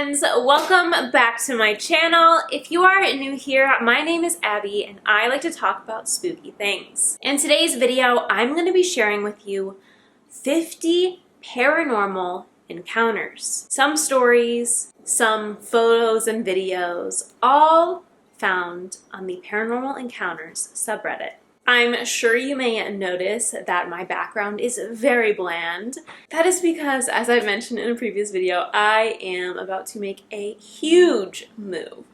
friends, welcome back to my channel. If you are new here, my name is Abby and I like to talk about spooky things. In today's video, I'm going to be sharing with you 50 paranormal encounters. Some stories, some photos and videos, all found on the Paranormal Encounters subreddit. I'm sure you may notice that my background is very bland. That is because, as I mentioned in a previous video, I am about to make a huge move.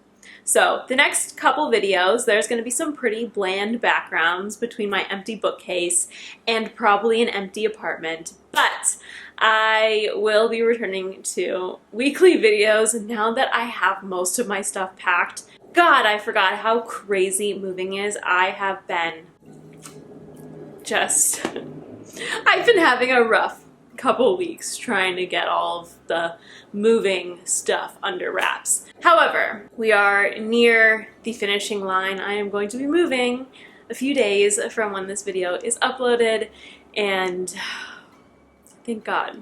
So the next couple videos, there's going to be some pretty bland backgrounds between my empty bookcase and probably an empty apartment, but I will be returning to weekly videos now that I have most of my stuff packed. God, I forgot how crazy moving is. I've been having a rough couple weeks trying to get all of the moving stuff under wraps. However, we are near the finishing line. I am going to be moving a few days from when this video is uploaded, and thank God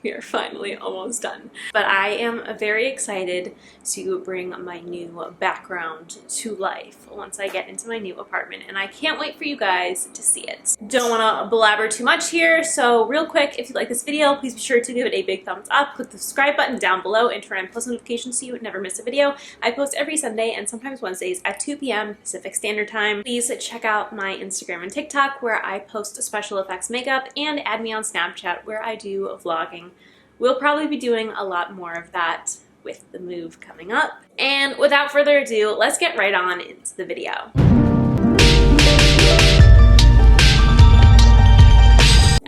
we are finally almost done. But I am very excited to bring my new background to life once I get into my new apartment, and I can't wait for you guys to see it. Don't want to blabber too much here, so real quick, if you like this video, please be sure to give it a big thumbs up, click the subscribe button down below, and turn on post notifications so you would never miss a video. I post every Sunday and sometimes Wednesdays at 2 p.m. Pacific Standard Time. Please check out my Instagram and TikTok where I post special effects makeup, and add me on Snapchat where I do vlogging. We'll probably be doing a lot more of that with the move coming up. And without further ado, let's get right on into the video.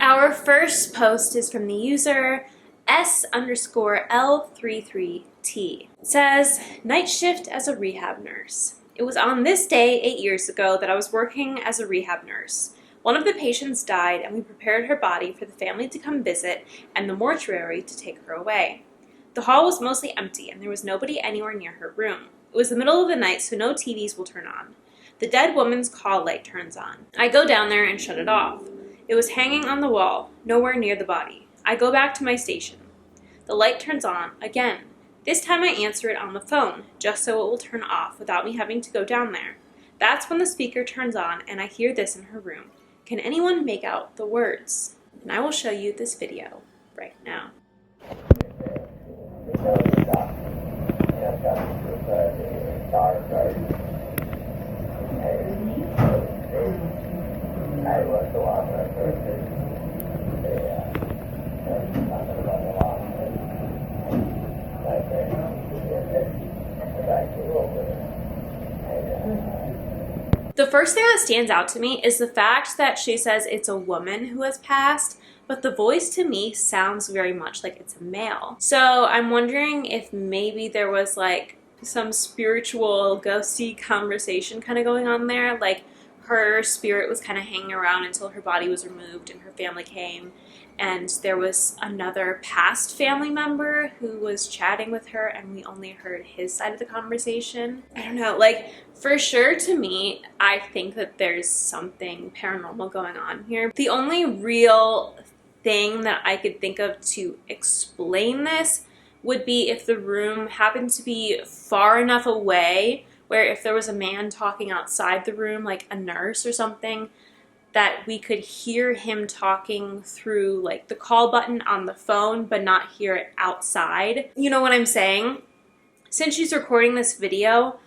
Our first post is from the user S_L33T. It says, night shift as a rehab nurse. It was on this day 8 years ago that I was working as a rehab nurse. One of the patients died, and we prepared her body for the family to come visit and the mortuary to take her away. The hall was mostly empty, and there was nobody anywhere near her room. It was the middle of the night, so no TVs will turn on. The dead woman's call light turns on. I go down there and shut it off. It was hanging on the wall, nowhere near the body. I go back to my station. The light turns on again. This time I answer it on the phone, just so it will turn off without me having to go down there. That's when the speaker turns on, and I hear this in her room. Can anyone make out the words? And I will show you this video right now. The first thing that stands out to me is the fact that she says it's a woman who has passed, but the voice to me sounds very much like it's a male. So I'm wondering if maybe there was like some spiritual ghosty conversation kind of going on there, like her spirit was kind of hanging around until her body was removed and her family came, and there was another past family member who was chatting with her and we only heard his side of the conversation. I don't know, like for sure to me, I think that there's something paranormal going on here. The only real thing that I could think of to explain this would be if the room happened to be far enough away where if there was a man talking outside the room, like a nurse or something, that we could hear him talking through like the call button on the phone but not hear it outside. You know what I'm saying? Since she's recording this video,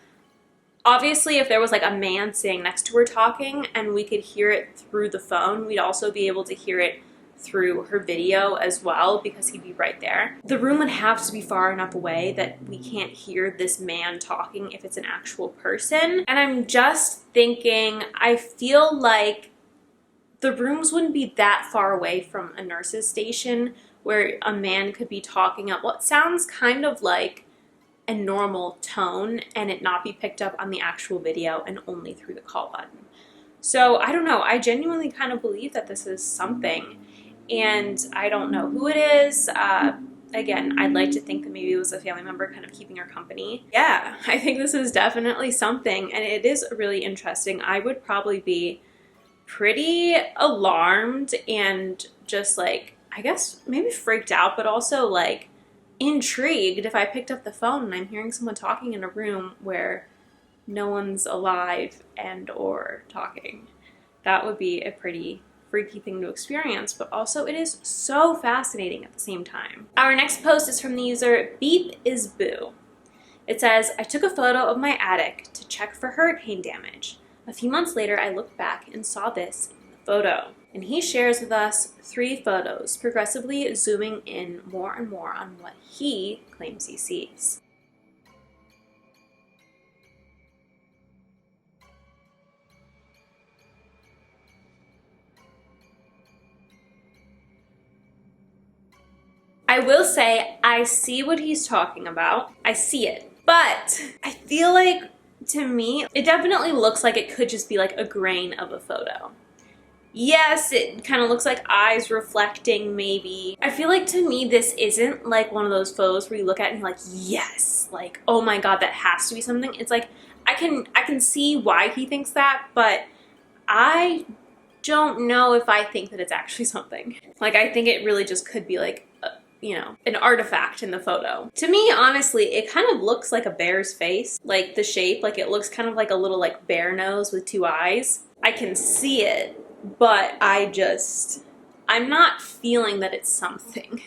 obviously if there was like a man sitting next to her talking and we could hear it through the phone, we'd also be able to hear it through her video as well because he'd be right there. The room would have to be far enough away that we can't hear this man talking if it's an actual person. And I'm just thinking, I feel like the rooms wouldn't be that far away from a nurse's station where a man could be talking at what sounds kind of like a normal tone and it not be picked up on the actual video and only through the call button. So I don't know, I genuinely kind of believe that this is something, and I don't know who it is. Again, I'd like to think that maybe it was a family member kind of keeping her company. Yeah, I think this is definitely something, and it is really interesting. I would probably be pretty alarmed and just like, I guess maybe freaked out, but also like intrigued if I picked up the phone and I'm hearing someone talking in a room where no one's alive and or talking. That would be a pretty freaky thing to experience, but also it is so fascinating at the same time. Our next post is from the user Beep is Boo. It says, I took a photo of my attic to check for hurricane damage. A few months later, I looked back and saw this in the photo. And he shares with us 3 photos, progressively zooming in more and more on what he claims he sees. I will say, I see what he's talking about. I see it. But I feel like, to me, it definitely looks like it could just be like a grain of a photo. Yes, it kind of looks like eyes reflecting, maybe. I feel like, to me, this isn't like one of those photos where you look at it and you're like, yes, like, oh my god, that has to be something. It's like, I can see why he thinks that, but I don't know if I think that it's actually something. Like, I think it really just could be like, you know, an artifact in the photo. To me, honestly, it kind of looks like a bear's face. Like, the shape, like, it looks kind of like a little, like, bear nose with 2 eyes. I can see it, but I'm not feeling that it's something.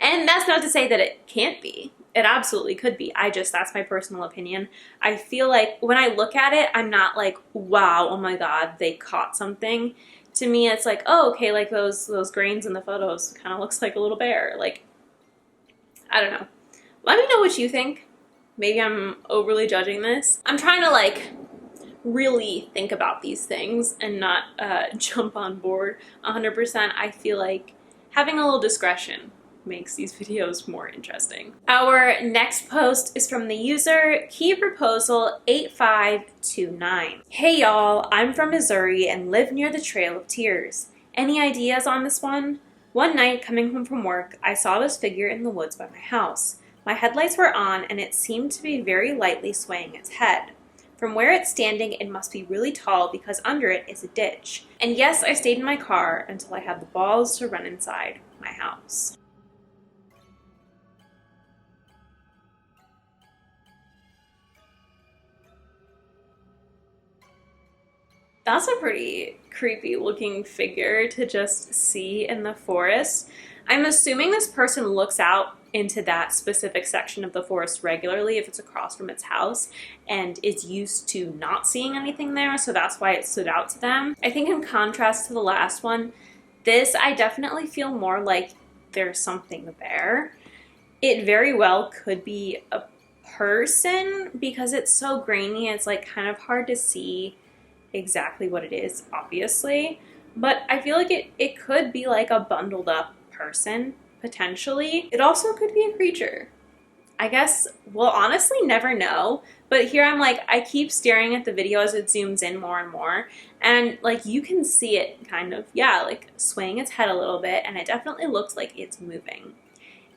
And that's not to say that it can't be. It absolutely could be. That's my personal opinion. I feel like when I look at it, I'm not like, wow, oh my god, they caught something. To me, it's like, oh, okay, like those grains in the photos kind of looks like a little bear. Like, I don't know. Let me know what you think. Maybe I'm overly judging this. I'm trying to like really think about these things and not jump on board 100%. I feel like having a little discretion makes these videos more interesting. Our next post is from the user Key Proposal 8529. Hey y'all, I'm from Missouri and live near the Trail of Tears. Any ideas on this one? One night coming home from work, I saw this figure in the woods by my house. My headlights were on and it seemed to be very lightly swaying its head. From where it's standing, it must be really tall because under it is a ditch. And yes, I stayed in my car until I had the balls to run inside my house. That's a pretty creepy looking figure to just see in the forest. I'm assuming this person looks out into that specific section of the forest regularly if it's across from its house and is used to not seeing anything there, so that's why it stood out to them. I think in contrast to the last one, this I definitely feel more like there's something there. It very well could be a person because it's so grainy, it's like kind of hard to see exactly what it is, obviously, but I feel like it could be like a bundled up person, potentially. It also could be a creature. I guess we'll honestly never know, but here I'm like, I keep staring at the video as it zooms in more and more, and like you can see it kind of, yeah, like swaying its head a little bit, and it definitely looks like it's moving.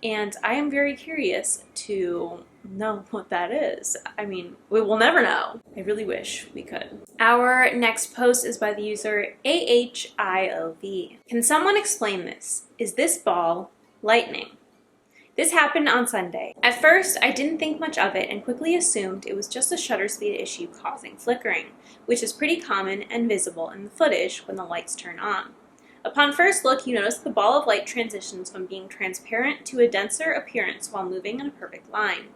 And I am very curious to know what that is. I mean, we will never know. I really wish we could. Our next post is by the user AHIOV. Can someone explain this? Is this ball lightning? This happened on Sunday. At first, I didn't think much of it and quickly assumed it was just a shutter speed issue causing flickering, which is pretty common and visible in the footage when the lights turn on. Upon first look, you notice the ball of light transitions from being transparent to a denser appearance while moving in a perfect line.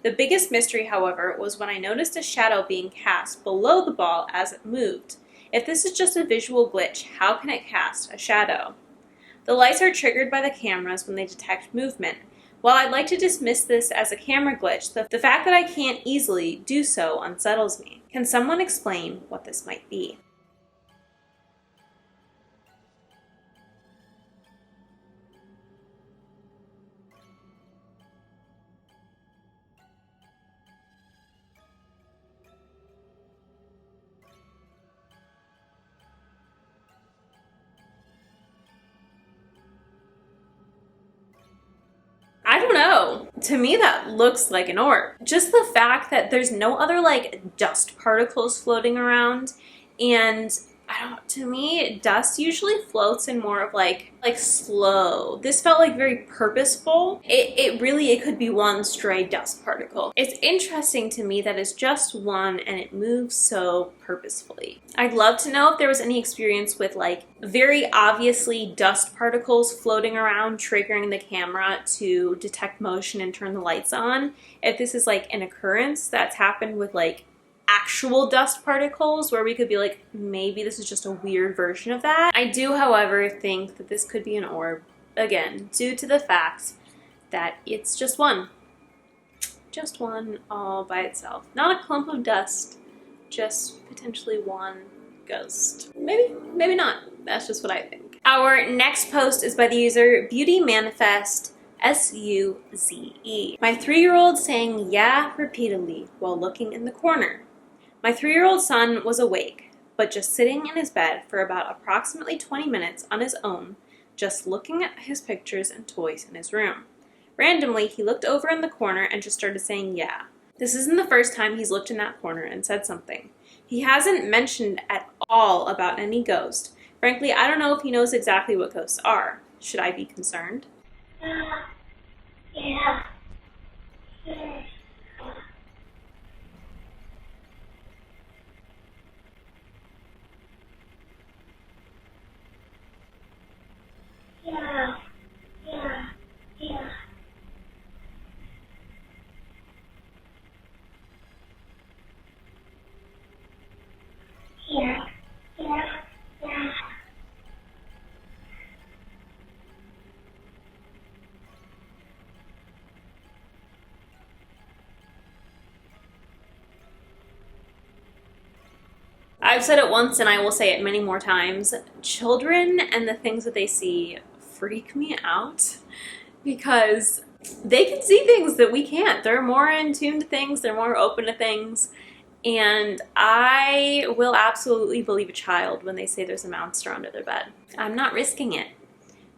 The biggest mystery, however, was when I noticed a shadow being cast below the ball as it moved. If this is just a visual glitch, how can it cast a shadow? The lights are triggered by the cameras when they detect movement. While I'd like to dismiss this as a camera glitch, the fact that I can't easily do so unsettles me. Can someone explain what this might be? I don't know. To me, that looks like an orb. Just the fact that there's no other like dust particles floating around, and To me, dust usually floats in more of like slow. This felt like very purposeful. It could be one stray dust particle. It's interesting to me that it's just one and it moves so purposefully. I'd love to know if there was any experience with like very obviously dust particles floating around, triggering the camera to detect motion and turn the lights on. If this is like an occurrence that's happened with like actual dust particles where we could be like, maybe this is just a weird version of that. I do, however, think that this could be an orb, again, due to the fact that it's just one all by itself. Not a clump of dust, just potentially one ghost. Maybe not. That's just what I think. Our next post is by the user Beauty Manifest SUZE. My 3-year-old saying yeah repeatedly while looking in the corner. My 3-year-old son was awake, but just sitting in his bed for about approximately 20 minutes on his own, just looking at his pictures and toys in his room. Randomly, he looked over in the corner and just started saying yeah. This isn't the first time he's looked in that corner and said something. He hasn't mentioned at all about any ghost. Frankly, I don't know if he knows exactly what ghosts are. Should I be concerned? Yeah. I've said it once and I will say it many more times. Children and the things that they see freak me out because they can see things that we can't. They're more in tune to things, they're more open to things, and I will absolutely believe a child when they say there's a monster under their bed. I'm not risking it.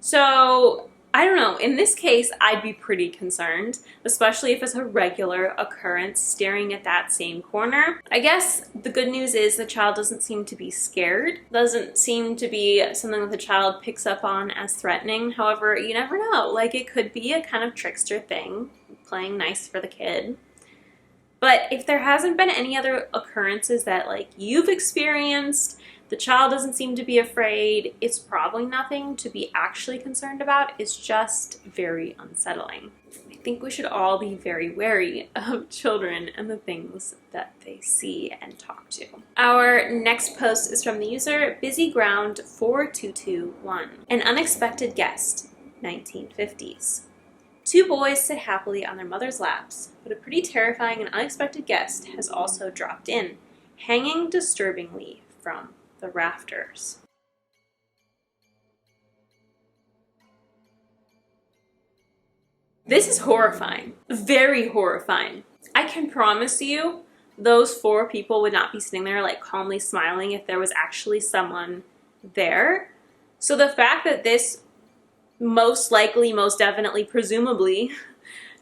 So I don't know, in this case, I'd be pretty concerned, especially if it's a regular occurrence staring at that same corner. I guess the good news is the child doesn't seem to be scared, doesn't seem to be something that the child picks up on as threatening. However, you never know, like it could be a kind of trickster thing, playing nice for the kid. But if there hasn't been any other occurrences that like you've experienced, the child doesn't seem to be afraid, it's probably nothing to be actually concerned about. It's just very unsettling. I think we should all be very wary of children and the things that they see and talk to. Our next post is from the user BusyGround4221. An unexpected guest, 1950s. 2 boys sit happily on their mother's laps, but a pretty terrifying and unexpected guest has also dropped in, hanging disturbingly from the rafters. This is horrifying. Very horrifying. I can promise you those 4 people would not be sitting there like calmly smiling if there was actually someone there. So the fact that this most likely, most definitely, presumably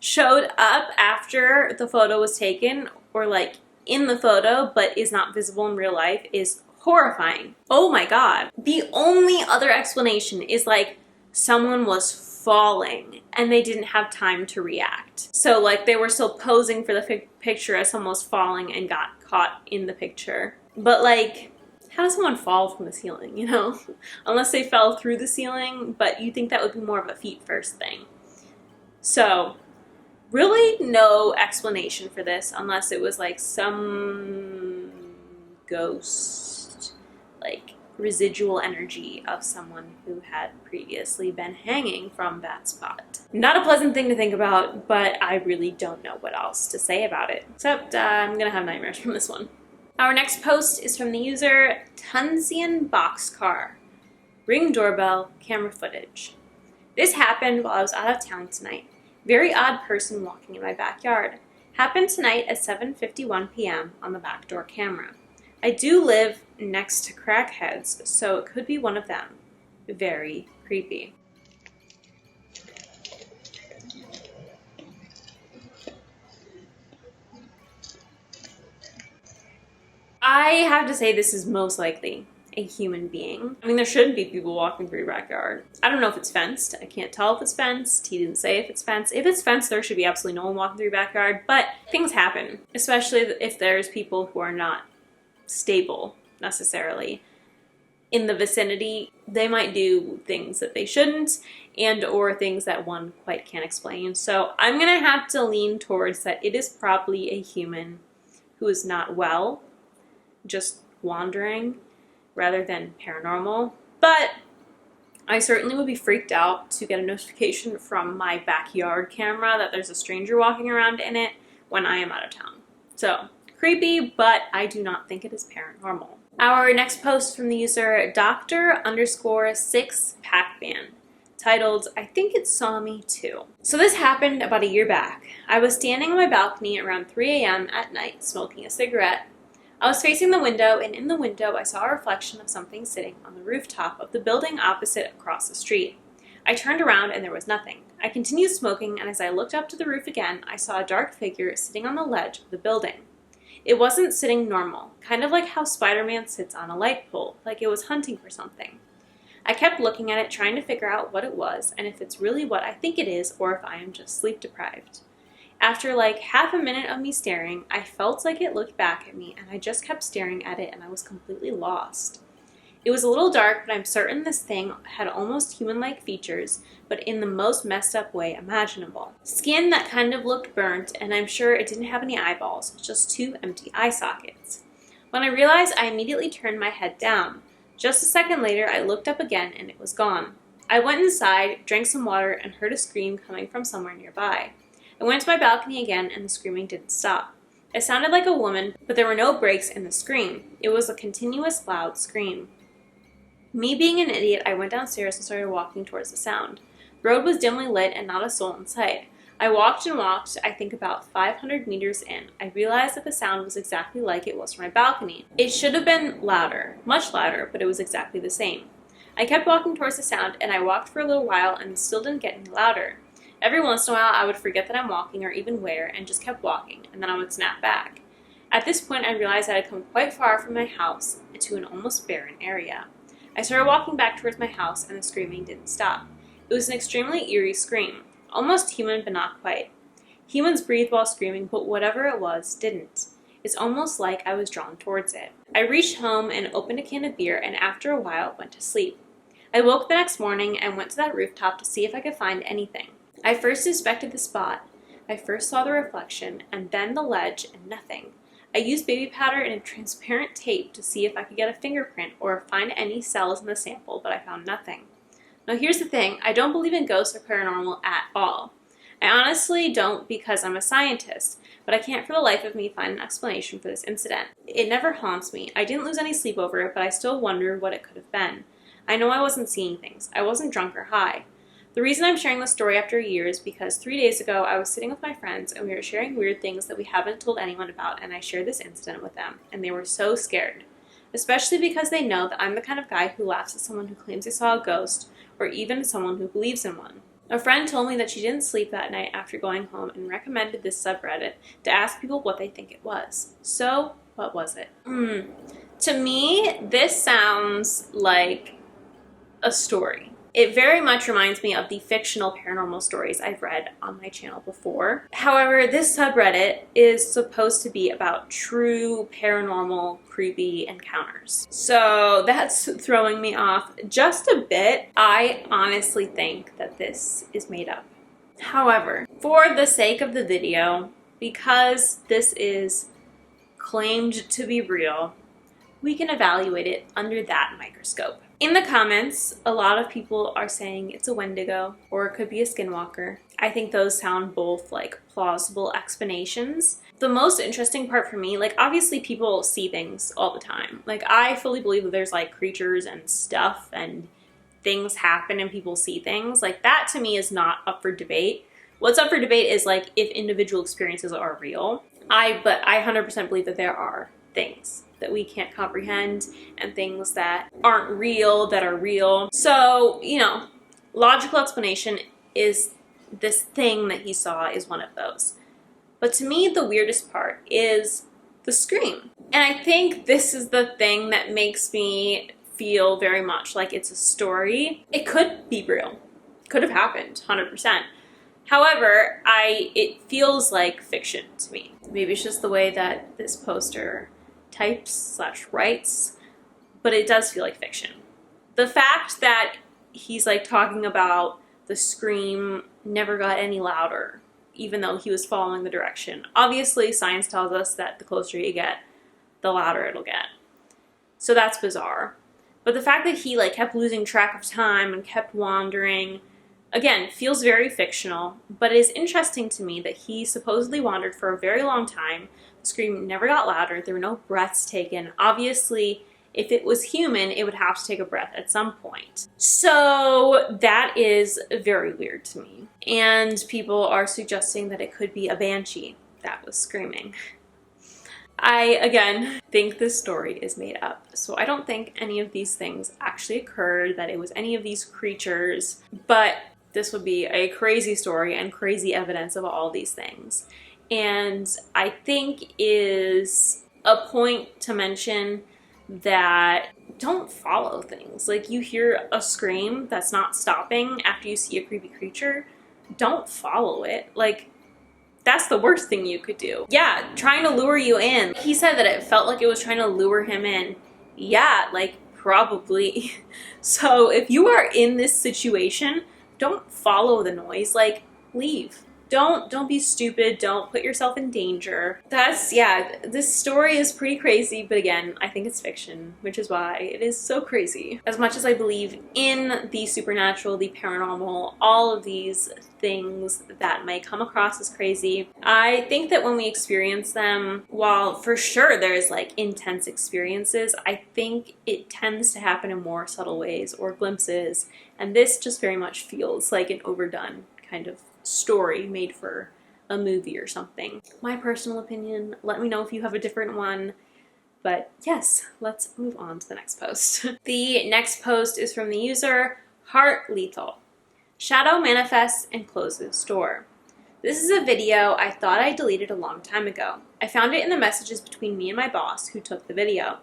showed up after the photo was taken or like in the photo but is not visible in real life is horrifying. Oh my god. The only other explanation is like someone was falling and they didn't have time to react. So like they were still posing for the picture as someone was falling and got caught in the picture. But like, how does someone fall from the ceiling, you know? Unless they fell through the ceiling, but you think that would be more of a feet first thing. So really no explanation for this unless it was like some ghost, like residual energy of someone who had previously been hanging from that spot. Not a pleasant thing to think about, but I really don't know what else to say about it. Except I'm gonna have nightmares from this one. Our next post is from the user Tunsian Boxcar. Ring doorbell, camera footage. This happened while I was out of town tonight. Very odd person walking in my backyard. Happened tonight at 7:51 p.m. on the backdoor camera. I do live next to crackheads, so it could be one of them. Very creepy. I have to say this is most likely a human being. I mean, there shouldn't be people walking through your backyard. I don't know if it's fenced. I can't tell if it's fenced. He didn't say if it's fenced. If it's fenced, there should be absolutely no one walking through your backyard, but things happen, especially if there's people who are not stable necessarily in the vicinity. They might do things that they shouldn't, and or things that one quite can't explain. So I'm gonna have to lean towards that it is probably a human who is not well, just wandering, rather than paranormal. But I certainly would be freaked out to get a notification from my backyard camera that there's a stranger walking around in it when I am out of town. So creepy, but I do not think it is paranormal. Our next post from the user Dr_6Pacman, titled, I think it saw me too. So this happened about a year back. I was standing on my balcony around 3 a.m. at night smoking a cigarette. I was facing the window, and in the window I saw a reflection of something sitting on the rooftop of the building opposite across the street. I turned around and there was nothing. I continued smoking, and as I looked up to the roof again, I saw a dark figure sitting on the ledge of the building. It wasn't sitting normal, kind of like how Spider-Man sits on a light pole, like it was hunting for something. I kept looking at it, trying to figure out what it was, and if it's really what I think it is, or if I am just sleep deprived. After like half a minute of me staring, I felt like it looked back at me, and I just kept staring at it, and I was completely lost. It was a little dark, but I'm certain this thing had almost human-like features, but in the most messed up way imaginable. Skin that kind of looked burnt, and I'm sure it didn't have any eyeballs, just 2 empty eye sockets. When I realized, I immediately turned my head down. Just a second later, I looked up again, and it was gone. I went inside, drank some water, and heard a scream coming from somewhere nearby. I went to my balcony again, and the screaming didn't stop. It sounded like a woman, but there were no breaks in the scream. It was a continuous, loud scream. Me being an idiot, I went downstairs and started walking towards the sound. The road was dimly lit and not a soul in sight. I walked and walked, I think about 500 meters in. I realized that the sound was exactly like it was from my balcony. It should have been louder, much louder, but it was exactly the same. I kept walking towards the sound, and I walked for a little while and it still didn't get any louder. Every once in a while, I would forget that I'm walking or even where and just kept walking, and then I would snap back. At this point, I realized I had come quite far from my house into an almost barren area. I started walking back towards my house, and the screaming didn't stop. It was an extremely eerie scream, almost human but not quite. Humans breathe while screaming, but whatever it was, didn't. It's almost like I was drawn towards it. I reached home and opened a can of beer, and after a while went to sleep. I woke the next morning and went to that rooftop to see if I could find anything. I first inspected the spot. I first saw the reflection, and then the ledge, and nothing. I used baby powder and a transparent tape to see if I could get a fingerprint or find any cells in the sample, but I found nothing. Now here's the thing, I don't believe in ghosts or paranormal at all. I honestly don't because I'm a scientist, but I can't for the life of me find an explanation for this incident. It never haunts me. I didn't lose any sleep over it, but I still wonder what it could have been. I know I wasn't seeing things. I wasn't drunk or high. The reason I'm sharing this story after a year is because 3 days ago I was sitting with my friends and we were sharing weird things that we haven't told anyone about, and I shared this incident with them, and they were so scared. Especially because they know that I'm the kind of guy who laughs at someone who claims they saw a ghost, or even someone who believes in one. A friend told me that she didn't sleep that night after going home and recommended this subreddit to ask people what they think it was. So, what was it? To me, this sounds like a story. It very much reminds me of the fictional paranormal stories I've read on my channel before. However, this subreddit is supposed to be about true paranormal creepy encounters. So that's throwing me off just a bit. I honestly think that this is made up. However, for the sake of the video, because this is claimed to be real, we can evaluate it under that microscope. In the comments, a lot of people are saying it's a Wendigo or it could be a skinwalker. I think those sound both like plausible explanations. The most interesting part for me, like obviously people see things all the time. Like I fully believe that there's like creatures and stuff and things happen and people see things. Like that to me is not up for debate. What's up for debate is like if individual experiences are real. But I 100% believe that there are things that we can't comprehend and things that aren't real that are real. So, you know, logical explanation is this thing that he saw is one of those. But to me, the weirdest part is the scream. And I think this is the thing that makes me feel very much like it's a story. It could be real. Could have happened, 100%. However, it feels like fiction to me. Maybe it's just the way that this poster types/writes, but it does feel like fiction. The fact that he's like talking about the scream never got any louder, even though he was following the direction. Obviously, science tells us that the closer you get, the louder it'll get. So that's bizarre. But the fact that he like kept losing track of time and kept wandering, again, feels very fictional, but it is interesting to me that he supposedly wandered for a very long time. The scream never got louder. There were no breaths taken. Obviously, if it was human, it would have to take a breath at some point. So that is very weird to me. And people are suggesting that it could be a banshee that was screaming. I, again, think this story is made up. So I don't think any of these things actually occurred, that it was any of these creatures, but this would be a crazy story and crazy evidence of all these things. And I think is a point to mention that don't follow things. Like, you hear a scream that's not stopping after you see a creepy creature, don't follow it. Like, that's the worst thing you could do. Yeah, trying to lure you in. He said that it felt like it was trying to lure him in. Yeah, like, probably. So if you are in this situation, don't follow the noise. Like, leave. Don't be stupid. Don't put yourself in danger. Yeah, this story is pretty crazy, but again, I think it's fiction, which is why it is so crazy. As much as I believe in the supernatural, the paranormal, all of these things that might come across as crazy, I think that when we experience them, while for sure there's like intense experiences, I think it tends to happen in more subtle ways or glimpses, and this just very much feels like an overdone kind of story made for a movie or something. My personal opinion, let me know if you have a different one. But yes, let's move on to the next post. The next post is from the user Heart Lethal. Shadow manifests and closes door. This is a video I thought I deleted a long time ago. I found it in the messages between me and my boss who took the video.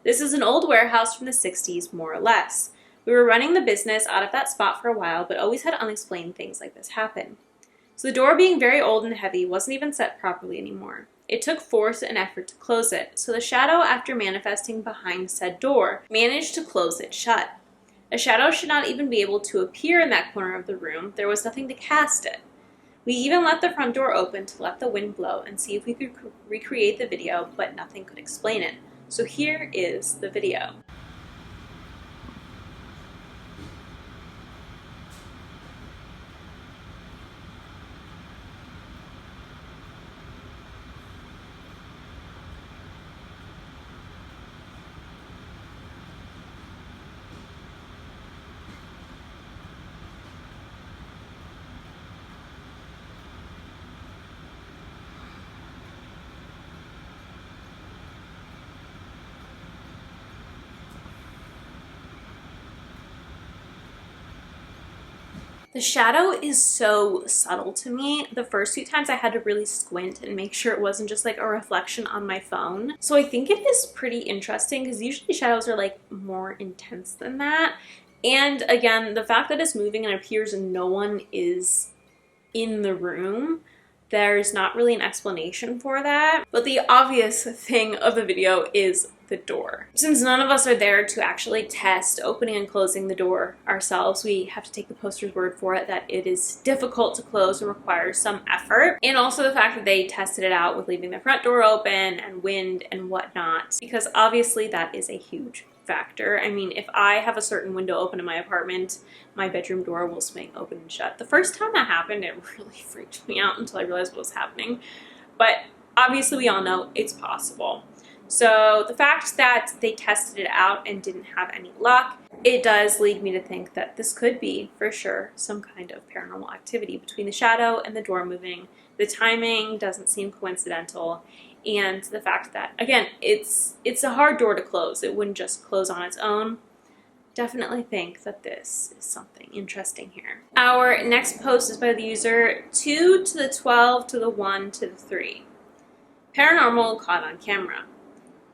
This is an old warehouse from the 60s, more or less. We were running the business out of that spot for a while, but always had unexplained things like this happen. So the door being very old and heavy wasn't even set properly anymore. It took force and effort to close it, so the shadow, after manifesting behind said door, managed to close it shut. A shadow should not even be able to appear in that corner of the room. There was nothing to cast it. We even left the front door open to let the wind blow and see if we could recreate the video, but nothing could explain it. So here is the video. The shadow is so subtle to me. The first few times I had to really squint and make sure it wasn't just like a reflection on my phone. So I think it is pretty interesting because usually shadows are like more intense than that. And again, the fact that it's moving and appears and no one is in the room, there's not really an explanation for that. But the obvious thing of the video is the door. Since none of us are there to actually test opening and closing the door ourselves, we have to take the poster's word for it that it is difficult to close and requires some effort. And also the fact that they tested it out with leaving the front door open and wind and whatnot, because obviously that is a huge factor. I mean, if I have a certain window open in my apartment, my bedroom door will swing open and shut. The first time that happened, it really freaked me out until I realized what was happening. But obviously we all know it's possible. So the fact that they tested it out and didn't have any luck, it does lead me to think that this could be, for sure, some kind of paranormal activity between the shadow and the door moving. The timing doesn't seem coincidental, and the fact that, again, it's a hard door to close. It wouldn't just close on its own. Definitely think that this is something interesting here. Our next post is by the user 2 to the 12 to the 1 to the 3. Paranormal caught on camera.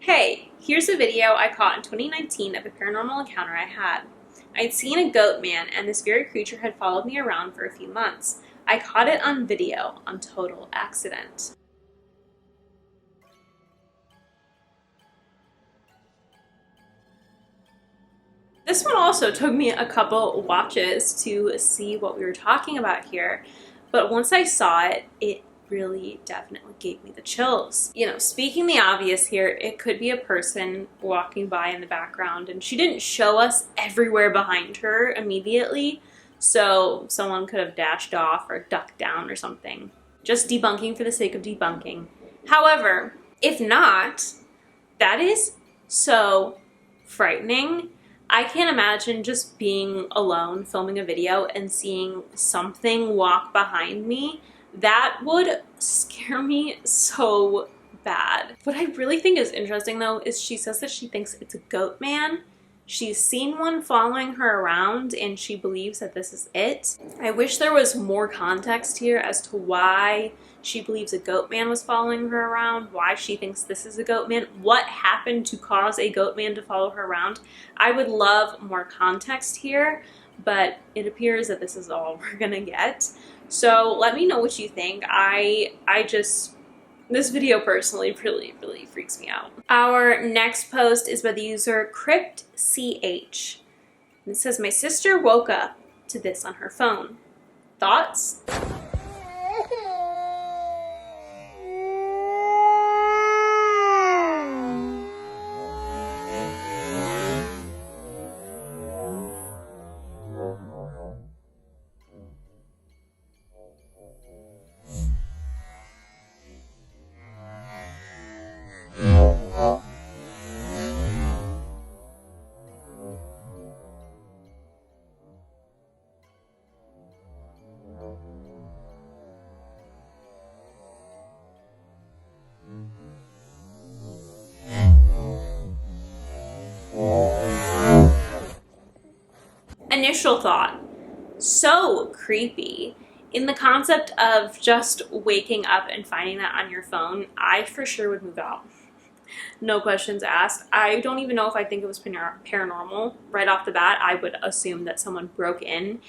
Hey, here's a video I caught in 2019 of a paranormal encounter I had. I'd seen a goat man, and this very creature had followed me around for a few months. I caught it on video on total accident. This one also took me a couple watches to see what we were talking about here, but once I saw it, it really definitely gave me the chills. You know, speaking the obvious here, it could be a person walking by in the background, and she didn't show us everywhere behind her immediately, so someone could have dashed off or ducked down or something. Just debunking for the sake of debunking. However, if not, that is so frightening. I can't imagine just being alone filming a video and seeing something walk behind me. That would scare me so bad. What I really think is interesting though is she says that she thinks it's a goat man. She's seen one following her around and she believes that this is it. I wish there was more context here as to why she believes a goat man was following her around, why she thinks this is a goat man, what happened to cause a goat man to follow her around. I would love more context here, but it appears that this is all we're gonna get. So let me know what you think. This video personally really freaks me out. Our next post is by the user CryptCH. It says, my sister woke up to this on her phone. Thoughts? Initial thought, so creepy. In the concept of just waking up and finding that on your phone, I for sure would move out. No questions asked. I don't even know if I think it was paranormal. Right off the bat, I would assume that someone broke in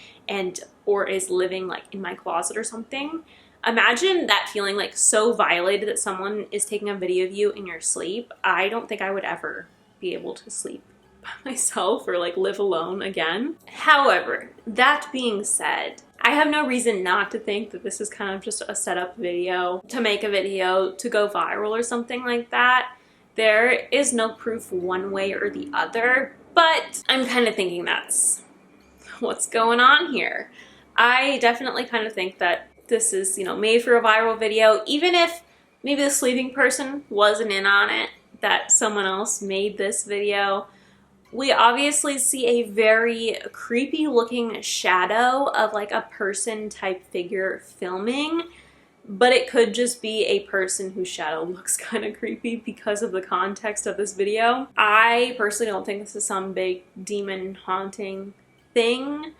or is living like in my closet or something. Imagine that feeling like so violated that someone is taking a video of you in your sleep. I don't think I would ever be able to sleep by myself or like live alone again. However, that being said, I have no reason not to think that this is kind of just a setup video to make a video to go viral or something like that. There is no proof one way or the other, but I'm kind of thinking that's what's going on here. I definitely kind of think that this is, made for a viral video, even if maybe the sleeping person wasn't in on it, that someone else made this video. We obviously see a very creepy looking shadow of like a person type figure filming, but it could just be a person whose shadow looks kind of creepy because of the context of this video. I personally don't think this is some big demon haunting thing,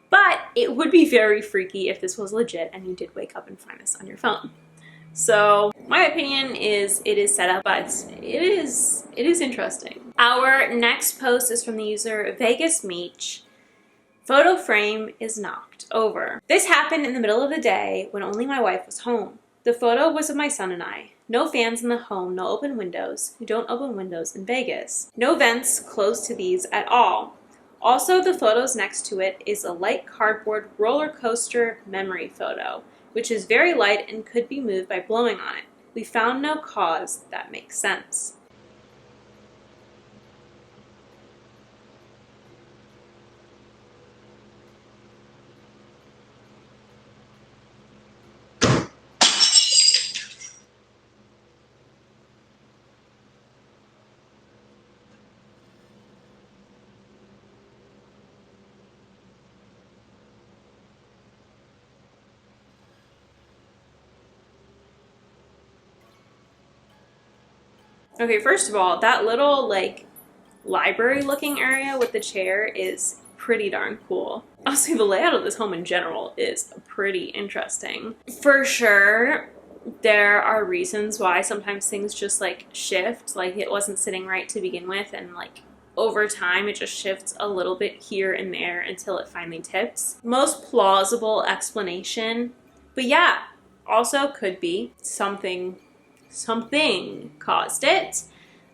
but it would be very freaky if this was legit and you did wake up and find this on your phone. So my opinion is it is set up, but it is interesting. Our next post is from the user VegasMeech. Photo frame is knocked over. This happened in the middle of the day when only my wife was home. The photo was of my son and I. No fans in the home, no open windows. We don't open windows in Vegas. No vents close to these at all. Also, the photos next to it is a light cardboard roller coaster memory photo, which is very light and could be moved by blowing on it. We found no cause that makes sense. Okay, first of all, that little like library looking area with the chair is pretty darn cool. Also, the layout of this home in general is pretty interesting. For sure, there are reasons why sometimes things just like shift, like it wasn't sitting right to begin with, and like over time it just shifts a little bit here and there until it finally tips. Most plausible explanation, but yeah, also could be something caused it.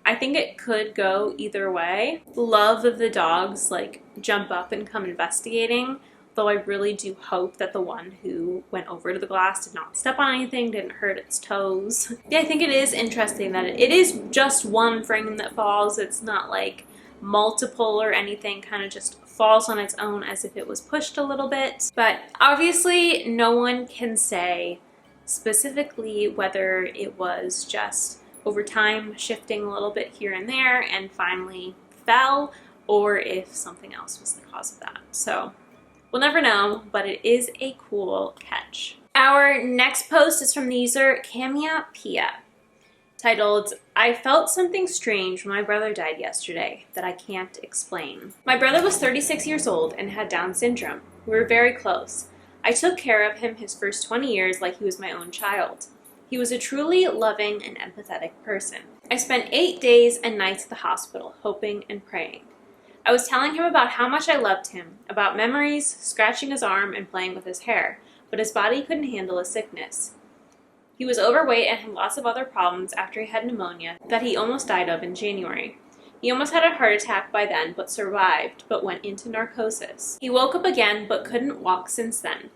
I think it could go either way. Love that the dogs like jump up and come investigating, though I really do hope that the one who went over to the glass did not step on anything, didn't hurt its toes. Yeah, I think it is interesting that it is just one frame that falls. It's not like multiple or anything, kind of just falls on its own as if it was pushed a little bit. But obviously no one can say specifically whether it was just over time shifting a little bit here and there and finally fell, or if something else was the cause of that. So we'll never know, but it is a cool catch. Our next post is from the user Camia Pia, titled, I felt something strange when my brother died yesterday that I can't explain. My brother was 36 years old and had Down syndrome. We were very close. I took care of him his first 20 years like he was my own child. He was a truly loving and empathetic person. I spent 8 days and nights at the hospital, hoping and praying. I was telling him about how much I loved him, about memories, scratching his arm and playing with his hair, but his body couldn't handle his sickness. He was overweight and had lots of other problems after he had pneumonia that he almost died of in January. He almost had a heart attack by then, but survived, but went into narcosis. He woke up again, but couldn't walk since then.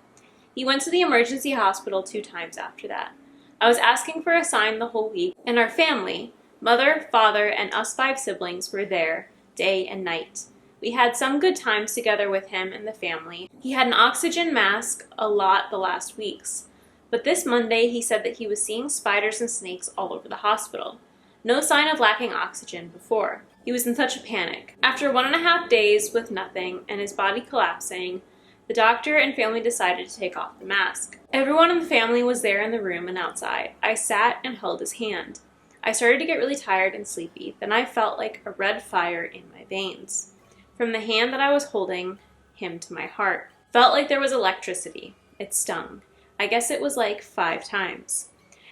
He went to the emergency hospital 2 times after that. I was asking for a sign the whole week, and our family, mother, father, and us 5 siblings were there day and night. We had some good times together with him and the family. He had an oxygen mask a lot the last weeks. But this Monday, he said that he was seeing spiders and snakes all over the hospital. No sign of lacking oxygen before. He was in such a panic. After 1.5 days with nothing and his body collapsing, the doctor and family decided to take off the mask. Everyone in the family was there in the room and outside. I sat and held his hand. I started to get really tired and sleepy. Then I felt like a red fire in my veins. From the hand that I was holding him to my heart. Felt like there was electricity. It stung. I guess it was like 5 times.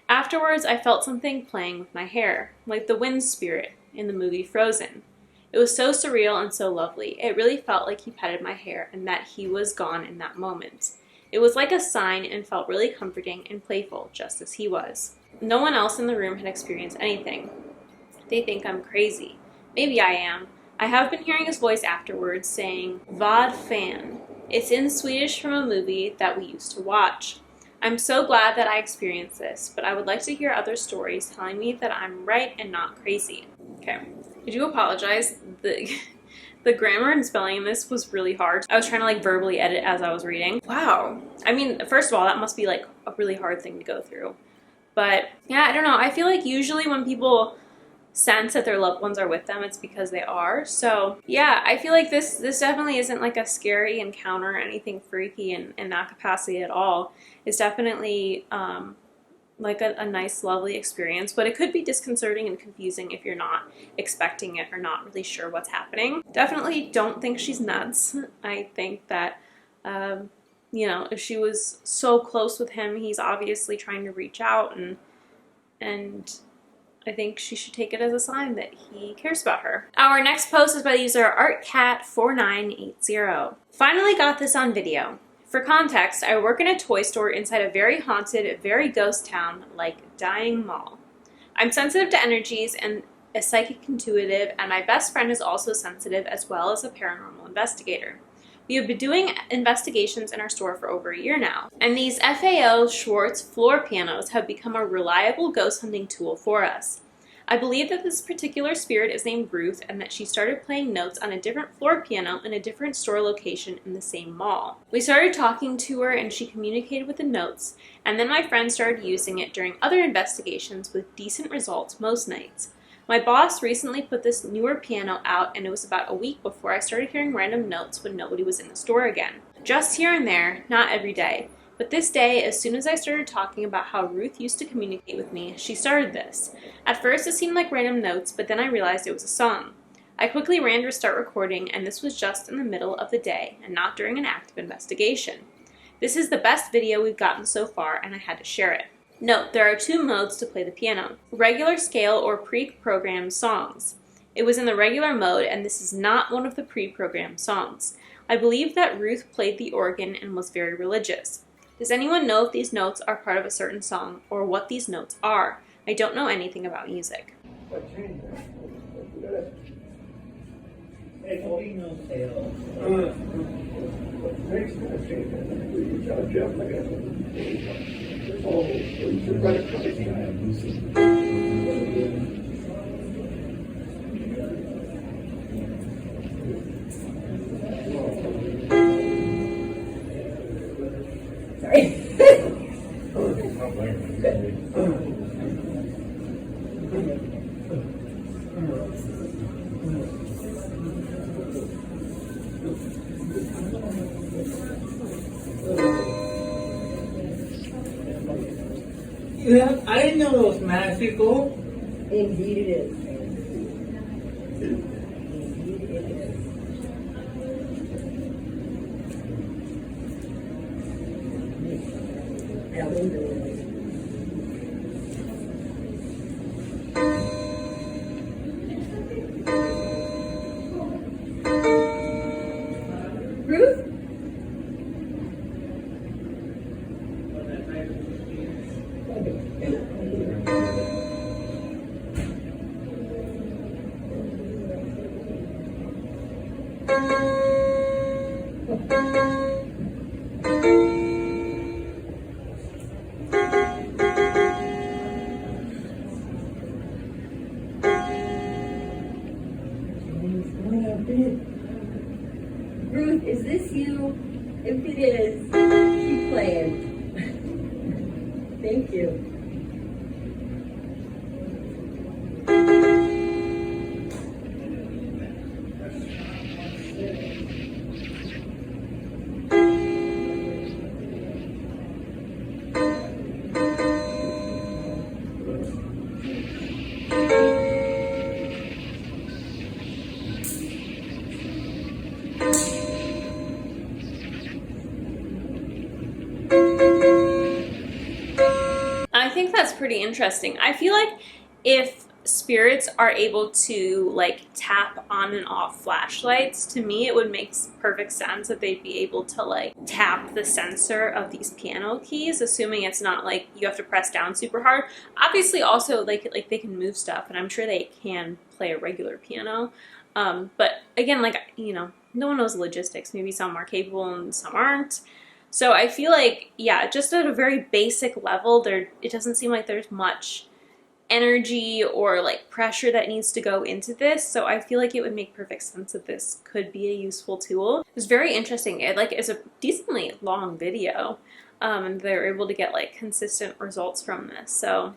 Afterwards, I felt something playing with my hair, like the wind spirit in the movie Frozen. It was so surreal and so lovely. It really felt like he petted my hair and that he was gone in that moment. It was like a sign and felt really comforting and playful, just as he was. No one else in the room had experienced anything. They think I'm crazy. Maybe I am. I have been hearing his voice afterwards saying, Vad fan. It's in Swedish from a movie that we used to watch. I'm so glad that I experienced this, but I would like to hear other stories telling me that I'm right and not crazy. Okay, I do apologize. The grammar and spelling in this was really hard. I was trying to like verbally edit as I was reading. Wow. I mean, first of all, that must be like a really hard thing to go through. But yeah, I don't know. I feel like usually when people sense that their loved ones are with them, it's because they are. So yeah, I feel like this definitely isn't like a scary encounter or anything freaky in that capacity at all. It's definitely like a nice, lovely experience, but it could be disconcerting and confusing if you're not expecting it or not really sure what's happening. Definitely don't think she's nuts. I think that, you know, if she was so close with him, he's obviously trying to reach out, and I think she should take it as a sign that he cares about her. Our next post is by the user ArtCat4980. Finally got this on video. For context, I work in a toy store inside a very haunted, very ghost town like Dying Mall. I'm sensitive to energies and a psychic intuitive, and my best friend is also sensitive as well as a paranormal investigator. We have been doing investigations in our store for over a year now, and these FAO Schwartz floor pianos have become a reliable ghost hunting tool for us. I believe that this particular spirit is named Ruth and that she started playing notes on a different floor piano in a different store location in the same mall. We started talking to her and she communicated with the notes, and then my friend started using it during other investigations with decent results most nights. My boss recently put this newer piano out, and it was about a week before I started hearing random notes when nobody was in the store again. Just here and there, not every day. But this day, as soon as I started talking about how Ruth used to communicate with me, she started this. At first it seemed like random notes, but then I realized it was a song. I quickly ran to start recording, and this was just in the middle of the day, and not during an active investigation. This is the best video we've gotten so far, and I had to share it. Note, there are 2 modes to play the piano. Regular scale or pre-programmed songs. It was in the regular mode, and this is not one of the pre-programmed songs. I believe that Ruth played the organ and was very religious. Does anyone know if these notes are part of a certain song, or what these notes are? I don't know anything about music. Yeah, I didn't know it was magical. Indeed it is. Ruth? Ruth, is this you? If it is, keep playing. Thank you. I think that's pretty interesting. I feel like if spirits are able to like tap on and off flashlights, to me it would make perfect sense that they'd be able to like tap the sensor of these piano keys, assuming it's not like you have to press down super hard. Obviously also like they can move stuff, and I'm sure they can play a regular piano. But again, like, you know, no one knows logistics. Maybe some are capable and some aren't. So I feel like, yeah, just at a very basic level, it doesn't seem like there's much energy or like pressure that needs to go into this. So I feel like it would make perfect sense that this could be a useful tool. It's very interesting. It like is a decently long video, and they're able to get like consistent results from this. So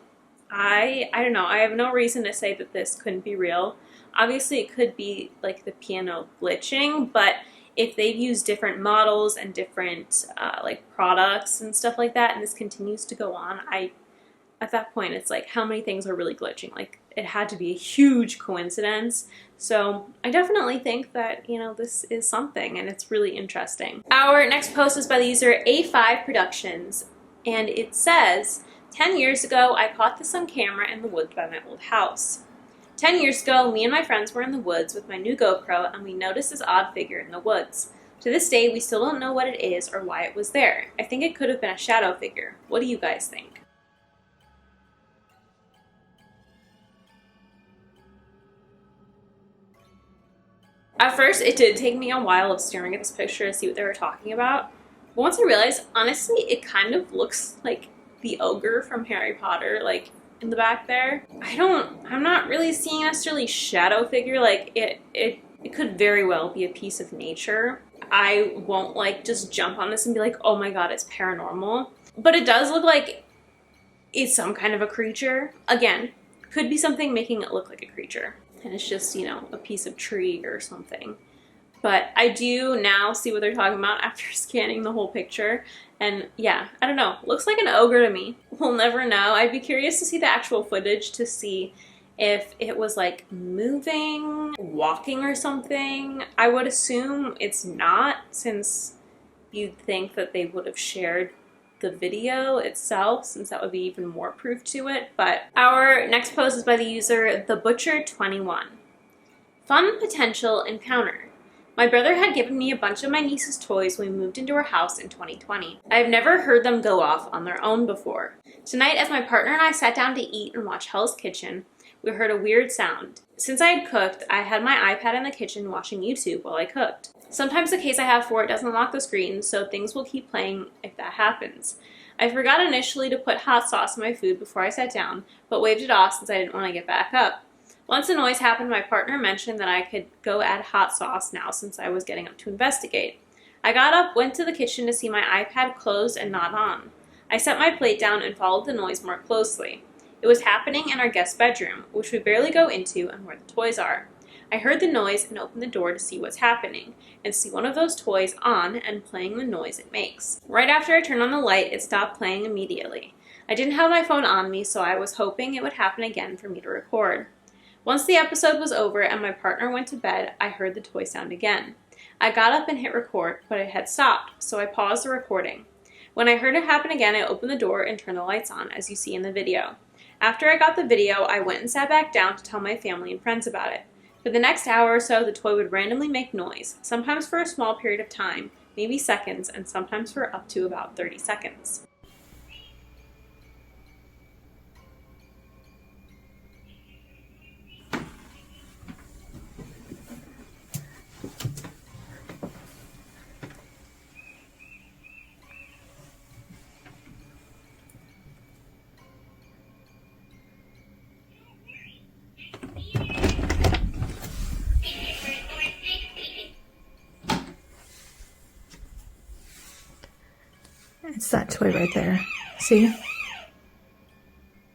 I don't know. I have no reason to say that this couldn't be real. Obviously, it could be like the piano glitching, but if they've used different models and different like products and stuff like that, and this continues to go on, at that point it's like, how many things are really glitching? Like, it had to be a huge coincidence. So I definitely think that, you know, this is something, and it's really interesting. Our next post is by the user A5 Productions, and it says, 10 years ago I caught this on camera in the woods by my old house. 10 years ago, me and my friends were in the woods with my new GoPro, and we noticed this odd figure in the woods. To this day, we still don't know what it is or why it was there. I think it could have been a shadow figure. What do you guys think? At first, it did take me a while of staring at this picture to see what they were talking about. But once I realized, honestly, it kind of looks like the ogre from Harry Potter, like, in the back there. I'm not really seeing necessarily shadow figure. Like, it could very well be a piece of nature. I won't like just jump on this and be like, oh my god, it's paranormal. But it does look like it's some kind of a creature. Again, could be something making it look like a creature, and it's just, you know, a piece of tree or something. But I do now see what they're talking about after scanning the whole picture. And yeah, I don't know. Looks like an ogre to me. We'll never know. I'd be curious to see the actual footage to see if it was like moving, walking or something. I would assume it's not, since you'd think that they would have shared the video itself, since that would be even more proof to it. But our next post is by the user TheButcher21. Fun potential encounter. My brother had given me a bunch of my niece's toys when we moved into our house in 2020. I have never heard them go off on their own before. Tonight, as my partner and I sat down to eat and watch Hell's Kitchen, we heard a weird sound. Since I had cooked, I had my iPad in the kitchen watching YouTube while I cooked. Sometimes the case I have for it doesn't lock the screen, so things will keep playing if that happens. I forgot initially to put hot sauce in my food before I sat down, but waved it off since I didn't want to get back up. Once the noise happened, my partner mentioned that I could go add hot sauce now since I was getting up to investigate. I got up, went to the kitchen to see my iPad closed and not on. I set my plate down and followed the noise more closely. It was happening in our guest bedroom, which we barely go into and where the toys are. I heard the noise and opened the door to see what's happening, and see one of those toys on and playing the noise it makes. Right after I turned on the light, it stopped playing immediately. I didn't have my phone on me, so I was hoping it would happen again for me to record. Once the episode was over and my partner went to bed, I heard the toy sound again. I got up and hit record, but it had stopped, so I paused the recording. When I heard it happen again, I opened the door and turned the lights on, as you see in the video. After I got the video, I went and sat back down to tell my family and friends about it. For the next hour or so, the toy would randomly make noise, sometimes for a small period of time, maybe seconds, and sometimes for up to about 30 seconds. It's that toy right there. See?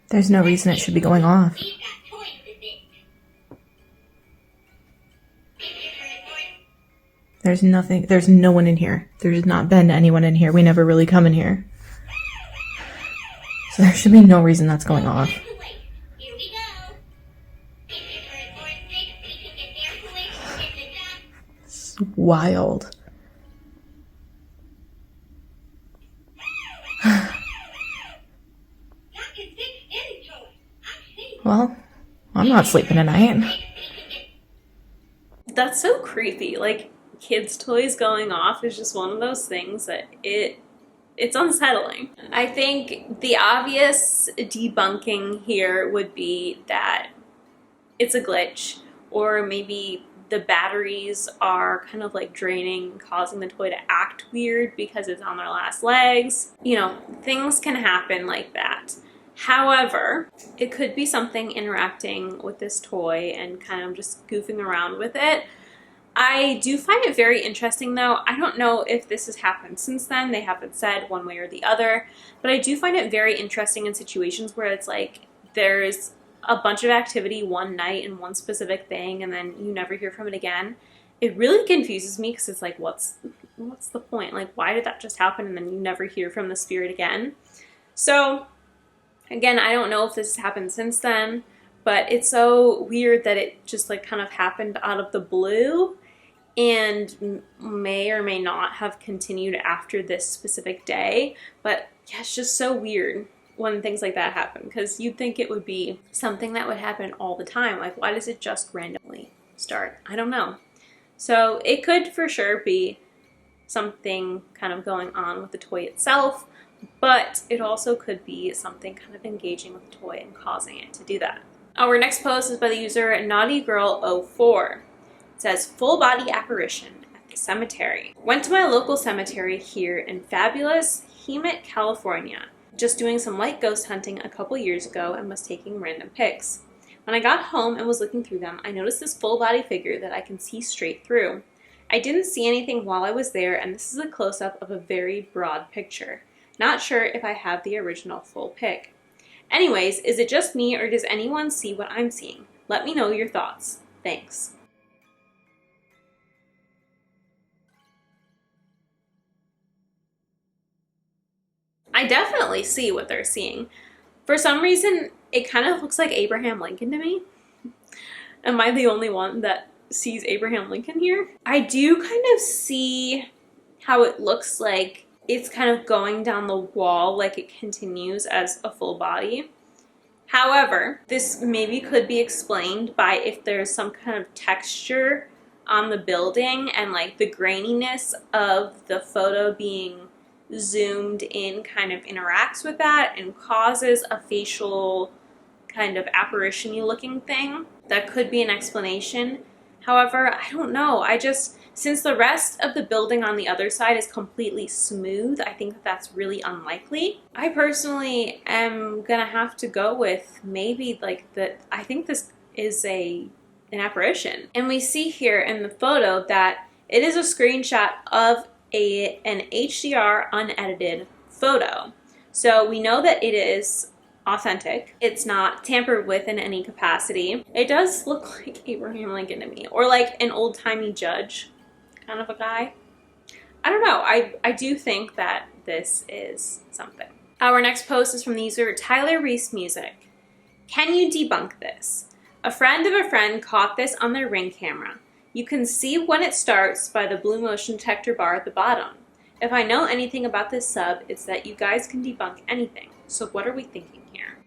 There's no reason it should be going off. There's nothing, there's no one in here. There's not been anyone in here. We never really come in here. So there should be no reason that's going off. It's wild. Well, I'm not sleeping tonight. That's so creepy. Like, kids' toys going off is just one of those things that it's unsettling. I think the obvious debunking here would be that it's a glitch, or maybe the batteries are kind of like draining, causing the toy to act weird because it's on their last legs. You know, things can happen like that. However, it could be something interacting with this toy and kind of just goofing around with it. I do find it very interesting though. I don't know if this has happened since then. They haven't said one way or the other, but I do find it very interesting in situations where it's like there's a bunch of activity one night and one specific thing and then you never hear from it again. It really confuses me because it's like, what's the point? Like, why did that just happen and then you never hear from the spirit again? So again, I don't know if this has happened since then, but it's so weird that it just like kind of happened out of the blue and may or may not have continued after this specific day. But yeah, it's just so weird when things like that happen, because you'd think it would be something that would happen all the time. Like, why does it just randomly start? I don't know. So it could for sure be something kind of going on with the toy itself, but it also could be something kind of engaging with the toy and causing it to do that. Our next post is by the user NaughtyGirl04. It says, full body apparition at the cemetery. Went to my local cemetery here in fabulous Hemet, California. Just doing some light ghost hunting a couple years ago and was taking random pics. When I got home and was looking through them, I noticed this full body figure that I can see straight through. I didn't see anything while I was there, and this is a close-up of a very broad picture. Not sure if I have the original full pic. Anyways, is it just me or does anyone see what I'm seeing? Let me know your thoughts. Thanks. I definitely see what they're seeing. For some reason, it kind of looks like Abraham Lincoln to me. Am I the only one that sees Abraham Lincoln here? I do kind of see how it looks like it's kind of going down the wall, like it continues as a full body. However, this maybe could be explained by if there's some kind of texture on the building and like the graininess of the photo being zoomed in kind of interacts with that and causes a facial kind of apparition-y looking thing. That could be an explanation. However, I don't know. Since the rest of the building on the other side is completely smooth, I think that that's really unlikely. I personally am gonna have to go with maybe like I think this is an apparition. And we see here in the photo that it is a screenshot of an HDR unedited photo. So we know that it is authentic. It's not tampered with in any capacity. It does look like Abraham Lincoln to me, or like an old-timey judge kind of a guy. I don't know. I do think that this is something. Our next post is from the user Tyler Reese Music. Can you debunk this? A friend of a friend caught this on their Ring camera. You can see when it starts by the blue motion detector bar at the bottom. If I know anything about this sub, it's that you guys can debunk anything. So what are we thinking here?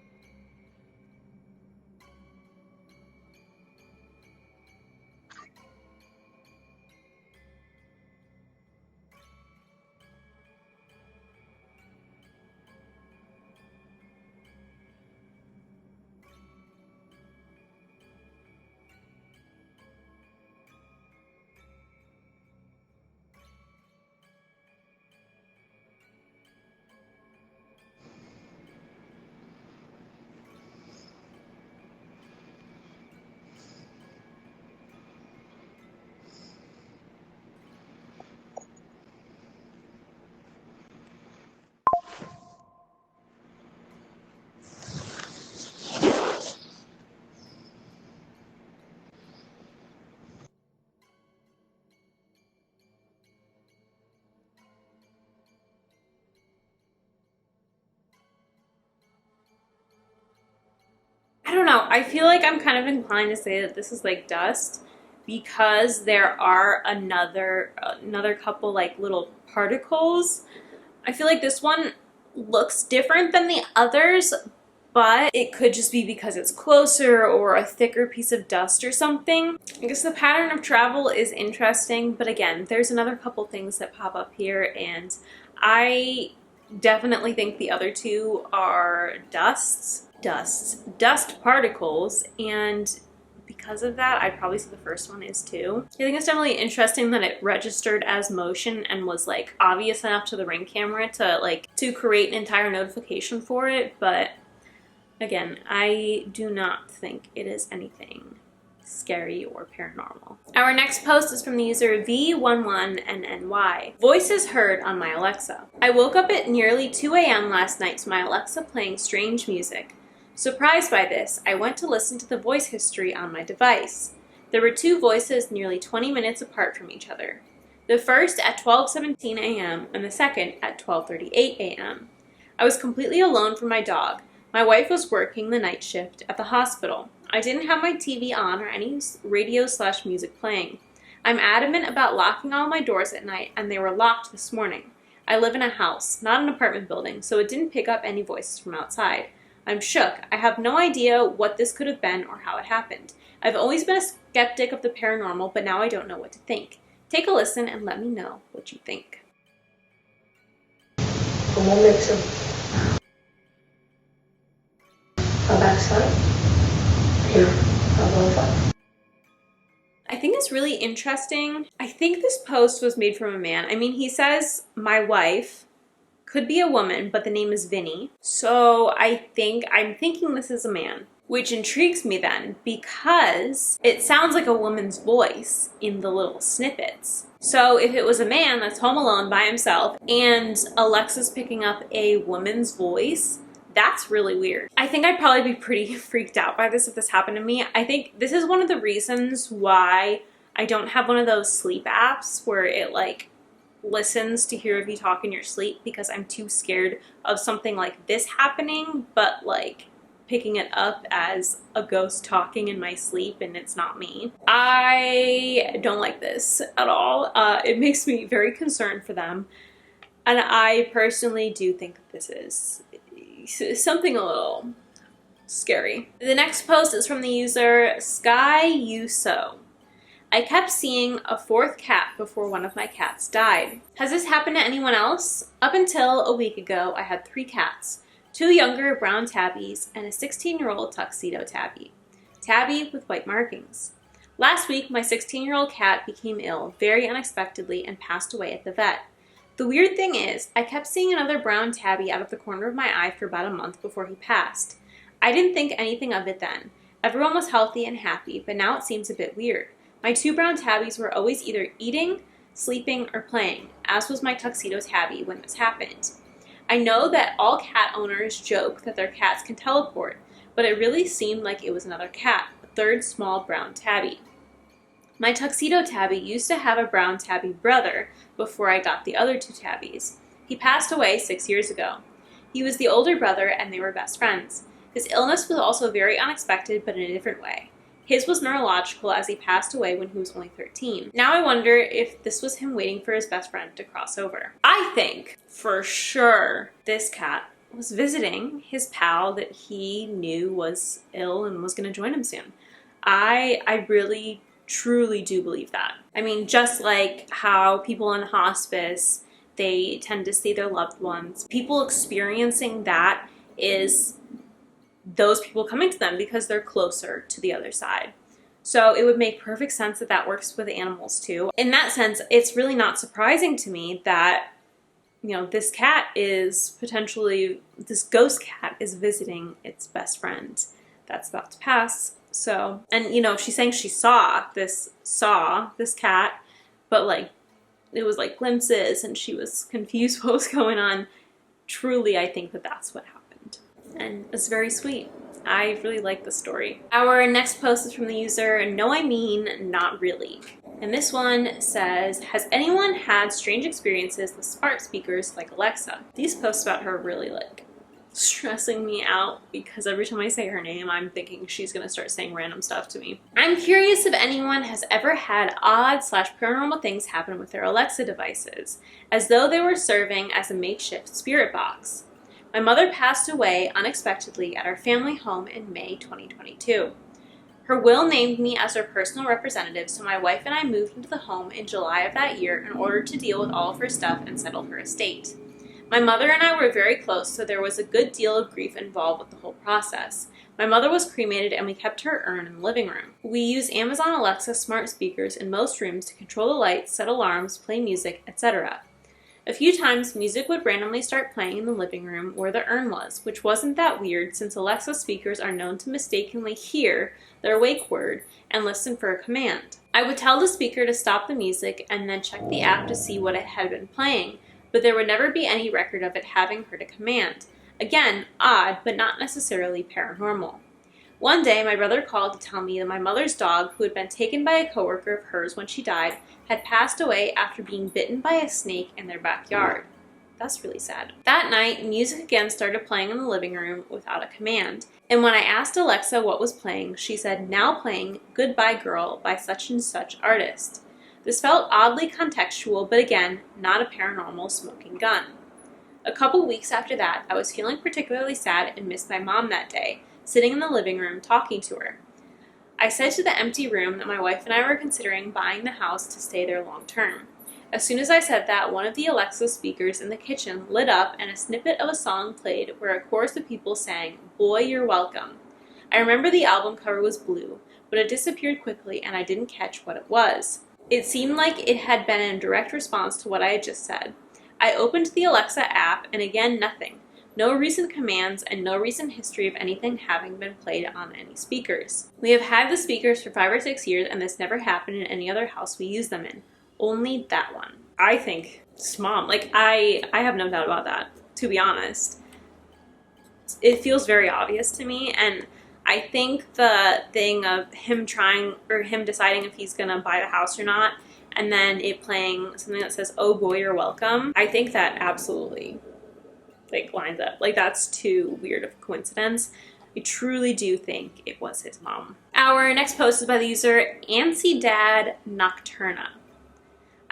I don't know. I feel like I'm kind of inclined to say that this is like dust because there are another couple like little particles. I feel like this one looks different than the others, but it could just be because it's closer or a thicker piece of dust or something. I guess the pattern of travel is interesting, but again, there's another couple things that pop up here, and I definitely think the other two are dust particles, and because of that, I'd probably say the first one is too. I think it's definitely interesting that it registered as motion and was like obvious enough to the Ring camera to create an entire notification for it, but again, I do not think it is anything scary or paranormal. Our next post is from the user V11NNY. Voices heard on my Alexa. I woke up at nearly 2 a.m. last night to my Alexa playing strange music. Surprised by this, I went to listen to the voice history on my device. There were two voices nearly 20 minutes apart from each other. The first at 12:17 a.m. and the second at 12:38 a.m. I was completely alone from my dog. My wife was working the night shift at the hospital. I didn't have my TV on or any radio/music playing. I'm adamant about locking all my doors at night, and they were locked this morning. I live in a house, not an apartment building, so it didn't pick up any voices from outside. I'm shook. I have no idea what this could have been or how it happened. I've always been a skeptic of the paranormal, but now I don't know what to think. Take a listen and let me know what you think. ¿Cómo me echo? A backside? Here, above. I think it's really interesting. I think this post was made from a man. I mean, he says, my wife. Could be a woman, but the name is Vinny. So I'm thinking this is a man, which intrigues me then because it sounds like a woman's voice in the little snippets. So if it was a man that's home alone by himself and Alexa's picking up a woman's voice, that's really weird. I think I'd probably be pretty freaked out by this if this happened to me. I think this is one of the reasons why I don't have one of those sleep apps where it like listens to hear if you talk in your sleep, because I'm too scared of something like this happening, but like picking it up as a ghost talking in my sleep and it's not me. I don't like this at all. It makes me very concerned for them. And I personally do think that this is something a little scary. The next post is from the user Sky Yuso. I kept seeing a fourth cat before one of my cats died. Has this happened to anyone else? Up until a week ago, I had 3 cats, 2 younger brown tabbies and a 16-year-old tuxedo tabby. Tabby with white markings. Last week, my 16-year-old cat became ill very unexpectedly and passed away at the vet. The weird thing is, I kept seeing another brown tabby out of the corner of my eye for about a month before he passed. I didn't think anything of it then. Everyone was healthy and happy, but now it seems a bit weird. My 2 brown tabbies were always either eating, sleeping, or playing, as was my tuxedo tabby when this happened. I know that all cat owners joke that their cats can teleport, but it really seemed like it was another cat, a third small brown tabby. My tuxedo tabby used to have a brown tabby brother before I got the other 2 tabbies. He passed away 6 years ago. He was the older brother and they were best friends. His illness was also very unexpected, but in a different way. His was neurological as he passed away when he was only 13. Now I wonder if this was him waiting for his best friend to cross over. I think, for sure, this cat was visiting his pal that he knew was ill and was going to join him soon. I really, truly do believe that. I mean, just like how people in hospice, they tend to see their loved ones. People experiencing that is those people coming to them because they're closer to the other side. So it would make perfect sense that that works with animals too. In that sense, it's really not surprising to me that, this cat is potentially, this ghost cat is visiting its best friend that's about to pass. So, and she's saying she saw this cat, but it was like glimpses and she was confused what was going on. Truly, I think that that's what happened. And it's very sweet. I really like the story. Our next post is from the user No I Mean Not Really. And this one says, has anyone had strange experiences with smart speakers like Alexa? These posts about her really stressing me out because every time I say her name, I'm thinking she's gonna start saying random stuff to me. I'm curious if anyone has ever had odd/paranormal things happen with their Alexa devices, as though they were serving as a makeshift spirit box. My mother passed away unexpectedly at our family home in May 2022. Her will named me as her personal representative, so my wife and I moved into the home in July of that year in order to deal with all of her stuff and settle her estate. My mother and I were very close, so there was a good deal of grief involved with the whole process. My mother was cremated and we kept her urn in the living room. We use Amazon Alexa smart speakers in most rooms to control the lights, set alarms, play music, etc. A few times, music would randomly start playing in the living room where the urn was, which wasn't that weird since Alexa speakers are known to mistakenly hear their wake word and listen for a command. I would tell the speaker to stop the music and then check the app to see what it had been playing, but there would never be any record of it having heard a command. Again, odd, but not necessarily paranormal. One day, my brother called to tell me that my mother's dog, who had been taken by a coworker of hers when she died, had passed away after being bitten by a snake in their backyard. That's really sad. That night, music again started playing in the living room without a command. And when I asked Alexa what was playing, she said, "Now playing Goodbye Girl by such and such artist." This felt oddly contextual, but again, not a paranormal smoking gun. A couple weeks after that, I was feeling particularly sad and missed my mom that day, sitting in the living room talking to her. I said to the empty room that my wife and I were considering buying the house to stay there long term. As soon as I said that, one of the Alexa speakers in the kitchen lit up and a snippet of a song played where a chorus of people sang, "Boy, You're Welcome." I remember the album cover was blue, but it disappeared quickly and I didn't catch what it was. It seemed like it had been in direct response to what I had just said. I opened the Alexa app and again nothing. No recent commands and no recent history of anything having been played on any speakers. We have had the speakers for 5 or 6 years and this never happened in any other house we use them in. Only that one. I think it's mom. I have no doubt about that, to be honest. It feels very obvious to me, and I think the thing of him deciding if he's gonna buy the house or not, and then it playing something that says, "Oh boy, you're welcome," I think that absolutely lines up. That's too weird of a coincidence. I truly do think it was his mom. Our next post is by the user Ancy Dad Nocturna.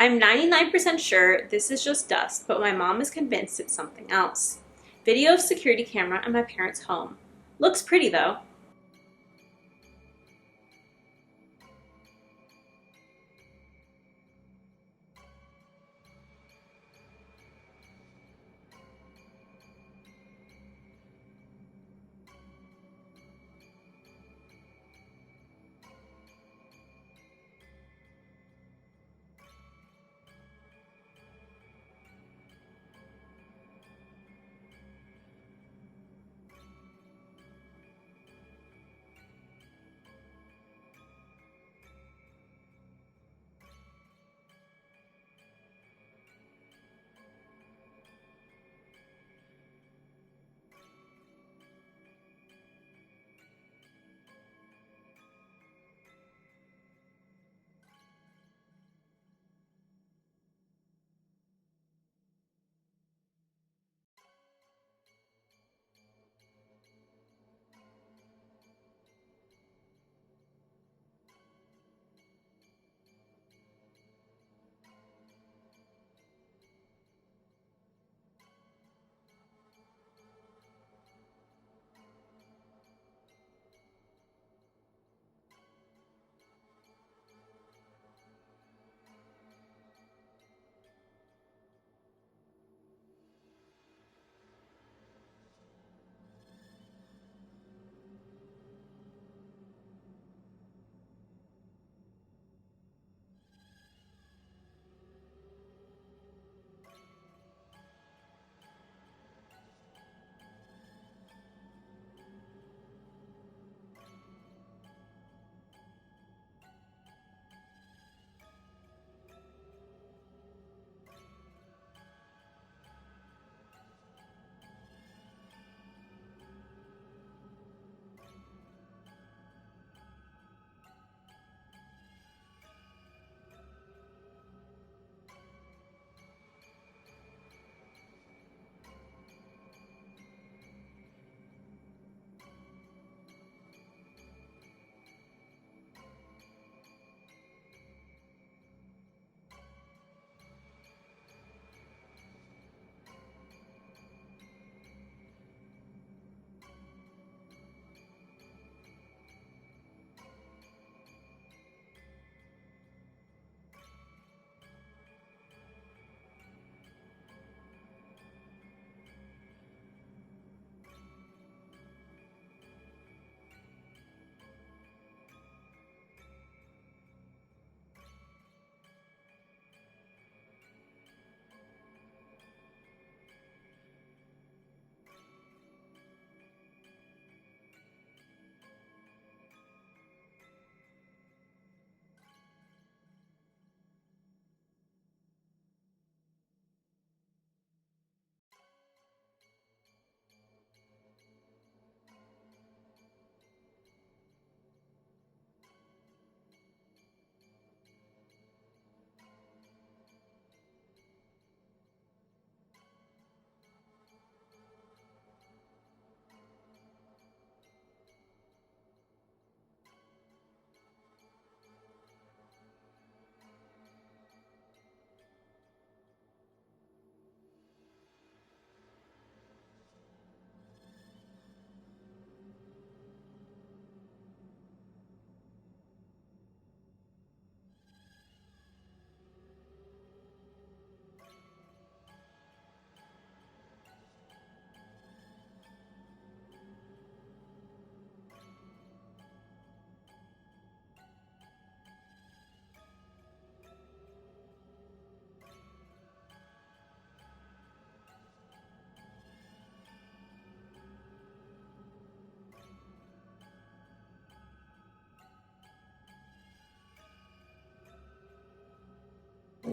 I'm 99% sure this is just dust, but my mom is convinced it's something else. Video of security camera in my parents' home. Looks pretty though.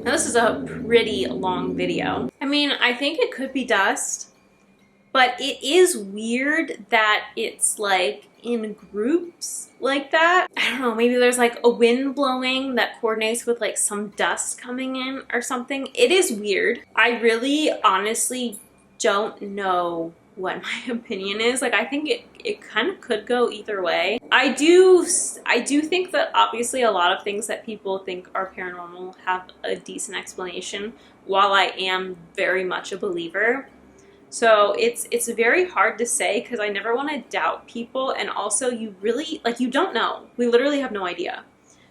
Now this is a pretty long video. I mean, I think it could be dust, but it is weird that it's like in groups like that. I don't know, maybe there's like a wind blowing that coordinates with like some dust coming in or something. It is weird. I really honestly don't know what my opinion is. Like, I think it kind of could go either way. I do think that obviously a lot of things that people think are paranormal have a decent explanation, while I am very much a believer. So it's very hard to say because I never want to doubt people, and also you really, like, you don't know. We literally have no idea.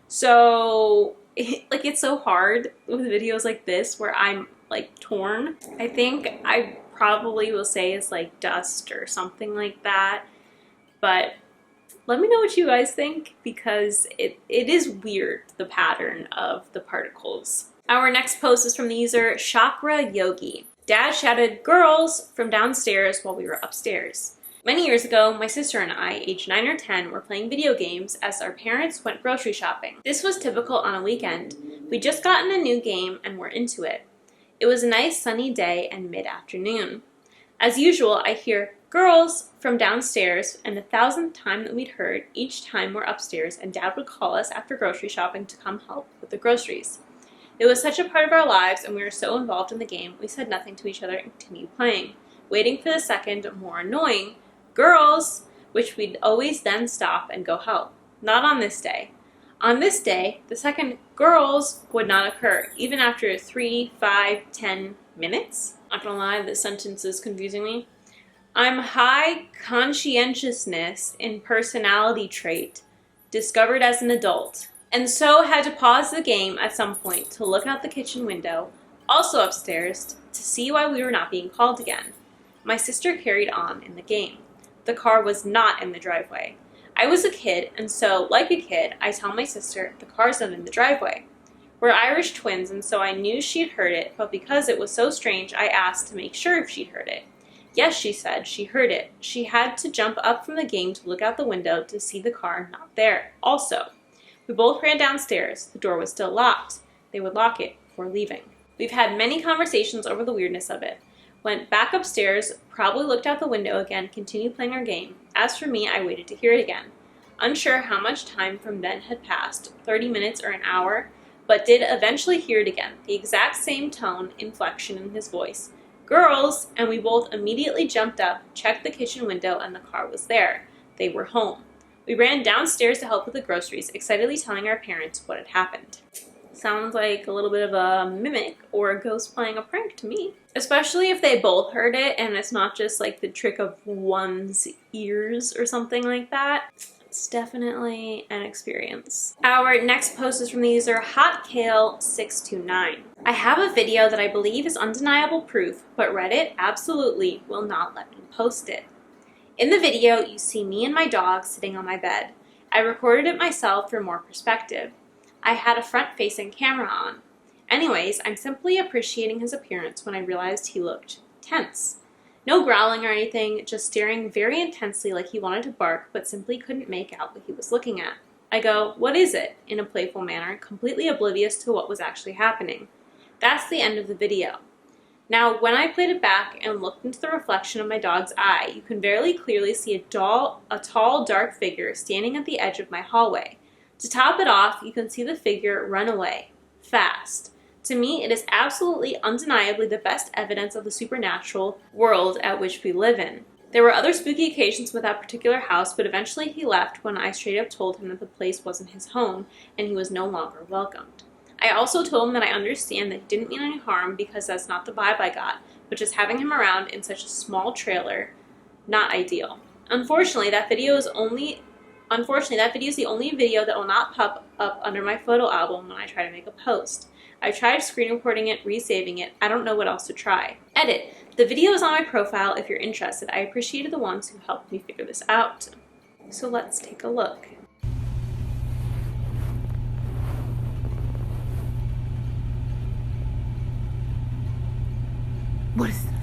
So it's so hard with videos like this where I'm like torn. I think I probably will say it's like dust or something like that, but let me know what you guys think, because it is weird, the pattern of the particles. Our next post is from the user Chakra Yogi. Dad shouted "girls" from downstairs while we were upstairs. Many years ago, my sister and I, aged 9 or 10, were playing video games as our parents went grocery shopping. This was typical on a weekend. We'd just gotten a new game and were into it. It was a nice sunny day and mid-afternoon. As usual, I hear "girls" from downstairs, and the 1,000th time that we'd heard, each time we're upstairs and Dad would call us after grocery shopping to come help with the groceries. It was such a part of our lives, and we were so involved in the game, we said nothing to each other and continued playing, waiting for the second, more annoying "girls," which we'd always then stop and go help. Not on this day. On this day, the second "girls" would not occur, even after 3, 5, 10 minutes. Not gonna lie, this sentence is confusing me. I'm high conscientiousness in personality trait, discovered as an adult, and so had to pause the game at some point to look out the kitchen window, also upstairs, to see why we were not being called again. My sister carried on in the game. The car was not in the driveway. I was a kid, and so, like a kid, I tell my sister, the car's not in the driveway. We're Irish twins, and so I knew she'd heard it, but because it was so strange, I asked to make sure if she'd heard it. Yes, she said, she heard it. She had to jump up from the game to look out the window to see the car not there. Also, we both ran downstairs. The door was still locked. They would lock it before leaving. We've had many conversations over the weirdness of it. Went back upstairs, probably looked out the window again, continued playing our game. As for me, I waited to hear it again. Unsure how much time from then had passed, 30 minutes or an hour, but did eventually hear it again, the exact same tone, inflection in his voice. "Girls!" And we both immediately jumped up, checked the kitchen window, and the car was there. They were home. We ran downstairs to help with the groceries, excitedly telling our parents what had happened. Sounds like a little bit of a mimic or a ghost playing a prank to me. Especially if they both heard it and it's not just like the trick of one's ears or something like that. It's definitely an experience. Our next post is from the user HotKale629. I have a video that I believe is undeniable proof, but Reddit absolutely will not let me post it. In the video, you see me and my dog sitting on my bed. I recorded it myself for more perspective. I had a front-facing camera on. Anyways, I'm simply appreciating his appearance when I realized he looked tense. No growling or anything, just staring very intensely like he wanted to bark but simply couldn't make out what he was looking at. I go, "What is it?" in a playful manner, completely oblivious to what was actually happening. That's the end of the video. Now, when I played it back and looked into the reflection of my dog's eye, you can very clearly see a tall, dark figure standing at the edge of my hallway. To top it off, you can see the figure run away, fast. To me, it is absolutely undeniably the best evidence of the supernatural world at which we live in. There were other spooky occasions with that particular house, but eventually he left when I straight up told him that the place wasn't his home and he was no longer welcomed. I also told him that I understand that he didn't mean any harm because that's not the vibe I got, but just having him around in such a small trailer, not ideal. Unfortunately, that video is the only video that will not pop up under my photo album when I try to make a post. I tried screen recording it, resaving it. I don't know what else to try. Edit. The video is on my profile if you're interested. I appreciated the ones who helped me figure this out. So let's take a look. What is that?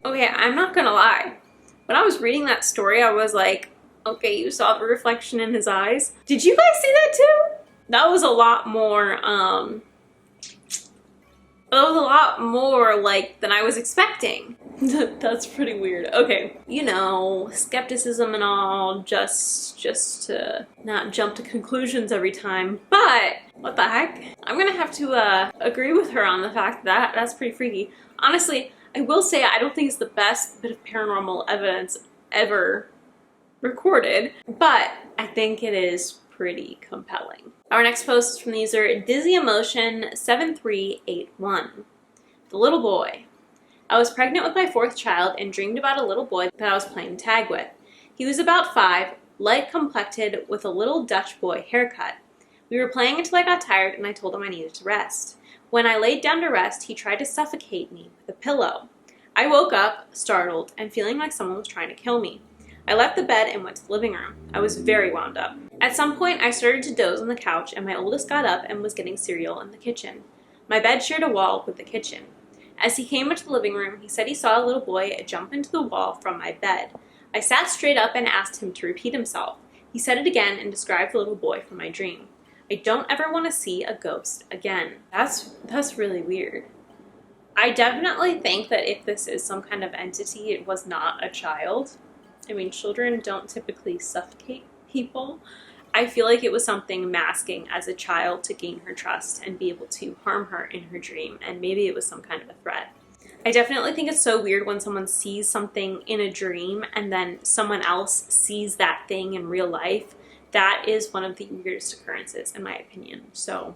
Okay, I'm not gonna lie. When I was reading that story, I was like, okay, you saw the reflection in his eyes. Did you guys see that too? That was a lot more, like than I was expecting. That's pretty weird. Okay, you know, skepticism and all, just to not jump to conclusions every time, but what the heck? I'm gonna have to agree with her on the fact that that's pretty freaky. Honestly, I will say I don't think it's the best bit of paranormal evidence ever recorded, but I think it is pretty compelling. Our next post is from the user Dizzy Emotion 7381. The little boy. I was pregnant with my 4th child and dreamed about a little boy that I was playing tag with. He was about 5, light complected with a little Dutch boy haircut. We were playing until I got tired and I told him I needed to rest. When I laid down to rest, he tried to suffocate me with a pillow. I woke up, startled, and feeling like someone was trying to kill me. I left the bed and went to the living room. I was very wound up. At some point, I started to doze on the couch and my oldest got up and was getting cereal in the kitchen. My bed shared a wall with the kitchen. As he came into the living room, he said he saw a little boy jump into the wall from my bed. I sat straight up and asked him to repeat himself. He said it again and described the little boy from my dream. I don't ever want to see a ghost again. That's really weird. I definitely think that if this is some kind of entity, it was not a child. I mean, children don't typically suffocate people. I feel like it was something masking as a child to gain her trust and be able to harm her in her dream, and maybe it was some kind of a threat. I definitely think it's so weird when someone sees something in a dream and then someone else sees that thing in real life. That is one of the weirdest occurrences, in my opinion. So,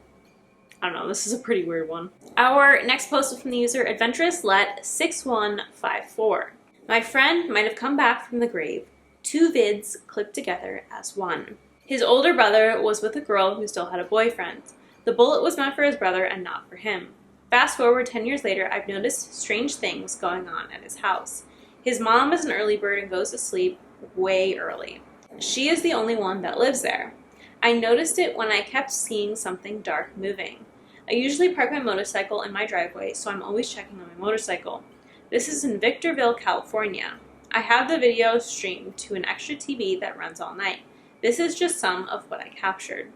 I don't know, this is a pretty weird one. Our next post is from the user AdventurousLet6154. My friend might have come back from the grave. 2 vids clipped together as one. His older brother was with a girl who still had a boyfriend. The bullet was meant for his brother and not for him. Fast forward 10 years later, I've noticed strange things going on at his house. His mom is an early bird and goes to sleep way early. She is the only one that lives there. I noticed it when I kept seeing something dark moving. I usually park my motorcycle in my driveway, so I'm always checking on my motorcycle. This is in Victorville, California. I have the video streamed to an extra TV that runs all night. This is just some of what I captured.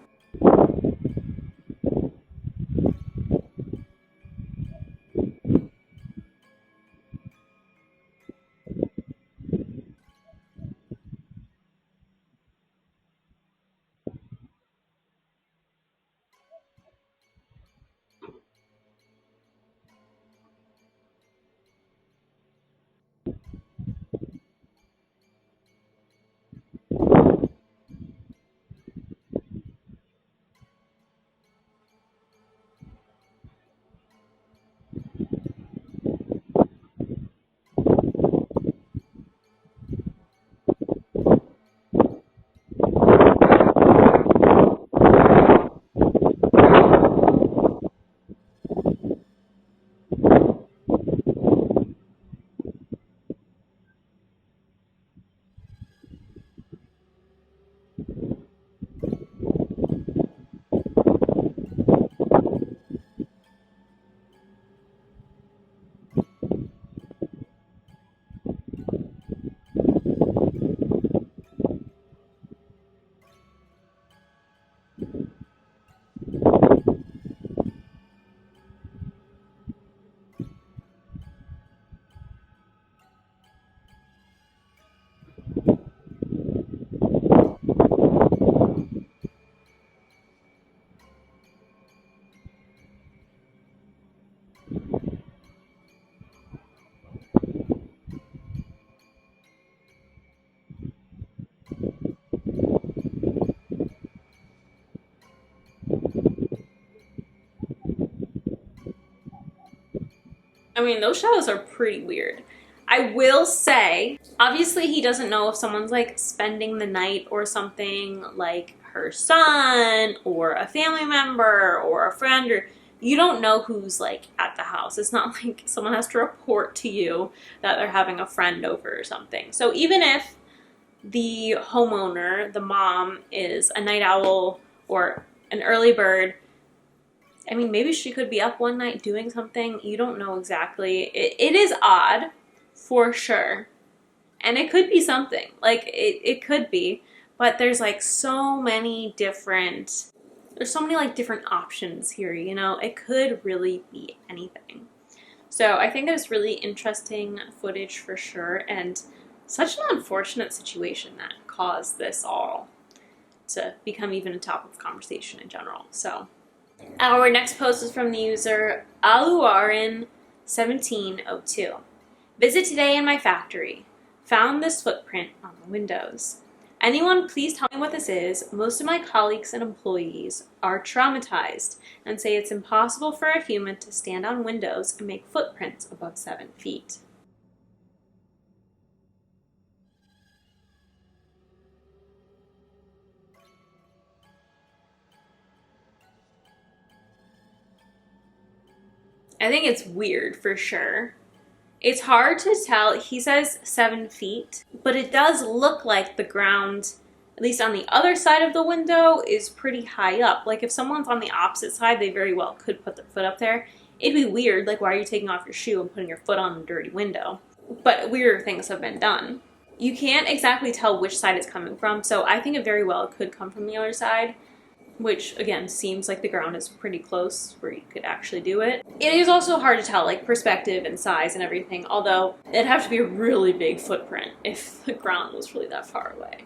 I mean, those shadows are pretty weird. I will say, obviously he doesn't know if someone's like spending the night or something, like her son or a family member or a friend, or you don't know who's like at the house. It's not like someone has to report to you that they're having a friend over or something. So even if the homeowner, the mom, is a night owl or an early bird, I mean, maybe she could be up one night doing something. You don't know exactly. It is odd, for sure. And it could be something. Like, it could be. But there's, like, so many different... There's so many, like, different options here, you know? It could really be anything. So I think that it's really interesting footage for sure, and such an unfortunate situation that caused this all to become even a topic of conversation in general. So our next post is from the user Aluarin1702. Visit today in my factory. Found this footprint on the windows. Anyone please tell me what this is? Most of my colleagues and employees are traumatized and say it's impossible for a human to stand on windows and make footprints above 7 feet. I think it's weird for sure. It's hard to tell. He says 7 feet, but it does look like the ground, at least on the other side of the window, is pretty high up. Like if someone's on the opposite side, they very well could put their foot up there. It'd be weird, like why are you taking off your shoe and putting your foot on a dirty window? But weirder things have been done. You can't exactly tell which side it's coming from, so I think it very well could come from the other side, which again seems like the ground is pretty close where you could actually do it. It is also hard to tell, like perspective and size and everything, although it'd have to be a really big footprint if the ground was really that far away.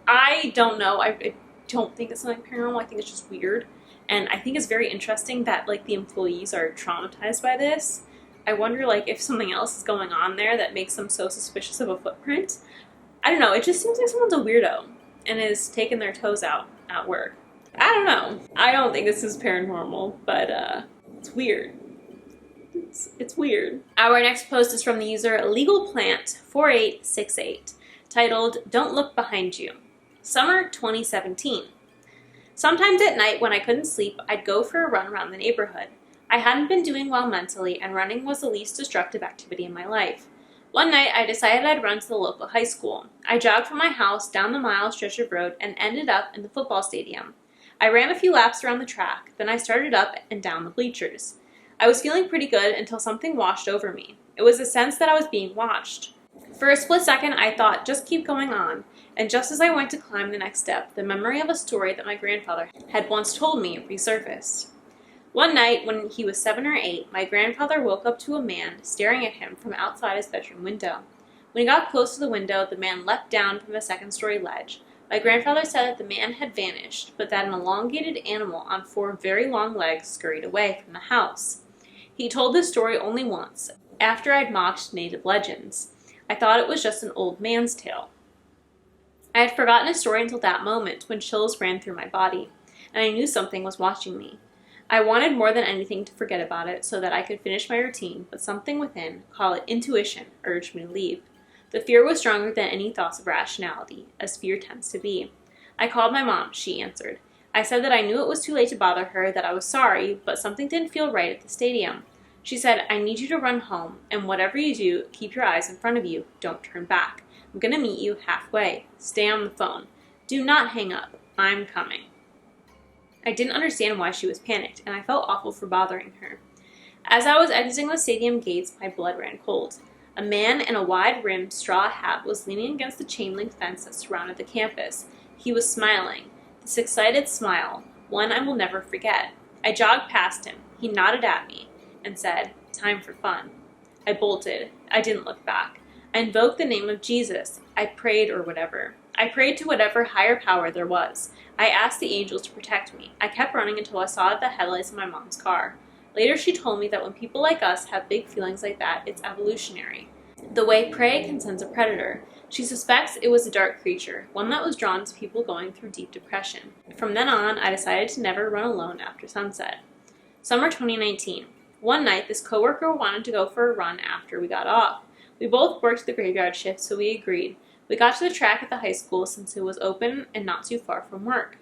I don't know. I don't think it's something paranormal. I think it's just weird. And I think it's very interesting that like the employees are traumatized by this. I wonder like if something else is going on there that makes them so suspicious of a footprint. I don't know. It just seems like someone's a weirdo and is taking their toes out at work. I don't know. I don't think this is paranormal, but it's weird. It's weird. Our next post is from the user LegalPlant4868, titled Don't Look Behind You. Summer 2017. Sometimes at night when I couldn't sleep, I'd go for a run around the neighborhood. I hadn't been doing well mentally, and running was the least destructive activity in my life. One night, I decided I'd run to the local high school. I jogged from my house down the mile stretch of road and ended up in the football stadium. I ran a few laps around the track, then I started up and down the bleachers. I was feeling pretty good until something washed over me. It was a sense that I was being watched. For a split second, I thought, just keep going on, and just as I went to climb the next step, the memory of a story that my grandfather had once told me resurfaced. One night, when he was 7 or 8, my grandfather woke up to a man staring at him from outside his bedroom window. When he got close to the window, the man leapt down from a second-story ledge. My grandfather said that the man had vanished, but that an elongated animal on 4 very long legs scurried away from the house. He told this story only once, after I'd mocked native legends. I thought it was just an old man's tale. I had forgotten his story until that moment, when chills ran through my body, and I knew something was watching me. I wanted more than anything to forget about it so that I could finish my routine, but something within, call it intuition, urged me to leave. The fear was stronger than any thoughts of rationality, as fear tends to be. I called my mom, she answered. I said that I knew it was too late to bother her, that I was sorry, but something didn't feel right at the stadium. She said, I need you to run home, and whatever you do, keep your eyes in front of you. Don't turn back. I'm going to meet you halfway. Stay on the phone. Do not hang up. I'm coming. I didn't understand why she was panicked, and I felt awful for bothering her. As I was exiting the stadium gates, my blood ran cold. A man in a wide-rimmed straw hat was leaning against the chain-link fence that surrounded the campus. He was smiling. This excited smile, one I will never forget. I jogged past him. He nodded at me and said, time for fun. I bolted. I didn't look back. I invoked the name of Jesus. I prayed or whatever. I prayed to whatever higher power there was. I asked the angels to protect me. I kept running until I saw the headlights of my mom's car. Later, she told me that when people like us have big feelings like that, it's evolutionary. The way prey can sense a predator. She suspects it was a dark creature, one that was drawn to people going through deep depression. From then on, I decided to never run alone after sunset. Summer 2019. One night, this coworker wanted to go for a run after we got off. We both worked the graveyard shift, so we agreed. We got to the track at the high school since it was open and not too far from work.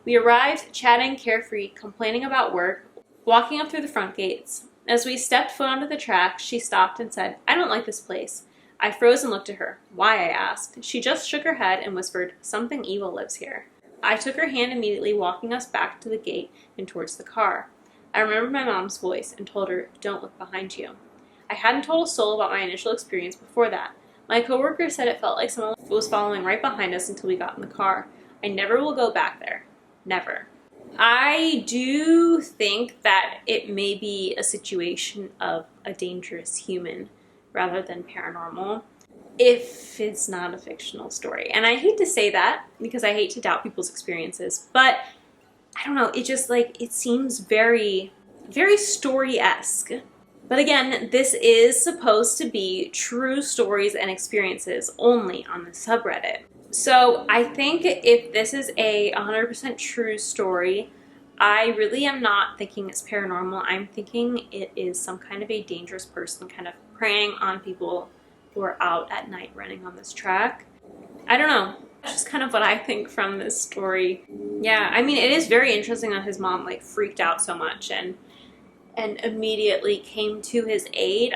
We arrived, chatting, carefree, complaining about work, walking up through the front gates. As we stepped foot onto the track, she stopped and said, I don't like this place. I froze and looked at her. Why, I asked. She just shook her head and whispered, something evil lives here. I took her hand immediately, walking us back to the gate and towards the car. I remembered my mom's voice and told her, don't look behind you. I hadn't told a soul about my initial experience before that. My coworker said it felt like someone was following right behind us until we got in the car. I never will go back there. Never. I do think that it may be a situation of a dangerous human rather than paranormal, if it's not a fictional story. And I hate to say that because I hate to doubt people's experiences, but I don't know, it just like, it seems very, very story-esque. But again, this is supposed to be true stories and experiences only on the subreddit. So I think if this is a 100% true story, I really am not thinking it's paranormal. I'm thinking it is some kind of a dangerous person kind of preying on people who are out at night running on this track. I don't know. That's just kind of what I think from this story. Yeah, I mean, it is very interesting that his mom like freaked out so much and immediately came to his aid.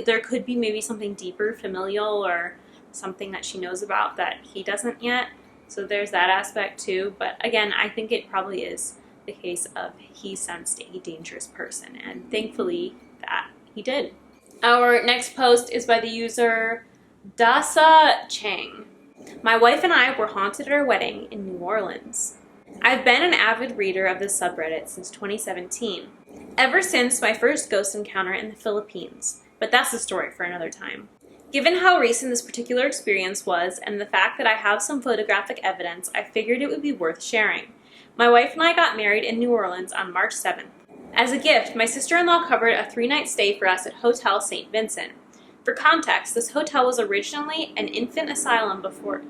There could be maybe something deeper, familial, or something that she knows about that he doesn't yet. So there's that aspect too. But again, I think it probably is the case of he sensed a dangerous person, and thankfully that he did. Our next post is by the user Dasa Chang. My wife and I were haunted at our wedding in New Orleans. I've been an avid reader of this subreddit since 2017, ever since my first ghost encounter in the Philippines, but that's a story for another time. Given how recent this particular experience was and the fact that I have some photographic evidence, I figured it would be worth sharing. My wife and I got married in New Orleans on March 7th. As a gift, my sister-in-law covered a 3-night stay for us at Hotel St. Vincent. For context, this hotel was originally an infant asylum before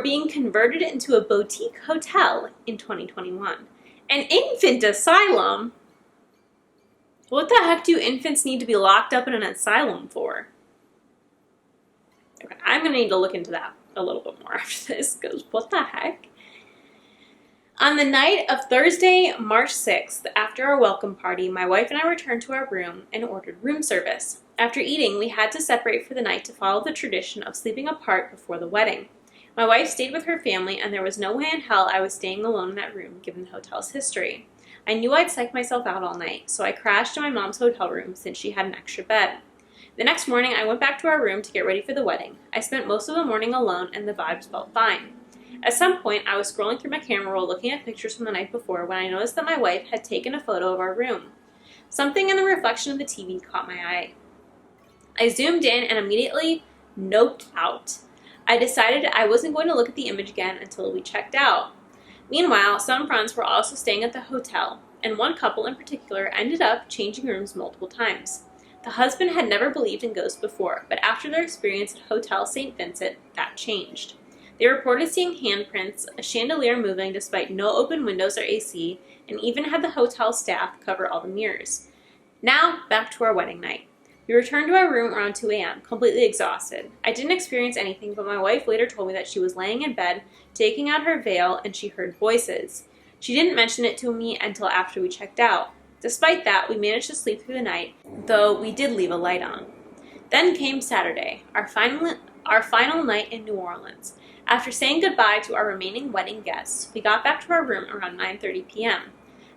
being converted into a boutique hotel in 2021. An infant asylum? What the heck do infants need to be locked up in an asylum for? Okay, I'm going to need to look into that a little bit more after this, because what the heck? On the night of Thursday, March 6th, after our welcome party, my wife and I returned to our room and ordered room service. After eating, we had to separate for the night to follow the tradition of sleeping apart before the wedding. My wife stayed with her family, and there was no way in hell I was staying alone in that room given the hotel's history. I knew I'd psych myself out all night, so I crashed in my mom's hotel room since she had an extra bed. The next morning, I went back to our room to get ready for the wedding. I spent most of the morning alone, and the vibes felt fine. At some point, I was scrolling through my camera roll looking at pictures from the night before when I noticed that my wife had taken a photo of our room. Something in the reflection of the TV caught my eye. I zoomed in and immediately noped out. I decided I wasn't going to look at the image again until we checked out. Meanwhile, some friends were also staying at the hotel, and one couple in particular ended up changing rooms multiple times. The husband had never believed in ghosts before, but after their experience at Hotel St. Vincent, that changed. They reported seeing handprints, a chandelier moving despite no open windows or AC, and even had the hotel staff cover all the mirrors. Now, back to our wedding night. We returned to our room around 2 a.m., completely exhausted. I didn't experience anything, but my wife later told me that she was laying in bed, taking out her veil, and she heard voices. She didn't mention it to me until after we checked out. Despite that, we managed to sleep through the night, though we did leave a light on. Then came Saturday, our final night in New Orleans. After saying goodbye to our remaining wedding guests, we got back to our room around 9:30 p.m.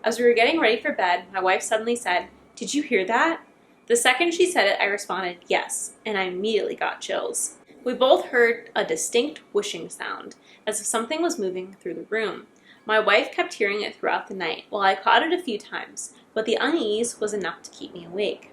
As we were getting ready for bed, my wife suddenly said, "Did you hear that?" The second she said it, I responded, "Yes," and I immediately got chills. We both heard a distinct whooshing sound, as if something was moving through the room. My wife kept hearing it throughout the night, while I caught it a few times, but the unease was enough to keep me awake.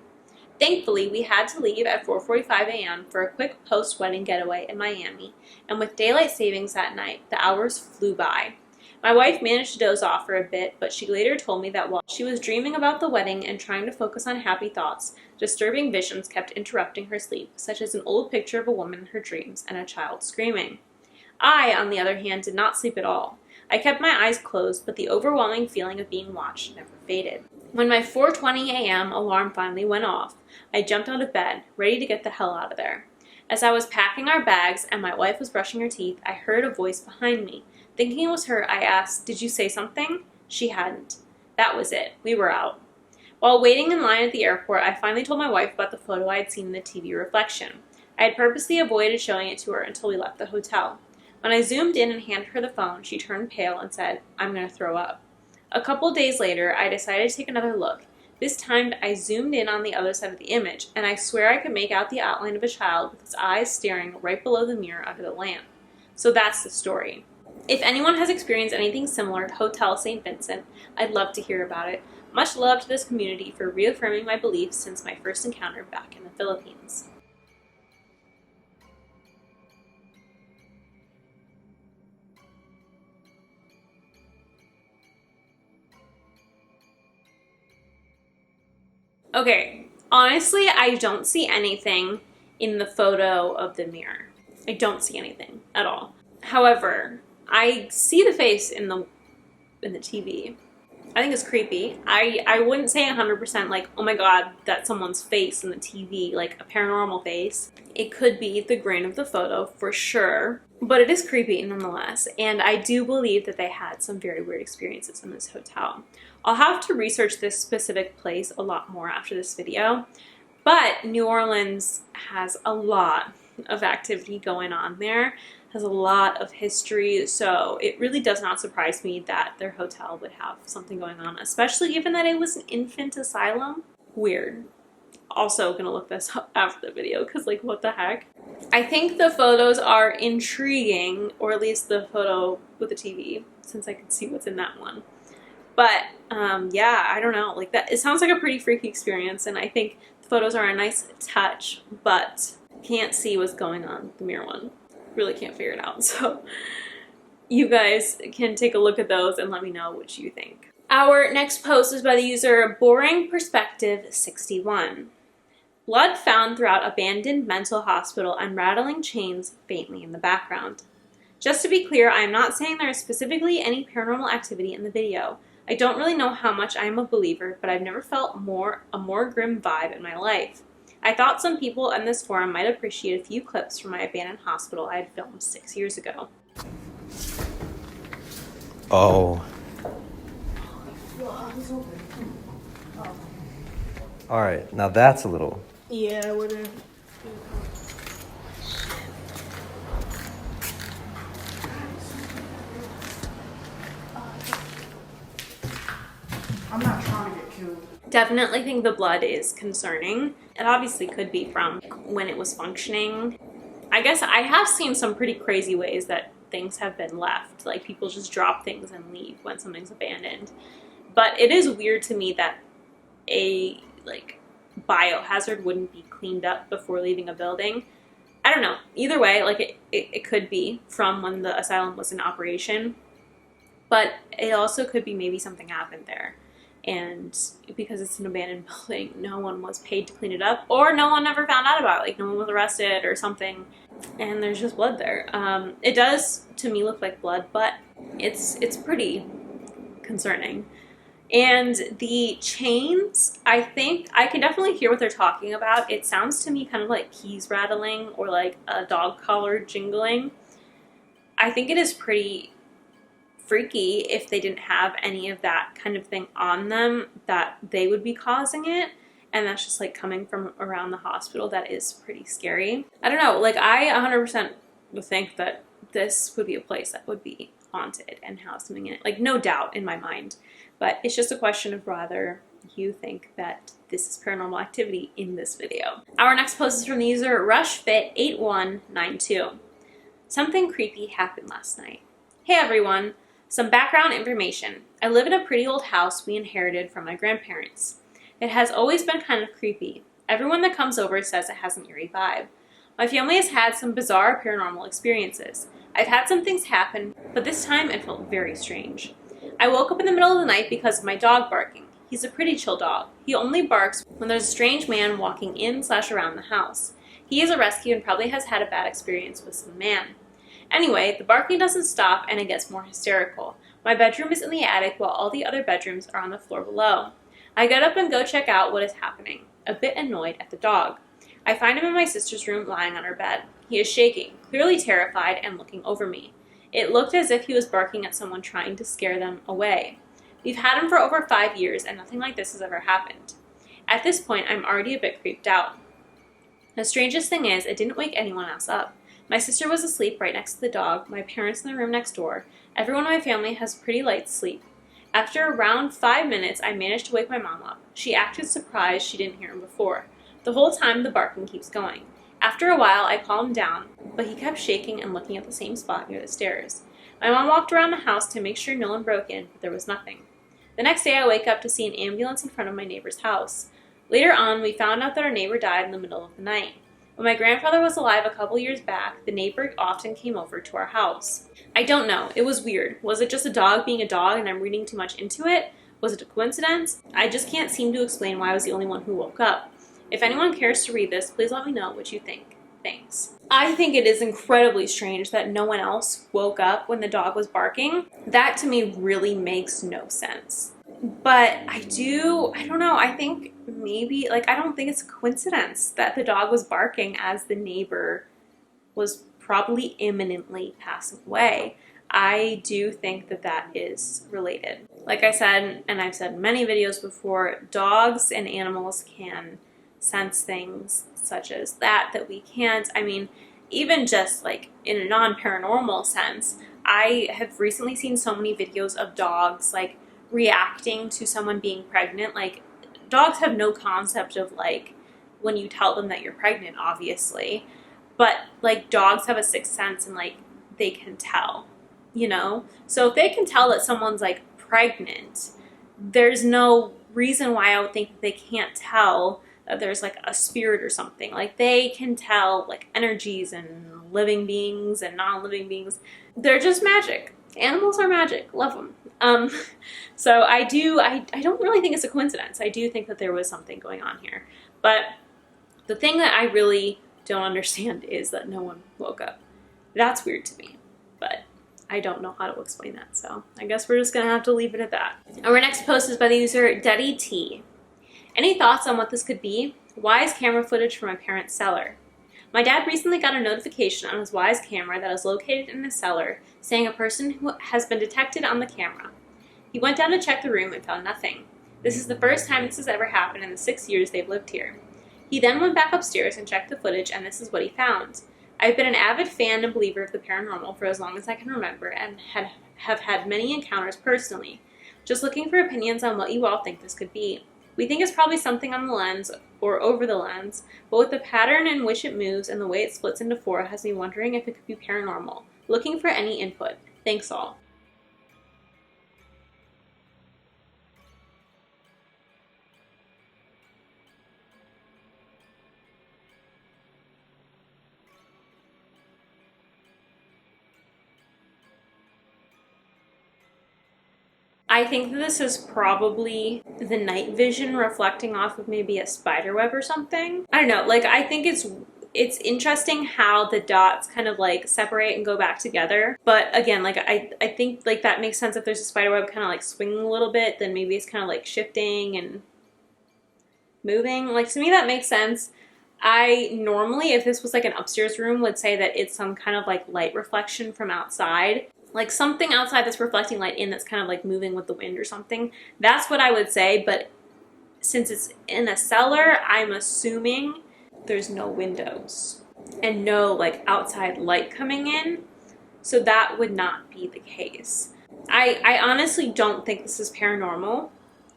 Thankfully, we had to leave at 4:45 a.m. for a quick post-wedding getaway in Miami, and with daylight savings that night, the hours flew by. My wife managed to doze off for a bit, but she later told me that while she was dreaming about the wedding and trying to focus on happy thoughts, disturbing visions kept interrupting her sleep, such as an old picture of a woman in her dreams and a child screaming. I, on the other hand, did not sleep at all. I kept my eyes closed, but the overwhelming feeling of being watched never faded. When my 4:20 a.m. alarm finally went off, I jumped out of bed, ready to get the hell out of there. As I was packing our bags and my wife was brushing her teeth, I heard a voice behind me. Thinking it was her, I asked, "Did you say something?" She hadn't. That was it. We were out. While waiting in line at the airport, I finally told my wife about the photo I had seen in the TV reflection. I had purposely avoided showing it to her until we left the hotel. When I zoomed in and handed her the phone, she turned pale and said, "I'm going to throw up." A couple days later, I decided to take another look. This time, I zoomed in on the other side of the image, and I swear I could make out the outline of a child with his eyes staring right below the mirror under the lamp. So that's the story. If anyone has experienced anything similar at Hotel St. Vincent, I'd love to hear about it. Much love to this community for reaffirming my beliefs since my first encounter back in the Philippines. Okay, honestly, I don't see anything in the photo of the mirror. I don't see anything at all. However, I see the face in the TV. I think it's creepy. I wouldn't say 100% like, oh my god, that's someone's face in the TV, like a paranormal face. It could be the grain of the photo for sure, but it is creepy nonetheless. And I do believe that they had some very weird experiences in this hotel. I'll have to research this specific place a lot more after this video, but New Orleans has a lot of activity going on there, has a lot of history, so it really does not surprise me that their hotel would have something going on, especially given that it was an infant asylum. Weird. Also gonna look this up after the video, because like, what the heck? I think the photos are intriguing, or at least the photo with the TV, since I can see what's in that one. But yeah, I don't know, like that, it sounds like a pretty freaky experience, and I think the photos are a nice touch, but can't see what's going on the mirror one. Really can't figure it out. So you guys can take a look at those and let me know what you think. Our next post is by the user Boring Perspective 61. Blood found throughout abandoned mental hospital and rattling chains faintly in the background. Just to be clear, I am not saying there is specifically any paranormal activity in the video. I don't really know how much I am a believer, but I've never felt a more grim vibe in my life. I thought some people in this forum might appreciate a few clips from my abandoned hospital I had filmed 6 years ago. Oh. Alright, now that's a little... Yeah, I wouldn't. I'm not trying to get killed. Definitely think the blood is concerning. It obviously could be from when it was functioning. I guess I have seen some pretty crazy ways that things have been left. Like people just drop things and leave when something's abandoned. But it is weird to me that a biohazard wouldn't be cleaned up before leaving a building. I don't know. Either way, like it could be from when the asylum was in operation. But it also could be maybe something happened there. And because it's an abandoned building, no one was paid to clean it up, or no one ever found out about it. Like no one was arrested or something, and there's just blood there. It does to me look like blood, but it's pretty concerning. And the chains, I think I can definitely hear what they're talking about. It sounds to me kind of like keys rattling or like a dog collar jingling. I think it is pretty freaky if they didn't have any of that kind of thing on them, that they would be causing it, and that's just like coming from around the hospital. That is pretty scary. I don't know, like I 100% would think that this would be a place that would be haunted and have something in it, like no doubt in my mind, but it's just a question of whether you think that this is paranormal activity in this video. Our next post is from the user RushFit8192. Something creepy happened last night. Hey everyone. Some background information. I live in a pretty old house we inherited from my grandparents. It has always been kind of creepy. Everyone that comes over says it has an eerie vibe. My family has had some bizarre paranormal experiences. I've had some things happen, but this time it felt very strange. I woke up in the middle of the night because of my dog barking. He's a pretty chill dog. He only barks when there's a strange man walking in/around the house. He is a rescue and probably has had a bad experience with some man. Anyway, the barking doesn't stop and it gets more hysterical. My bedroom is in the attic while all the other bedrooms are on the floor below. I get up and go check out what is happening, a bit annoyed at the dog. I find him in my sister's room lying on her bed. He is shaking, clearly terrified and looking over me. It looked as if he was barking at someone trying to scare them away. We've had him for over 5 years and nothing like this has ever happened. At this point, I'm already a bit creeped out. The strangest thing is, it didn't wake anyone else up. My sister was asleep right next to the dog, my parents in the room next door. Everyone in my family has pretty light sleep. After around 5 minutes, I managed to wake my mom up. She acted surprised she didn't hear him before. The whole time, the barking keeps going. After a while, I calmed him down, but he kept shaking and looking at the same spot near the stairs. My mom walked around the house to make sure no one broke in, but there was nothing. The next day, I wake up to see an ambulance in front of my neighbor's house. Later on, we found out that our neighbor died in the middle of the night. When my grandfather was alive a couple years back, the neighbor often came over to our house. I don't know. It was weird. Was it just a dog being a dog and I'm reading too much into it? Was it a coincidence? I just can't seem to explain why I was the only one who woke up. If anyone cares to read this, please let me know what you think. Thanks. I think it is incredibly strange that no one else woke up when the dog was barking. That to me really makes no sense. But I don't know, I think maybe, I don't think it's a coincidence that the dog was barking as the neighbor was probably imminently passing away. I do think that that is related. Like I said, and I've said in many videos before, dogs and animals can sense things such as that we can't. I mean, even just in a non-paranormal sense, I have recently seen so many videos of dogs reacting to someone being pregnant. Dogs have no concept of when you tell them that you're pregnant, obviously, but dogs have a sixth sense and they can tell, so if they can tell that someone's pregnant, there's no reason why I would think that they can't tell that there's a spirit or something. They can tell energies and living beings and non-living beings. They're just magic. Animals are magic. Love them. So I don't really think it's a coincidence. I do think that there was something going on here. But the thing that I really don't understand is that no one woke up. That's weird to me, but I don't know how to explain that. So I guess we're just going to have to leave it at that. Our next post is by the user Daddy T. Any thoughts on what this could be? Wise camera footage from my parents' cellar. My dad recently got a notification on his Wise camera that is located in the cellar saying a person who has been detected on the camera. He went down to check the room and found nothing. This is the first time this has ever happened in the 6 years they've lived here. He then went back upstairs and checked the footage, and this is what he found. I've been an avid fan and believer of the paranormal for as long as I can remember and have had many encounters personally. Just looking for opinions on what you all think this could be. We think it's probably something on the lens or over the lens, but with the pattern in which it moves and the way it splits into four has me wondering if it could be paranormal. Looking for any input. Thanks all. I think this is probably the night vision reflecting off of maybe a spider web or something. I don't know, I think it's interesting how the dots kind of separate and go back together. But again, I think that makes sense if there's a spider web kind of swinging a little bit, then maybe it's kind of shifting and moving. To me that makes sense. I normally, if this was an upstairs room, would say that it's some kind of light reflection from outside. Something outside that's reflecting light in that's kind of moving with the wind or something. That's what I would say, but since it's in a cellar, I'm assuming there's no windows and no outside light coming in, so that would not be the case. I honestly don't think this is paranormal.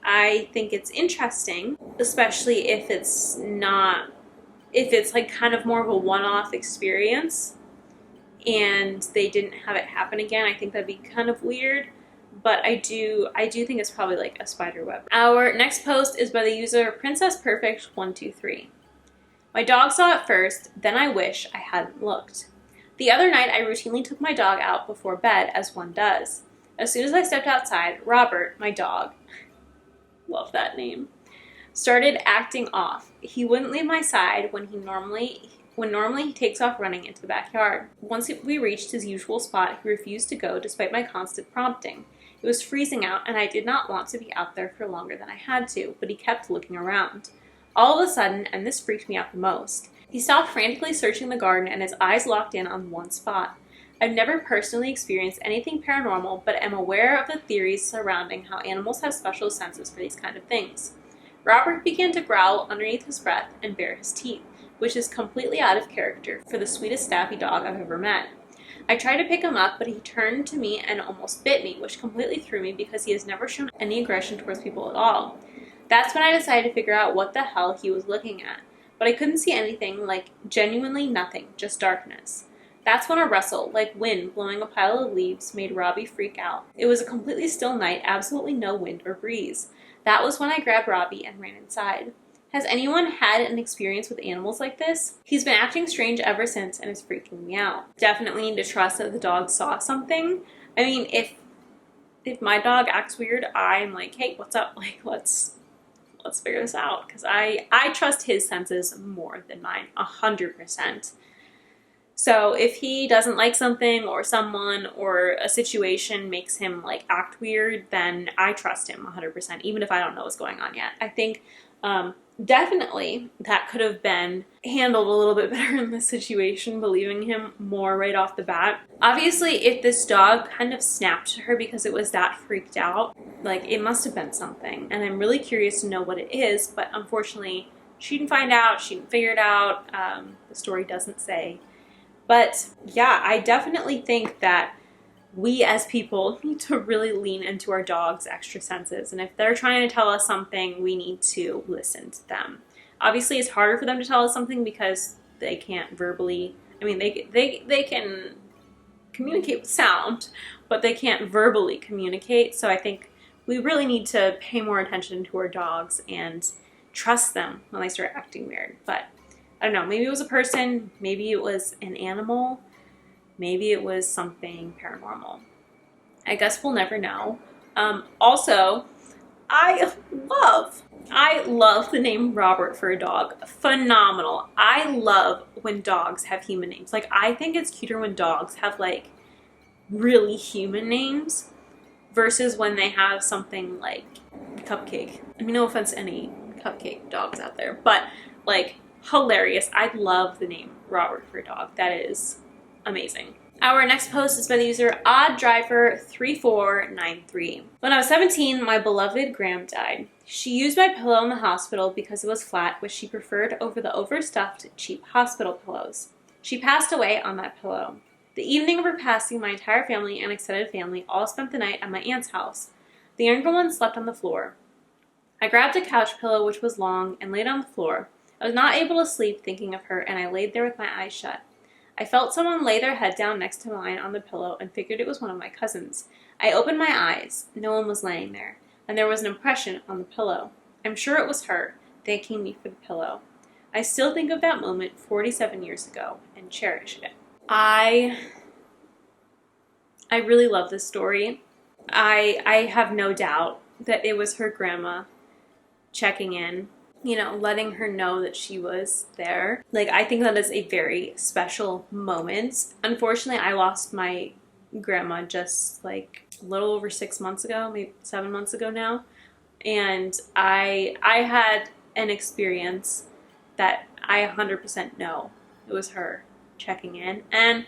I think it's interesting, especially if it's kind of more of a one-off experience and they didn't have it happen again. I think that'd be kind of weird, but I do think it's probably a spider web. Our next post is by the user Princess Perfect 123. My dog saw it first, then I wish I hadn't looked. The other night I routinely took my dog out before bed, as one does. As soon as I stepped outside, Robert, my dog, love that name, started acting off. He wouldn't leave my side when normally he takes off running into the backyard. Once we reached his usual spot, he refused to go despite my constant prompting. It was freezing out, and I did not want to be out there for longer than I had to, but he kept looking around. All of a sudden, and this freaked me out the most, he stopped frantically searching the garden and his eyes locked in on one spot. I've never personally experienced anything paranormal, but am aware of the theories surrounding how animals have special senses for these kind of things. Robert began to growl underneath his breath and bare his teeth, which is completely out of character for the sweetest staffy dog I've ever met. I tried to pick him up, but he turned to me and almost bit me, which completely threw me because he has never shown any aggression towards people at all. That's when I decided to figure out what the hell he was looking at. but I couldn't see anything, like genuinely nothing, just darkness. That's when a rustle, like wind blowing a pile of leaves, made Robbie freak out. It was a completely still night, absolutely no wind or breeze. That was when I grabbed Robbie and ran inside. Has anyone had an experience with animals like this? He's been acting strange ever since and is freaking me out. Definitely need to trust that the dog saw something. I mean, if my dog acts weird, I'm like, hey, what's up? Like, let's figure this out. Because I trust his senses more than mine, 100%. So if he doesn't like something or someone or a situation makes him like act weird, then I trust him 100%, even if I don't know what's going on yet. I think definitely that could have been handled a little bit better in this situation, believing him more right off the bat. Obviously, if this dog kind of snapped to her because it was that freaked out, like it must have been something. And I'm really curious to know what it is, but unfortunately, she didn't find out, she didn't figure it out. The story doesn't say. But yeah, I definitely think that we as people need to really lean into our dogs' extra senses. And if they're trying to tell us something, we need to listen to them. Obviously, it's harder for them to tell us something because they can't verbally, I mean, they can communicate with sound, but they can't verbally communicate. So I think we really need to pay more attention to our dogs and trust them when they start acting weird. But I don't know, maybe it was a person, maybe it was an animal, maybe it was something paranormal. I guess we'll never know. Also, I love the name Robert for a dog. Phenomenal. I love when dogs have human names. Like, I think it's cuter when dogs have like really human names versus when they have something like Cupcake. I mean, no offense to any Cupcake dogs out there, but like, hilarious. I love the name Robert for a dog. That is amazing. Our next post is by the user OddDriver3493. When I was 17, my beloved Gram died. She used my pillow in the hospital because it was flat, which she preferred over the overstuffed, cheap hospital pillows. She passed away on that pillow. The evening of her passing, my entire family and extended family all spent the night at my aunt's house. The younger one slept on the floor. I grabbed a couch pillow, which was long, and laid on the floor. I was not able to sleep thinking of her, and I laid there with my eyes shut. I felt someone lay their head down next to mine on the pillow and figured it was one of my cousins. I opened my eyes. No one was laying there, and there was an impression on the pillow. I'm sure it was her, thanking me for the pillow. I still think of that moment 47 years ago and cherish it. I really love this story. I have no doubt that it was her grandma checking in, you know, letting her know that she was there. Like, I think that is a very special moment. Unfortunately, I lost my grandma just like a little over 6 months ago, maybe 7 months ago now. And I had an experience that I 100% know it was her checking in. And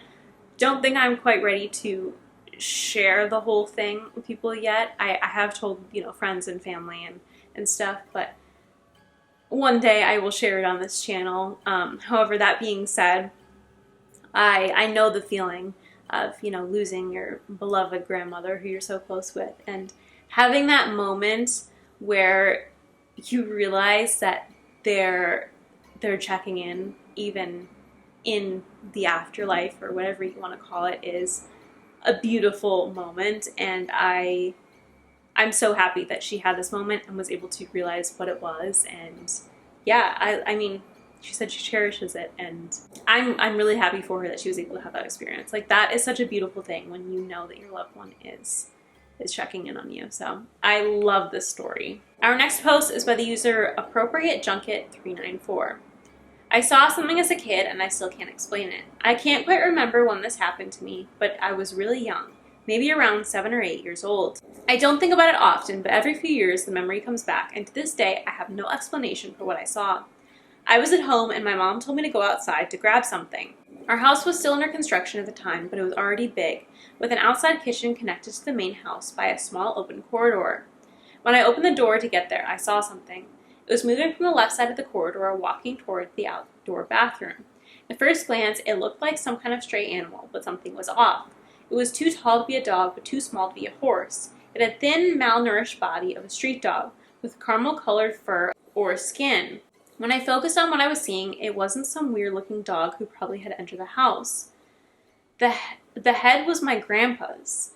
don't think I'm quite ready to share the whole thing with people yet. I have told, you know, friends and family and stuff, but one day I will share it on this channel. However, that being said, I know the feeling of, you know, losing your beloved grandmother who you're so close with, and having that moment where you realize that they're checking in, even in the afterlife or whatever you want to call it, is a beautiful moment. And I'm so happy that she had this moment and was able to realize what it was. And yeah, I mean, she said she cherishes it, and I'm really happy for her that she was able to have that experience. Like, that is such a beautiful thing when you know that your loved one is checking in on you. So I love this story. Our next post is by the user AppropriateJunket394. I saw something as a kid and I still can't explain it. I can't quite remember when this happened to me, but I was really young. Maybe around 7 or 8 years old. I don't think about it often, but every few years the memory comes back, and to this day I have no explanation for what I saw. I was at home and my mom told me to go outside to grab something. Our house was still under construction at the time, but it was already big, with an outside kitchen connected to the main house by a small open corridor. When I opened the door to get there, I saw something. It was moving from the left side of the corridor, walking toward the outdoor bathroom. At first glance, it looked like some kind of stray animal, but something was off. It was too tall to be a dog, but too small to be a horse. It had a thin, malnourished body of a street dog, with caramel-colored fur or skin. When I focused on what I was seeing, it wasn't some weird-looking dog who probably had entered the house. The head was my grandpa's.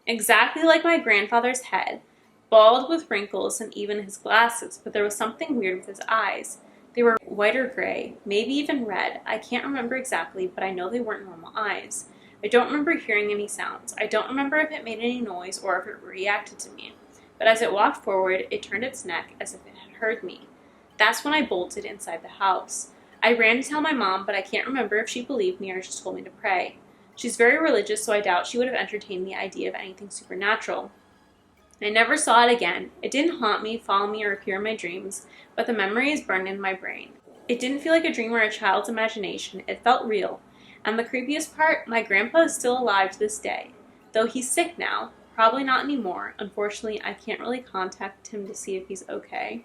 Exactly like my grandfather's head, bald with wrinkles and even his glasses, but there was something weird with his eyes. They were white or gray, maybe even red. I can't remember exactly, but I know they weren't normal eyes. I don't remember hearing any sounds. I don't remember if it made any noise or if it reacted to me. But as it walked forward, it turned its neck as if it had heard me. That's when I bolted inside the house. I ran to tell my mom, but I can't remember if she believed me or just told me to pray. She's very religious, so I doubt she would have entertained the idea of anything supernatural. I never saw it again. It didn't haunt me, follow me, or appear in my dreams, but the memory is burned in my brain. It didn't feel like a dream or a child's imagination. It felt real. And the creepiest part, my grandpa is still alive to this day. Though he's sick now, probably not anymore. Unfortunately, I can't really contact him to see if he's okay.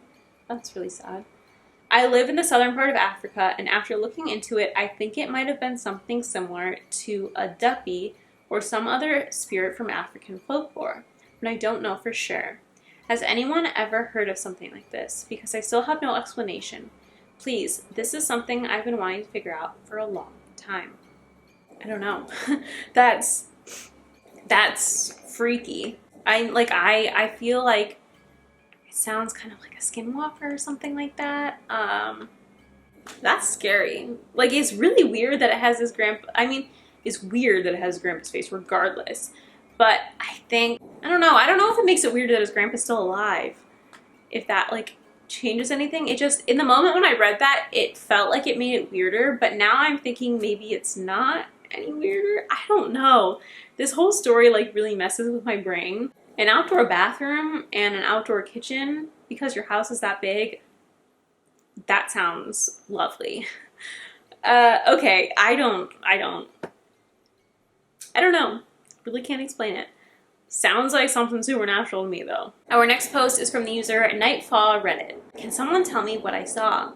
That's really sad. I live in the southern part of Africa, and after looking into it, I think it might have been something similar to a duppy or some other spirit from African folklore, but I don't know for sure. Has anyone ever heard of something like this? Because I still have no explanation. Please, this is something I've been wanting to figure out for a long time. I don't know. That's freaky. I feel like sounds kind of like a skinwalker or something like that. That's scary. Like, it's really weird that it has his grandpa. I mean, it's weird that it has his grandpa's face regardless. But I don't know if it makes it weird that his grandpa's still alive. If that, like, changes anything. It just, in the moment when I read that, it felt like it made it weirder. But now I'm thinking maybe it's not any weirder. I don't know. This whole story, like, really messes with my brain. An outdoor bathroom and an outdoor kitchen, because your house is that big, that sounds lovely. Okay, I don't know. Really can't explain it. Sounds like something supernatural to me, though. Our next post is from the user Nightfall Reddit. Can someone tell me what I saw?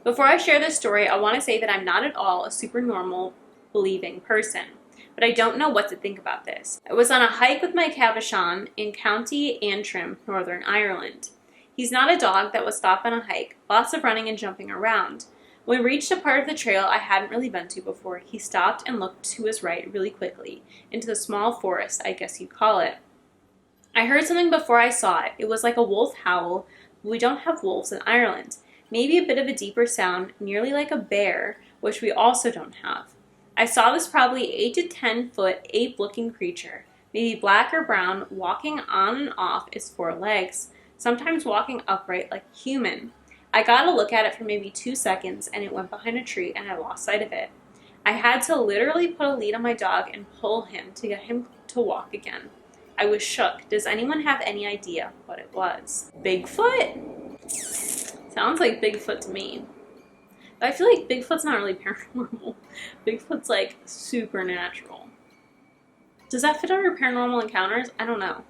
Before I share this story, I want to say that I'm not at all a super normal believing person, but I don't know what to think about this. I was on a hike with my Cavachon in County Antrim, Northern Ireland. He's not a dog that would stop on a hike, lots of running and jumping around. When we reached a part of the trail I hadn't really been to before, he stopped and looked to his right really quickly, into the small forest, I guess you'd call it. I heard something before I saw it. It was like a wolf howl, but we don't have wolves in Ireland. Maybe a bit of a deeper sound, nearly like a bear, which we also don't have. I saw this probably 8 to 10 foot ape-looking creature, maybe black or brown, walking on and off its 4 legs, sometimes walking upright like a human. I got a look at it for maybe 2 seconds and it went behind a tree and I lost sight of it. I had to literally put a lead on my dog and pull him to get him to walk again. I was shook. Does anyone have any idea what it was? Bigfoot? Sounds like Bigfoot to me. But I feel like Bigfoot's not really paranormal. Bigfoot's like supernatural. Does that fit under paranormal encounters? I don't know.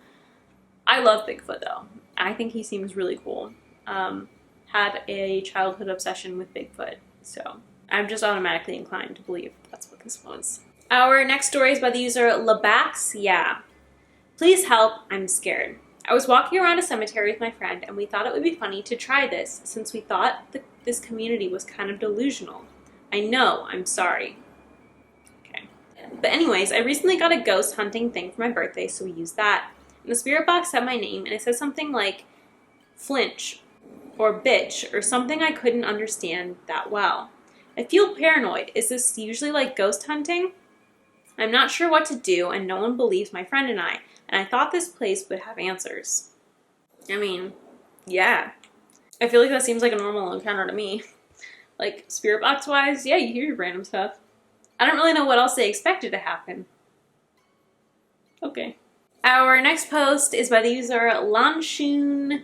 I love Bigfoot though. I think he seems really cool. Had a childhood obsession with Bigfoot, so I'm just automatically inclined to believe that's what this was. Our next story is by the user Labax. Yeah. Please help, I'm scared. I was walking around a cemetery with my friend and we thought it would be funny to try this since we thought this community was kind of delusional. I know, I'm sorry. Okay. But anyways, I recently got a ghost hunting thing for my birthday, so we used that. And the spirit box said my name and it said something like flinch or bitch or something I couldn't understand that well. I feel paranoid. Is this usually like ghost hunting? I'm not sure what to do and no one believes my friend and I thought this place would have answers. I mean, yeah. I feel like that seems like a normal encounter to me. Like, spirit box wise, yeah, you hear random stuff. I don't really know what else they expected to happen. Okay. Our next post is by the user Lanush016.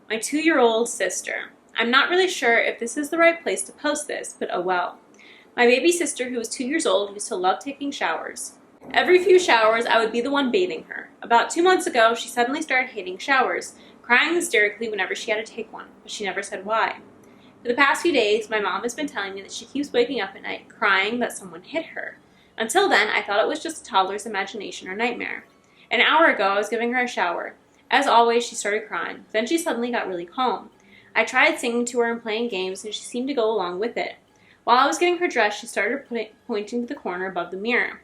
My 2-year-old sister. I'm not really sure if this is the right place to post this, but oh well. My baby sister, who was 2 years old, used to love taking showers. Every few showers, I would be the one bathing her. About 2 months ago, she suddenly started hating showers, crying hysterically whenever she had to take one, but she never said why. For the past few days, my mom has been telling me that she keeps waking up at night crying that someone hit her. Until then, I thought it was just a toddler's imagination or nightmare. An hour ago, I was giving her a shower. As always, she started crying. Then she suddenly got really calm. I tried singing to her and playing games, and she seemed to go along with it. While I was getting her dressed, she started pointing to the corner above the mirror,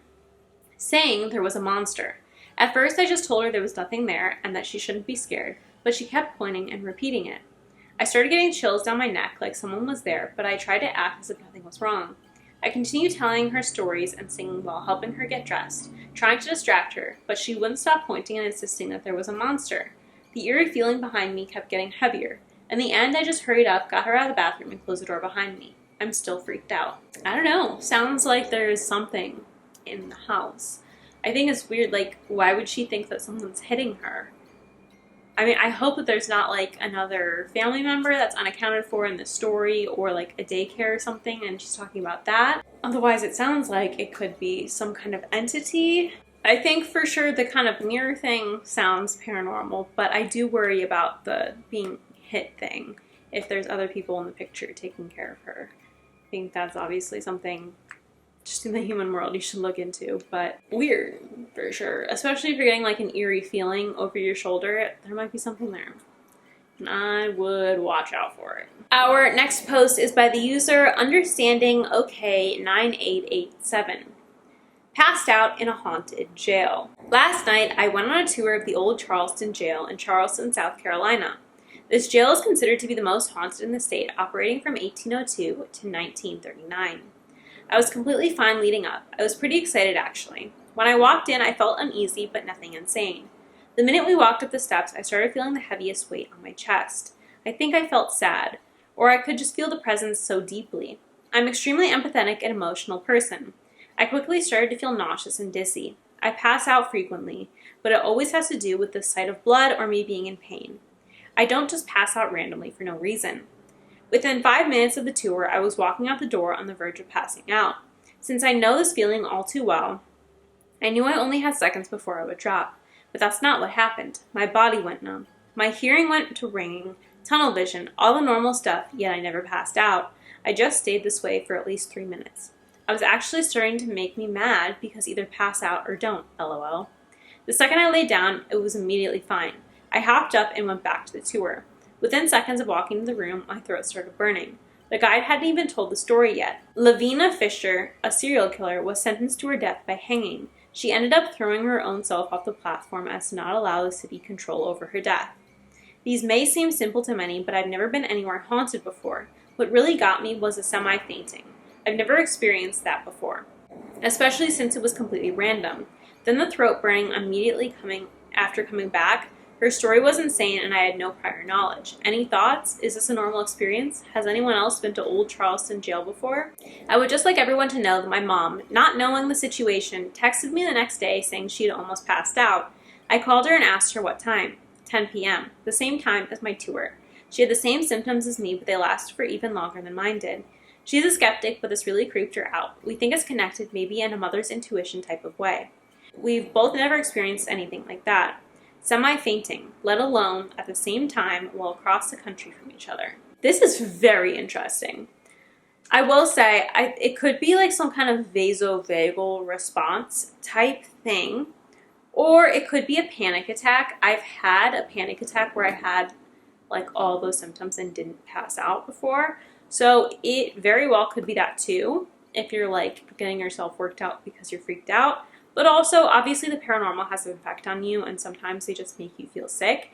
saying there was a monster. At first, I just told her there was nothing there and that she shouldn't be scared, but she kept pointing and repeating it. I started getting chills down my neck like someone was there, but I tried to act as if nothing was wrong. I continued telling her stories and singing while helping her get dressed, trying to distract her, but she wouldn't stop pointing and insisting that there was a monster. The eerie feeling behind me kept getting heavier. In the end, I just hurried up, got her out of the bathroom, and closed the door behind me. I'm still freaked out. I don't know. Sounds like there's something in the house. I think it's weird, like, why would she think that someone's hitting her? I mean, I hope that there's not, like, another family member that's unaccounted for in the story, or, like, a daycare or something, and she's talking about that. Otherwise, it sounds like it could be some kind of entity. I think for sure the kind of mirror thing sounds paranormal, but I do worry about the being hit thing if there's other people in the picture taking care of her. I think that's obviously something just in the human world you should look into, but weird for sure. Especially if you're getting like an eerie feeling over your shoulder, there might be something there. And I would watch out for it. Our next post is by the user understandingok9887. Passed out in a haunted jail. Last night, I went on a tour of the old Charleston jail in Charleston, South Carolina. This jail is considered to be the most haunted in the state, operating from 1802 to 1939. I was completely fine leading up. I was pretty excited, actually. When I walked in, I felt uneasy, but nothing insane. The minute we walked up the steps, I started feeling the heaviest weight on my chest. I think I felt sad, or I could just feel the presence so deeply. I'm an extremely empathetic and emotional person. I quickly started to feel nauseous and dizzy. I pass out frequently, but it always has to do with the sight of blood or me being in pain. I don't just pass out randomly for no reason. Within 5 minutes of the tour, I was walking out the door on the verge of passing out. Since I know this feeling all too well, I knew I only had seconds before I would drop. But that's not what happened. My body went numb. My hearing went to ringing, tunnel vision, all the normal stuff, yet I never passed out. I just stayed this way for at least 3 minutes. I was actually starting to make me mad because either pass out or don't, lol. The second I laid down, it was immediately fine. I hopped up and went back to the tour. Within seconds of walking into the room, my throat started burning. The guide hadn't even told the story yet. Lavina Fisher, a serial killer, was sentenced to her death by hanging. She ended up throwing her own self off the platform as to not allow the city control over her death. These may seem simple to many, but I've never been anywhere haunted before. What really got me was a semi-fainting. I've never experienced that before, especially since it was completely random. Then the throat burning immediately after coming back. Her story was insane and I had no prior knowledge. Any thoughts? Is this a normal experience? Has anyone else been to Old Charleston Jail before? I would just like everyone to know that my mom, not knowing the situation, texted me the next day saying she had almost passed out. I called her and asked her what time. 10 p.m., the same time as my tour. She had the same symptoms as me, but they lasted for even longer than mine did. She's a skeptic, but this really creeped her out. We think it's connected maybe in a mother's intuition type of way. We've both never experienced anything like that. Semi-fainting, let alone at the same time while across the country from each other. This is very interesting. I will say, it could be like some kind of vasovagal response type thing, or it could be a panic attack. I've had a panic attack where I had like all those symptoms and didn't pass out before. So it very well could be that too, if you're like getting yourself worked out because you're freaked out. But also, obviously, the paranormal has an effect on you, and sometimes they just make you feel sick.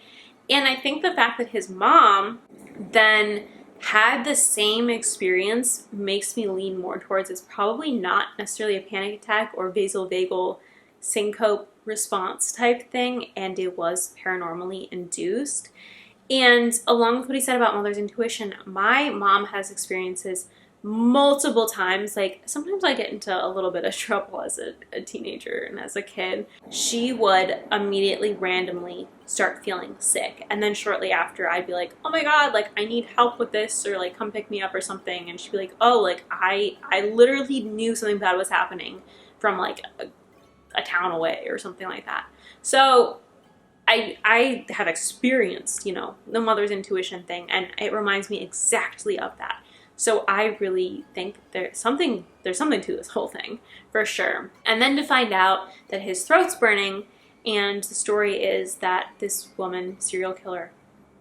And I think the fact that his mom then had the same experience makes me lean more towards it's probably not necessarily a panic attack or vasovagal syncope response type thing, and it was paranormally induced. And along with what he said about mother's intuition, my mom has experiences multiple times. Like sometimes I get into a little bit of trouble as a teenager and as a kid. She would immediately randomly start feeling sick, and then shortly after I'd be like, oh my god, like I need help with this, or like come pick me up or something, and she'd be like, oh, like I literally knew something bad was happening from like a town away or something like that. So I have experienced, you know, the mother's intuition thing, and it reminds me exactly of that. So I really think there's something to this whole thing, for sure. And then to find out that his throat's burning And the story is that this woman, serial killer,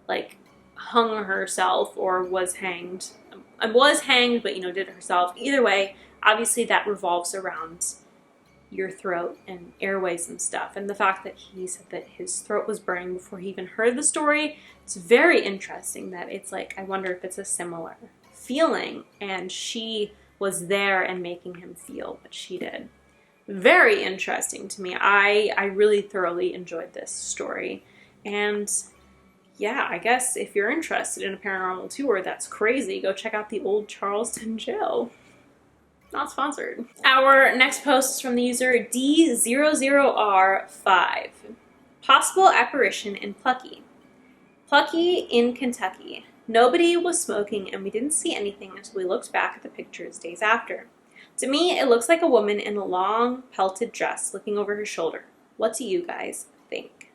like hung herself or was hanged. Was hanged, but did it herself. Either way, obviously that revolves around your throat and airways and stuff. And the fact that he said that his throat was burning before he even heard the story, it's very interesting that it's like, I wonder if it's a similar feeling and she was there and making him feel what she did. Very interesting to me. I really thoroughly enjoyed this story. And yeah, I guess if you're interested in a paranormal tour that's crazy, go check out the old Charleston jail. Not sponsored. Our next post is from the user D00R5. Possible apparition in Plucky. Plucky in Kentucky. Nobody was smoking and we didn't see anything until we looked back at the pictures days after. To me, it looks like a woman in a long, pelted dress looking over her shoulder. What do you guys think?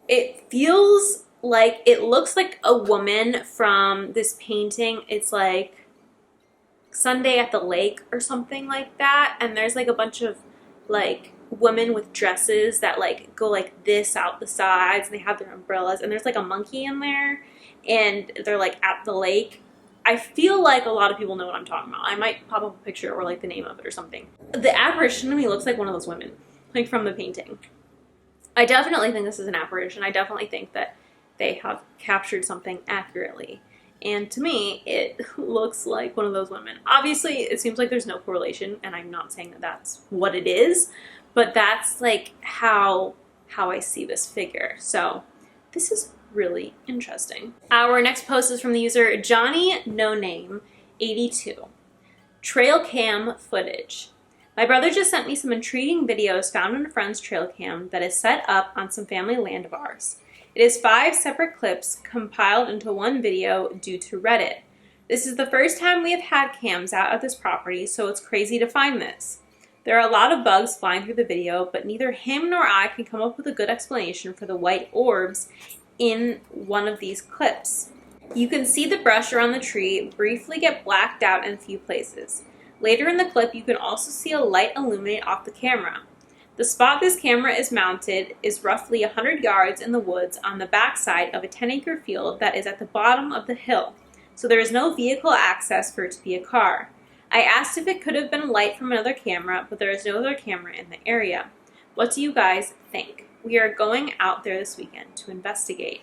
It feels like, it looks like a woman from this painting. It's like Sunday at the Lake or something like that. And there's like a bunch of like women with dresses that like go like this out the sides and they have their umbrellas. And there's like a monkey in there and they're like at the lake. I feel like a lot of people know what I'm talking about. I might pop up a picture or like the name of it or something. The apparition to me looks like one of those women, like from the painting. I definitely think this is an apparition. I definitely think that they have captured something accurately. And to me, it looks like one of those women. Obviously, it seems like there's no correlation, and I'm not saying that that's what it is, but that's like how I see this figure. So this is really interesting. Our next post is from the user Johnny No Name 82. Trail cam footage. My brother just sent me some intriguing videos found on a friend's trail cam that is set up on some family land of ours. It is 5 separate clips compiled into one video due to Reddit. This is the first time we have had cams out at this property, so it's crazy to find this. There are a lot of bugs flying through the video, but neither him nor I can come up with a good explanation for the white orbs in one of these clips. You can see the brush around the tree briefly get blacked out in a few places. Later in the clip, you can also see a light illuminate off the camera. The spot this camera is mounted is roughly 100 yards in the woods on the backside of a 10-acre field that is at the bottom of the hill, so there is no vehicle access for it to be a car. I asked if it could have been light from another camera, but there is no other camera in the area. What do you guys think? We are going out there this weekend to investigate.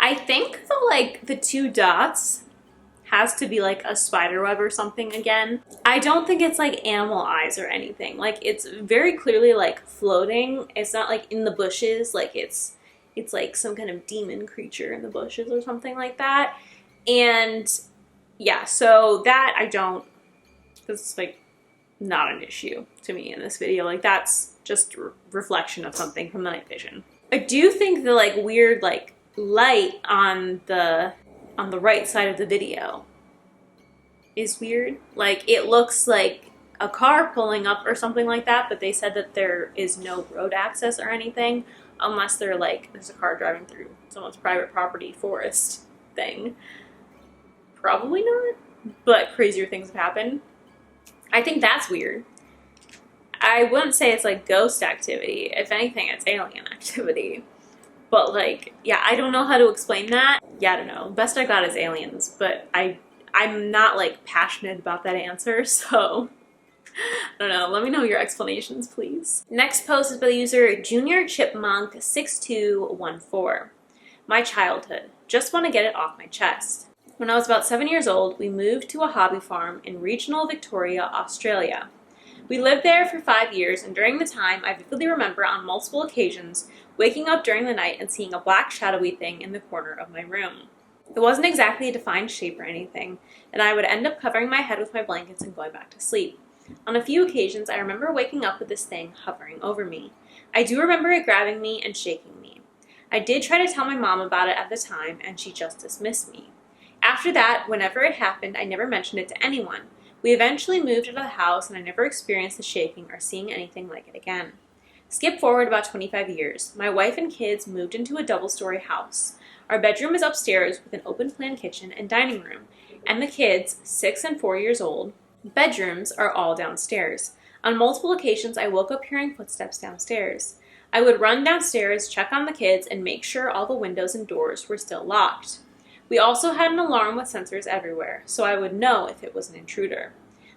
I think the 2 dots has to be like a spider web or something again. I don't think it's like animal eyes or anything. Like it's very clearly like floating. It's not like in the bushes. Like it's like some kind of demon creature in the bushes or something like that. And yeah, so that this is like not an issue to me in this video. Like that's just reflection of something from the night vision. I do think the like weird like light on the right side of the video is weird. Like it looks like a car pulling up or something like that, but they said that there is no road access or anything. unless they're like, there's a car driving through someone's private property forest thing. Probably not, but crazier things have happened. I think that's weird. I wouldn't say it's like ghost activity. If anything, it's alien activity. But like, yeah, I don't know how to explain that. Yeah, I don't know. Best I got is aliens, but I'm not like passionate about that answer, so I don't know. Let me know your explanations, please. Next post is by the user Junior Chipmunk 6214. My childhood. Just want to get it off my chest. When I was about 7 years old, we moved to a hobby farm in regional Victoria, Australia. We lived there for 5 years, and during the time, I vividly remember on multiple occasions waking up during the night and seeing a black shadowy thing in the corner of my room. It wasn't exactly a defined shape or anything, and I would end up covering my head with my blankets and going back to sleep. On a few occasions, I remember waking up with this thing hovering over me. I do remember it grabbing me and shaking me. I did try to tell my mom about it at the time, and she just dismissed me. After that, whenever it happened, I never mentioned it to anyone. We eventually moved out of the house, and I never experienced the shaking or seeing anything like it again. Skip forward about 25 years. My wife and kids moved into a double-story house. Our bedroom is upstairs with an open-plan kitchen and dining room, and the kids, 6 and 4 years old, bedrooms are all downstairs. On multiple occasions, I woke up hearing footsteps downstairs. I would run downstairs, check on the kids, and make sure all the windows and doors were still locked. We also had an alarm with sensors everywhere, so I would know if it was an intruder.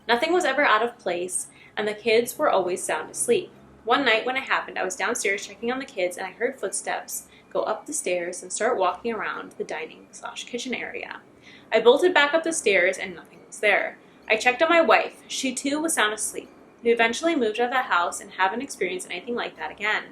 Nothing was ever out of place, and the kids were always sound asleep. One night when it happened, I was downstairs checking on the kids, and I heard footsteps go up the stairs and start walking around the dining/kitchen area. I bolted back up the stairs, and nothing was there. I checked on my wife. She too was sound asleep. We eventually moved out of the house and haven't experienced anything like that again.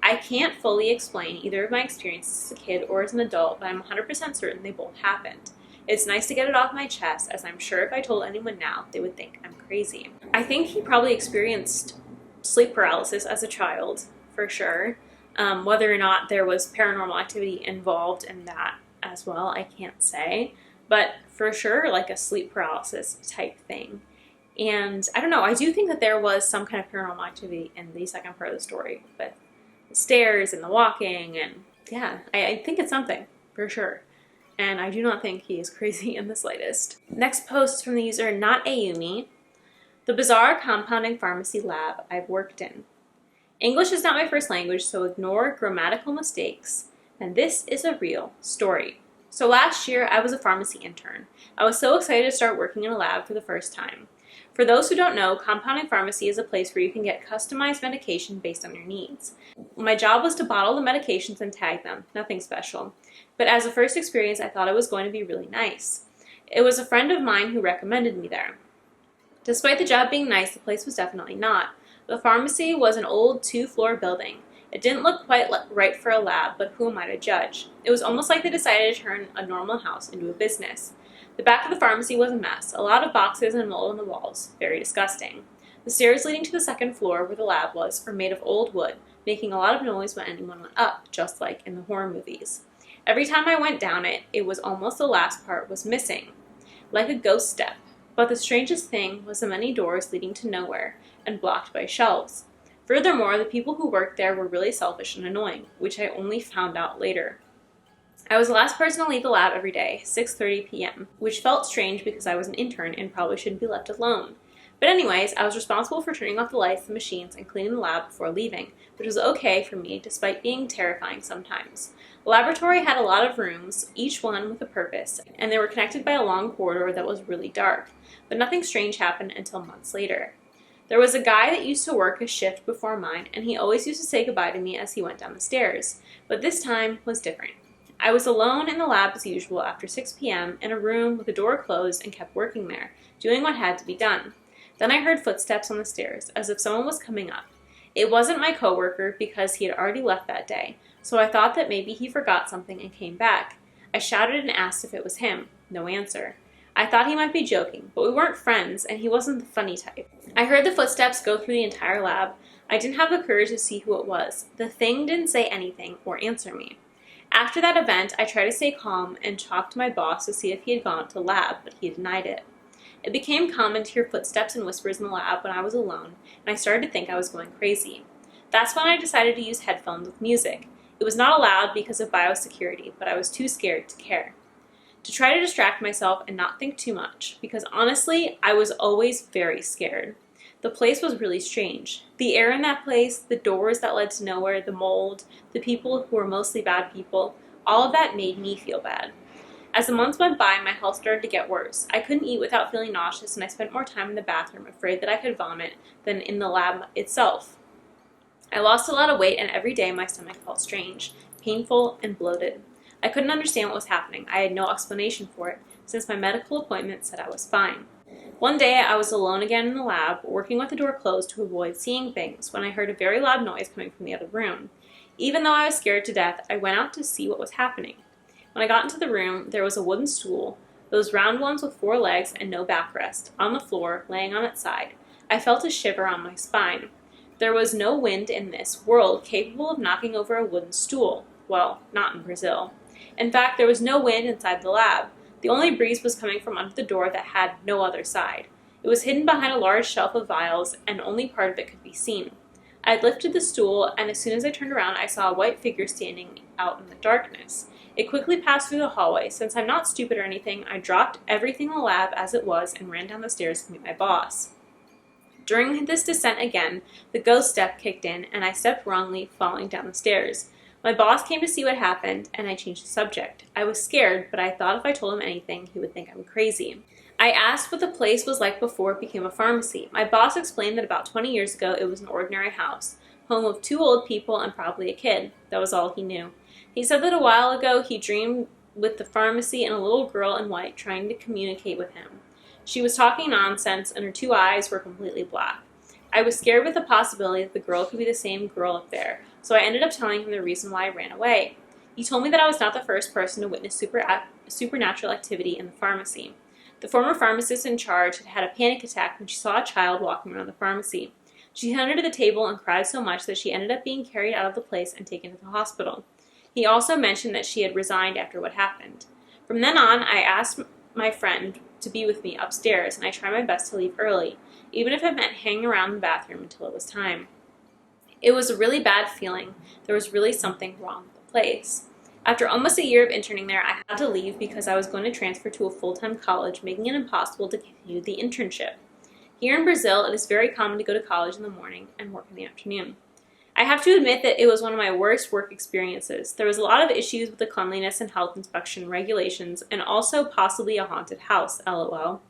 I can't fully explain either of my experiences as a kid or as an adult, but I'm 100% certain they both happened. It's nice to get it off my chest, as I'm sure if I told anyone now, they would think I'm crazy. I think he probably experienced sleep paralysis as a child, for sure. Whether or not there was paranormal activity involved in that as well, I can't say. But for sure, like a sleep paralysis type thing. And I don't know, I do think that there was some kind of paranormal activity in the second part of the story, but the stairs and the walking, and yeah, I think it's something, for sure. And I do not think he is crazy in the slightest. Next post from the user Not Ayumi. The bizarre compounding pharmacy lab I've worked in. English is not my first language, so ignore grammatical mistakes. And this is a real story. So last year, I was a pharmacy intern. I was so excited to start working in a lab for the first time. For those who don't know, compounding pharmacy is a place where you can get customized medication based on your needs. My job was to bottle the medications and tag them, nothing special. But as a first experience, I thought it was going to be really nice. It was a friend of mine who recommended me there. Despite the job being nice, the place was definitely not. The pharmacy was an old 2-floor building. It didn't look quite right for a lab, but who am I to judge? It was almost like they decided to turn a normal house into a business. The back of the pharmacy was a mess, a lot of boxes and mold on the walls, very disgusting. The stairs leading to the second floor where the lab was were made of old wood, making a lot of noise when anyone went up, just like in the horror movies. Every time I went down it, it was almost the last part was missing, like a ghost step. But the strangest thing was the many doors leading to nowhere, and blocked by shelves. Furthermore, the people who worked there were really selfish and annoying, which I only found out later. I was the last person to leave the lab every day, 6:30 p.m., which felt strange because I was an intern and probably shouldn't be left alone. But anyways, I was responsible for turning off the lights, the machines, and cleaning the lab before leaving, which was okay for me despite being terrifying sometimes. The laboratory had a lot of rooms, each one with a purpose, and they were connected by a long corridor that was really dark, but nothing strange happened until months later. There was a guy that used to work a shift before mine, and he always used to say goodbye to me as he went down the stairs, but this time was different. I was alone in the lab as usual after 6 p.m. in a room with the door closed and kept working there, doing what had to be done. Then I heard footsteps on the stairs, as if someone was coming up. It wasn't my coworker because he had already left that day, so I thought that maybe he forgot something and came back. I shouted and asked if it was him. No answer. I thought he might be joking, but we weren't friends, and he wasn't the funny type. I heard the footsteps go through the entire lab. I didn't have the courage to see who it was. The thing didn't say anything or answer me. After that event, I tried to stay calm and talked to my boss to see if he had gone to the lab, but he denied it. It became common to hear footsteps and whispers in the lab when I was alone, and I started to think I was going crazy. That's when I decided to use headphones with music. It was not allowed because of biosecurity, but I was too scared to care. To try to distract myself and not think too much, because honestly, I was always very scared. The place was really strange. The air in that place, the doors that led to nowhere, the mold, the people who were mostly bad people, all of that made me feel bad. As the months went by, my health started to get worse. I couldn't eat without feeling nauseous, and I spent more time in the bathroom afraid that I could vomit than in the lab itself. I lost a lot of weight, and every day my stomach felt strange, painful, and bloated. I couldn't understand what was happening. I had no explanation for it, since my medical appointment said I was fine. One day, I was alone again in the lab, working with the door closed to avoid seeing things, when I heard a very loud noise coming from the other room. Even though I was scared to death, I went out to see what was happening. When I got into the room, there was a wooden stool, those round ones with 4 legs and no backrest, on the floor, laying on its side. I felt a shiver on my spine. There was no wind in this world capable of knocking over a wooden stool. Well, not in Brazil. In fact, there was no wind inside the lab. The only breeze was coming from under the door that had no other side. It was hidden behind a large shelf of vials, and only part of it could be seen. I had lifted the stool, and as soon as I turned around, I saw a white figure standing out in the darkness. It quickly passed through the hallway. Since I'm not stupid or anything, I dropped everything in the lab as it was and ran down the stairs to meet my boss. During this descent again, the ghost step kicked in, and I stepped wrongly, falling down the stairs. My boss came to see what happened, and I changed the subject. I was scared, but I thought if I told him anything, he would think I'm crazy. I asked what the place was like before it became a pharmacy. My boss explained that about 20 years ago, it was an ordinary house, home of 2 old people and probably a kid. That was all he knew. He said that a while ago, he dreamed with the pharmacy and a little girl in white trying to communicate with him. She was talking nonsense, and her 2 eyes were completely black. I was scared with the possibility that the girl could be the same girl up there, so I ended up telling him the reason why I ran away. He told me that I was not the first person to witness supernatural activity in the pharmacy. The former pharmacist in charge had had a panic attack when she saw a child walking around the pharmacy. She hung under the table and cried so much that she ended up being carried out of the place and taken to the hospital. He also mentioned that she had resigned after what happened. From then on, I asked my friend to be with me upstairs, and I tried my best to leave early, even if it meant hanging around the bathroom until it was time. It was a really bad feeling. There was really something wrong with the place. After almost a year of interning there, I had to leave because I was going to transfer to a full-time college, making it impossible to continue the internship. Here in Brazil, it is very common to go to college in the morning and work in the afternoon. I have to admit that it was one of my worst work experiences. There was a lot of issues with the cleanliness and health inspection regulations, and also possibly a haunted house, lol.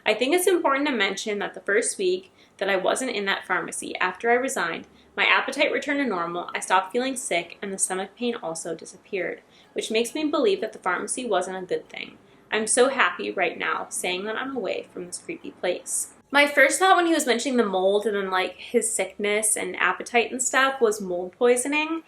I think it's important to mention that the first week that I wasn't in that pharmacy, after I resigned, my appetite returned to normal, I stopped feeling sick, and the stomach pain also disappeared, which makes me believe that the pharmacy wasn't a good thing. I'm so happy right now saying that I'm away from this creepy place. My first thought when he was mentioning the mold and then like his sickness and appetite and stuff was mold poisoning.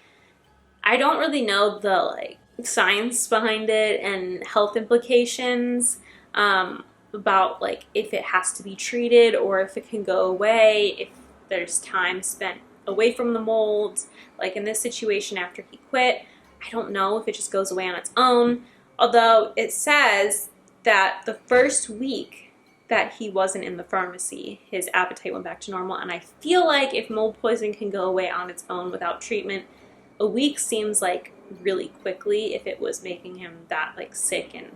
I don't really know the science behind it and health implications about if it has to be treated or if it can go away, if there's time spent away from the mold. Like in this situation after he quit, I don't know if it just goes away on its own. Although it says that the first week that he wasn't in the pharmacy, his appetite went back to normal. And I feel like if mold poisoning can go away on its own without treatment, a week seems like really quickly if it was making him that sick and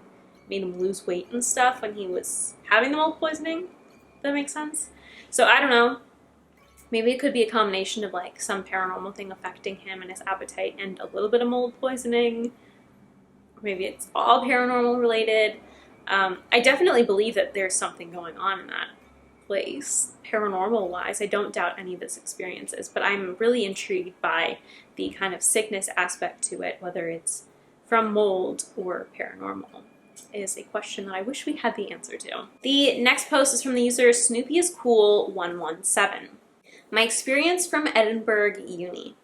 made him lose weight and stuff when he was having the mold poisoning. If that makes sense? So I don't know. Maybe it could be a combination of some paranormal thing affecting him and his appetite and a little bit of mold poisoning. Or maybe it's all paranormal related. I definitely believe that there's something going on in that place, paranormal-wise. I don't doubt any of his experiences, but I'm really intrigued by the kind of sickness aspect to it, whether it's from mold or paranormal, is a question that I wish we had the answer to. The next post is from the user SnoopyIsCool117. My experience from Edinburgh Uni.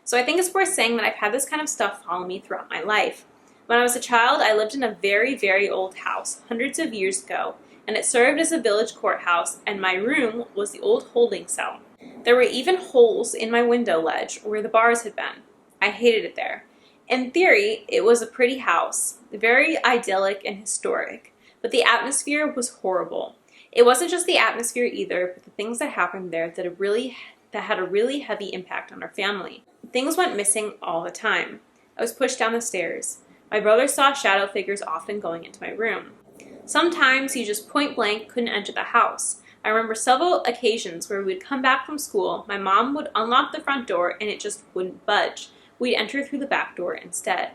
So I think it's worth saying that I've had this kind of stuff follow me throughout my life. When I was a child, I lived in a very, very old house, hundreds of years ago, and it served as a village courthouse, and my room was the old holding cell. There were even holes in my window ledge where the bars had been. I hated it there. In theory, it was a pretty house, very idyllic and historic, but the atmosphere was horrible. It wasn't just the atmosphere either, but the things that happened there that really that had a really heavy impact on our family. Things went missing all the time. I was pushed down the stairs. My brother saw shadow figures often going into my room. Sometimes he just point blank couldn't enter the house. I remember several occasions where we would come back from school, my mom would unlock the front door and it just wouldn't budge. We'd enter through the back door instead.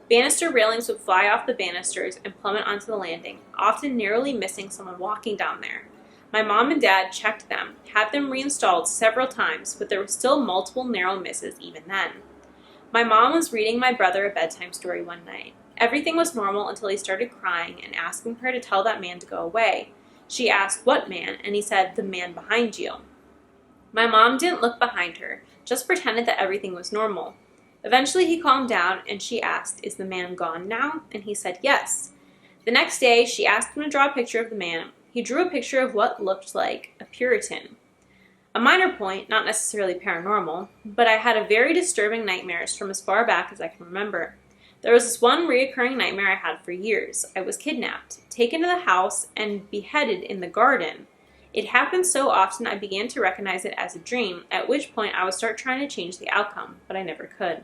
Banister railings would fly off the banisters and plummet onto the landing, often narrowly missing someone walking down there. My mom and dad checked them, had them reinstalled several times, but there were still multiple narrow misses even then. My mom was reading my brother a bedtime story one night. Everything was normal until he started crying and asking her to tell that man to go away. She asked, "What man?" and he said, "The man behind you." My mom didn't look behind her, just pretended that everything was normal. Eventually he calmed down and she asked, "Is the man gone now?" And he said yes. The next day she asked him to draw a picture of the man. He drew a picture of what looked like a Puritan. A minor point, not necessarily paranormal, but I had a very disturbing nightmares from as far back as I can remember. There was this one reoccurring nightmare I had for years. I was kidnapped, taken to the house, and beheaded in the garden. It happened so often I began to recognize it as a dream, at which point I would start trying to change the outcome, but I never could.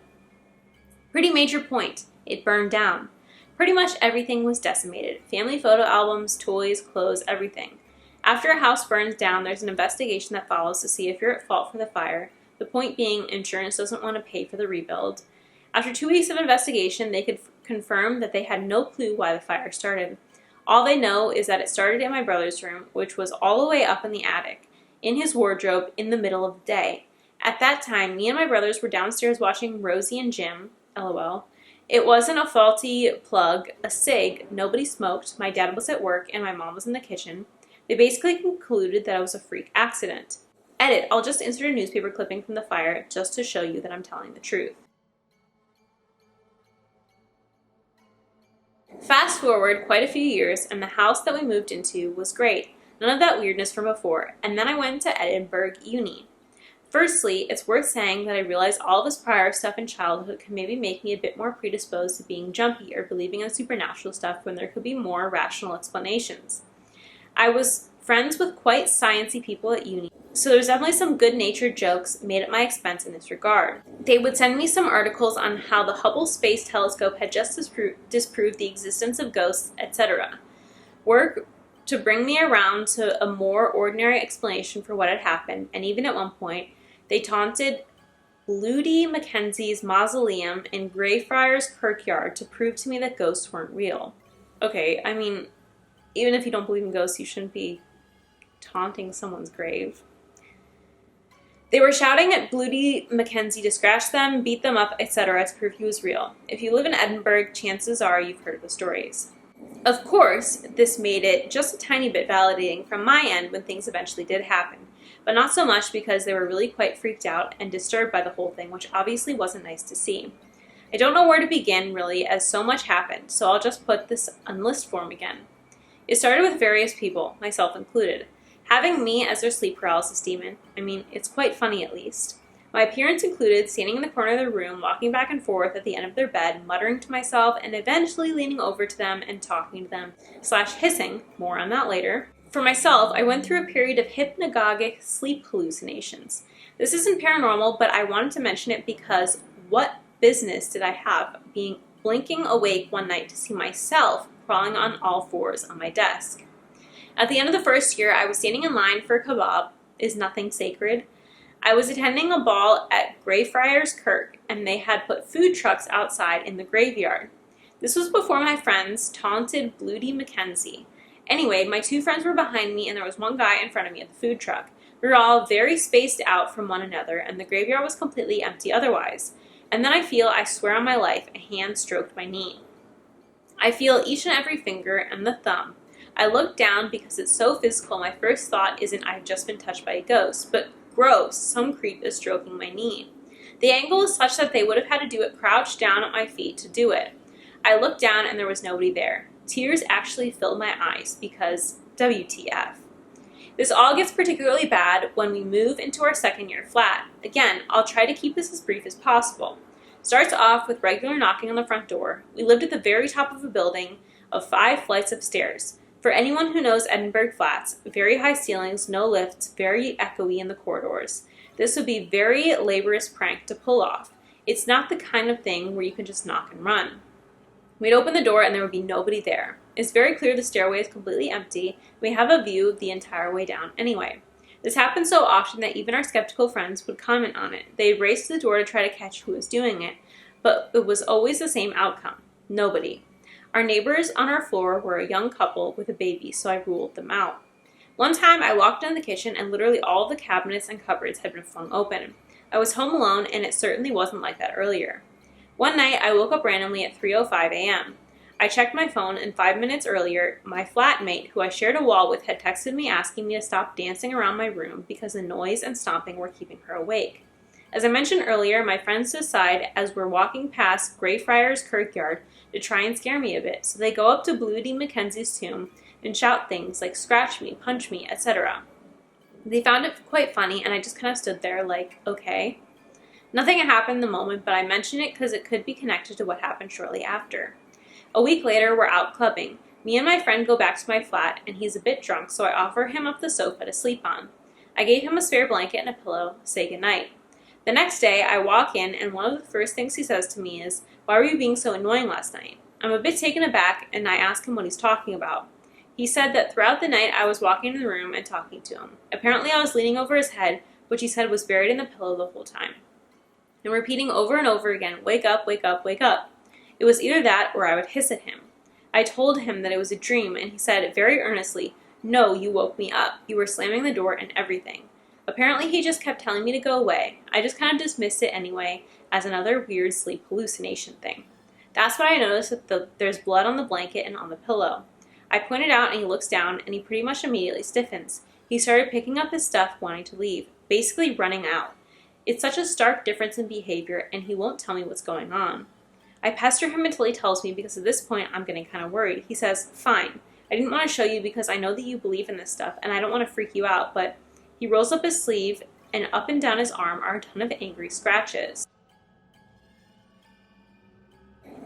Pretty major point. It burned down. Pretty much everything was decimated. Family photo albums, toys, clothes, everything. After a house burns down, there's an investigation that follows to see if you're at fault for the fire. The point being, insurance doesn't want to pay for the rebuild. After 2 weeks of investigation, they could confirm that they had no clue why the fire started. All they know is that it started in my brother's room, which was all the way up in the attic, in his wardrobe, in the middle of the day. At that time, me and my brothers were downstairs watching Rosie and Jim, LOL. It wasn't a faulty plug, a cig, nobody smoked, my dad was at work, and my mom was in the kitchen. They basically concluded that it was a freak accident. Edit, I'll just insert a newspaper clipping from the fire just to show you that I'm telling the truth. Fast forward quite a few years, and the house that we moved into was great. None of that weirdness from before, and then I went to Edinburgh Uni. Firstly, it's worth saying that I realized all this prior stuff in childhood could maybe make me a bit more predisposed to being jumpy or believing in supernatural stuff when there could be more rational explanations. I was friends with quite sciencey people at uni, so there's definitely some good-natured jokes made at my expense in this regard. They would send me some articles on how the Hubble Space Telescope had just disproved the existence of ghosts, etc. Work to bring me around to a more ordinary explanation for what had happened, and even at one point, they taunted Bloody Mackenzie's mausoleum in Greyfriars Kirkyard to prove to me that ghosts weren't real. Okay, I mean, even if you don't believe in ghosts, you shouldn't be taunting someone's grave. They were shouting at Bloody Mackenzie to scratch them, beat them up, etc. to prove he was real. If you live in Edinburgh, chances are you've heard the stories. Of course, this made it just a tiny bit validating from my end when things eventually did happen, but not so much because they were really quite freaked out and disturbed by the whole thing, which obviously wasn't nice to see. I don't know where to begin, really, as so much happened, so I'll just put this on list form again. It started with various people, myself included. Having me as their sleep paralysis demon, I mean, it's quite funny at least. My appearance included standing in the corner of the room, walking back and forth at the end of their bed, muttering to myself, and eventually leaning over to them and talking to them, / hissing, more on that later. For myself, I went through a period of hypnagogic sleep hallucinations. This isn't paranormal, but I wanted to mention it because what business did I have blinking awake one night to see myself crawling on all fours on my desk? At the end of the first year, I was standing in line for a kebab. Is nothing sacred? I was attending a ball at Greyfriars Kirk, and they had put food trucks outside in the graveyard. This was before my friends taunted Bloody Mackenzie. Anyway, my two friends were behind me, and there was one guy in front of me at the food truck. We were all very spaced out from one another, and the graveyard was completely empty otherwise. And then I swear on my life, a hand stroked my knee. I feel each and every finger and the thumb. I look down because it's so physical. My first thought isn't I've just been touched by a ghost, but gross, some creep is stroking my knee. The angle is such that they would have had to do it crouched down at my feet to do it. I looked down and there was nobody there. Tears actually filled my eyes because WTF. This all gets particularly bad when we move into our second year flat. Again, I'll try to keep this as brief as possible. Starts off with regular knocking on the front door. We lived at the very top of a building of 5 flights of stairs. For anyone who knows Edinburgh Flats, very high ceilings, no lifts, very echoey in the corridors. This would be very laborious prank to pull off. It's not the kind of thing where you can just knock and run. We'd open the door and there would be nobody there. It's very clear the stairway is completely empty. We have a view the entire way down anyway. This happened so often that even our skeptical friends would comment on it. They'd race to the door to try to catch who was doing it, but it was always the same outcome. Nobody. Our neighbors on our floor were a young couple with a baby, so I ruled them out. One time I walked into the kitchen and literally all of the cabinets and cupboards had been flung open. I was home alone and it certainly wasn't like that earlier. One night I woke up randomly at 3:05 a.m. I checked my phone and 5 minutes earlier, my flatmate, who I shared a wall with, had texted me asking me to stop dancing around my room because the noise and stomping were keeping her awake. As I mentioned earlier, my friends decide as we're walking past Greyfriars Kirkyard to try and scare me a bit, so they go up to Blue D. Mackenzie's tomb and shout things like scratch me, punch me, etc. They found it quite funny and I just kind of stood there like, okay. Nothing had happened in the moment, but I mention it because it could be connected to what happened shortly after. A week later, we're out clubbing. Me and my friend go back to my flat, and he's a bit drunk, so I offer him up the sofa to sleep on. I gave him a spare blanket and a pillow, say goodnight. The next day, I walk in, and one of the first things he says to me is, "Why were you being so annoying last night?" I'm a bit taken aback, and I ask him what he's talking about. He said that throughout the night, I was walking in the room and talking to him. Apparently, I was leaning over his head, which he said was buried in the pillow the whole time, and repeating over and over again, "Wake up, wake up, wake up." It was either that or I would hiss at him. I told him that it was a dream, and he said very earnestly, "No, you woke me up. You were slamming the door and everything." Apparently, he just kept telling me to go away. I just kind of dismissed it anyway as another weird sleep hallucination thing. That's when I noticed that there's blood on the blanket and on the pillow. I point it out and he looks down and he pretty much immediately stiffens. He started picking up his stuff, wanting to leave, basically running out. It's such a stark difference in behavior and he won't tell me what's going on. I pester him until he tells me because at this point I'm getting kind of worried. He says, "Fine, I didn't want to show you because I know that you believe in this stuff and I don't want to freak you out," but he rolls up his sleeve and up and down his arm are a ton of angry scratches.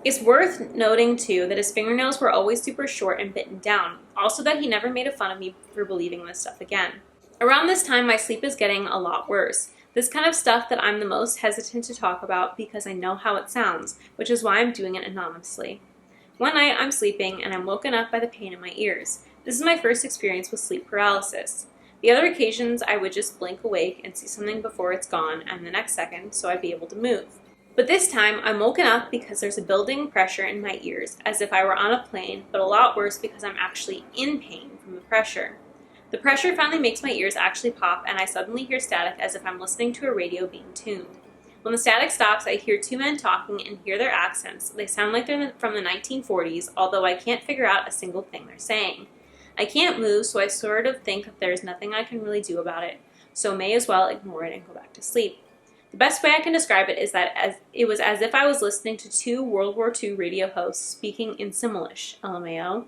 It's worth noting too that his fingernails were always super short and bitten down, also that he never made fun of me for believing in this stuff again. Around this time my sleep is getting a lot worse. This kind of stuff that I'm the most hesitant to talk about because I know how it sounds, which is why I'm doing it anonymously. One night I'm sleeping and I'm woken up by the pain in my ears. This is my first experience with sleep paralysis. The other occasions I would just blink awake and see something before it's gone and the next second so I'd be able to move. But this time I'm woken up because there's a building pressure in my ears as if I were on a plane, but a lot worse because I'm actually in pain from the pressure. The pressure finally makes my ears actually pop and I suddenly hear static as if I'm listening to a radio being tuned. When the static stops, I hear two men talking and hear their accents. They sound like they're from the 1940s, although I can't figure out a single thing they're saying. I can't move, so I sort of think that there's nothing I can really do about it, so may as well ignore it and go back to sleep. The best way I can describe it is that it was as if I was listening to two World War II radio hosts speaking in Simlish, LMAO.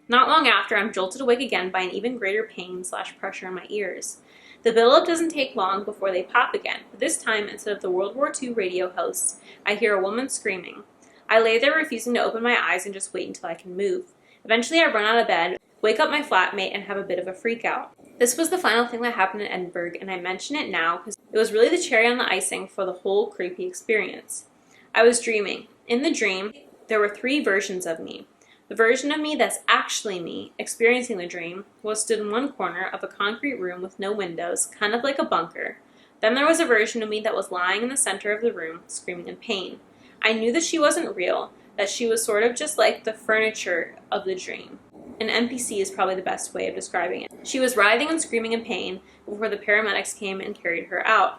Not long after, I'm jolted awake again by an even greater pain/pressure in my ears. The build-up doesn't take long before they pop again, but this time, instead of the World War II radio hosts, I hear a woman screaming. I lay there refusing to open my eyes and just wait until I can move. Eventually, I run out of bed, wake up my flatmate, and have a bit of a freak out. This was the final thing that happened in Edinburgh, and I mention it now because it was really the cherry on the icing for the whole creepy experience. I was dreaming. In the dream, there were 3 versions of me. The version of me that's actually me, experiencing the dream, was stood in one corner of a concrete room with no windows, kind of like a bunker. Then there was a version of me that was lying in the center of the room, screaming in pain. I knew that she wasn't real, that she was sort of just like the furniture of the dream. An NPC is probably the best way of describing it. She was writhing and screaming in pain before the paramedics came and carried her out.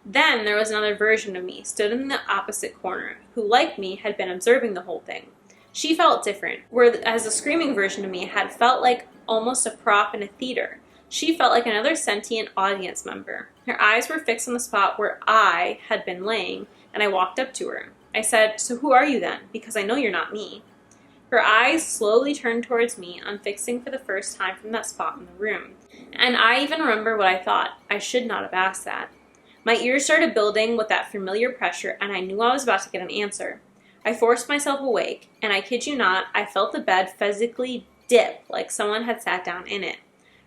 Then there was another version of me, stood in the opposite corner, who, like me, had been observing the whole thing. She felt different, whereas the screaming version of me had felt like almost a prop in a theater. She felt like another sentient audience member. Her eyes were fixed on the spot where I had been laying, and I walked up to her. I said, "So who are you then? Because I know you're not me." Her eyes slowly turned towards me, unfixing for the first time from that spot in the room. And I even remember what I thought. I should not have asked that. My ears started building with that familiar pressure, and I knew I was about to get an answer. I forced myself awake, and I kid you not, I felt the bed physically dip, like someone had sat down in it.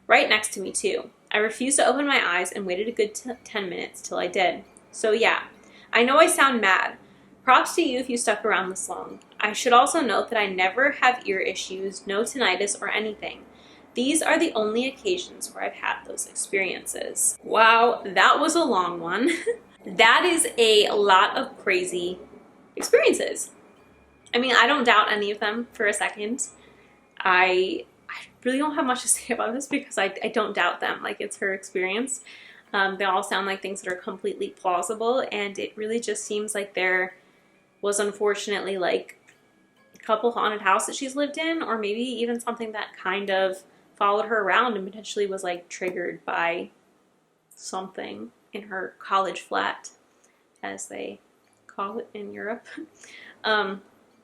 Right next to me, too. I refused to open my eyes and waited a good 10 minutes till I did. So yeah, I know I sound mad. Props to you if you stuck around this long. I should also note that I never have ear issues, no tinnitus or anything. These are the only occasions where I've had those experiences. Wow, that was a long one. That is a lot of crazy experiences. I mean, I don't doubt any of them for a second. I really don't have much to say about this because I don't doubt them. Like, it's her experience. They all sound like things that are completely plausible, and it really just seems like there was unfortunately like a couple haunted houses she's lived in, or maybe even something that kind of followed her around and potentially was like triggered by something in her college flat, as they call it in Europe.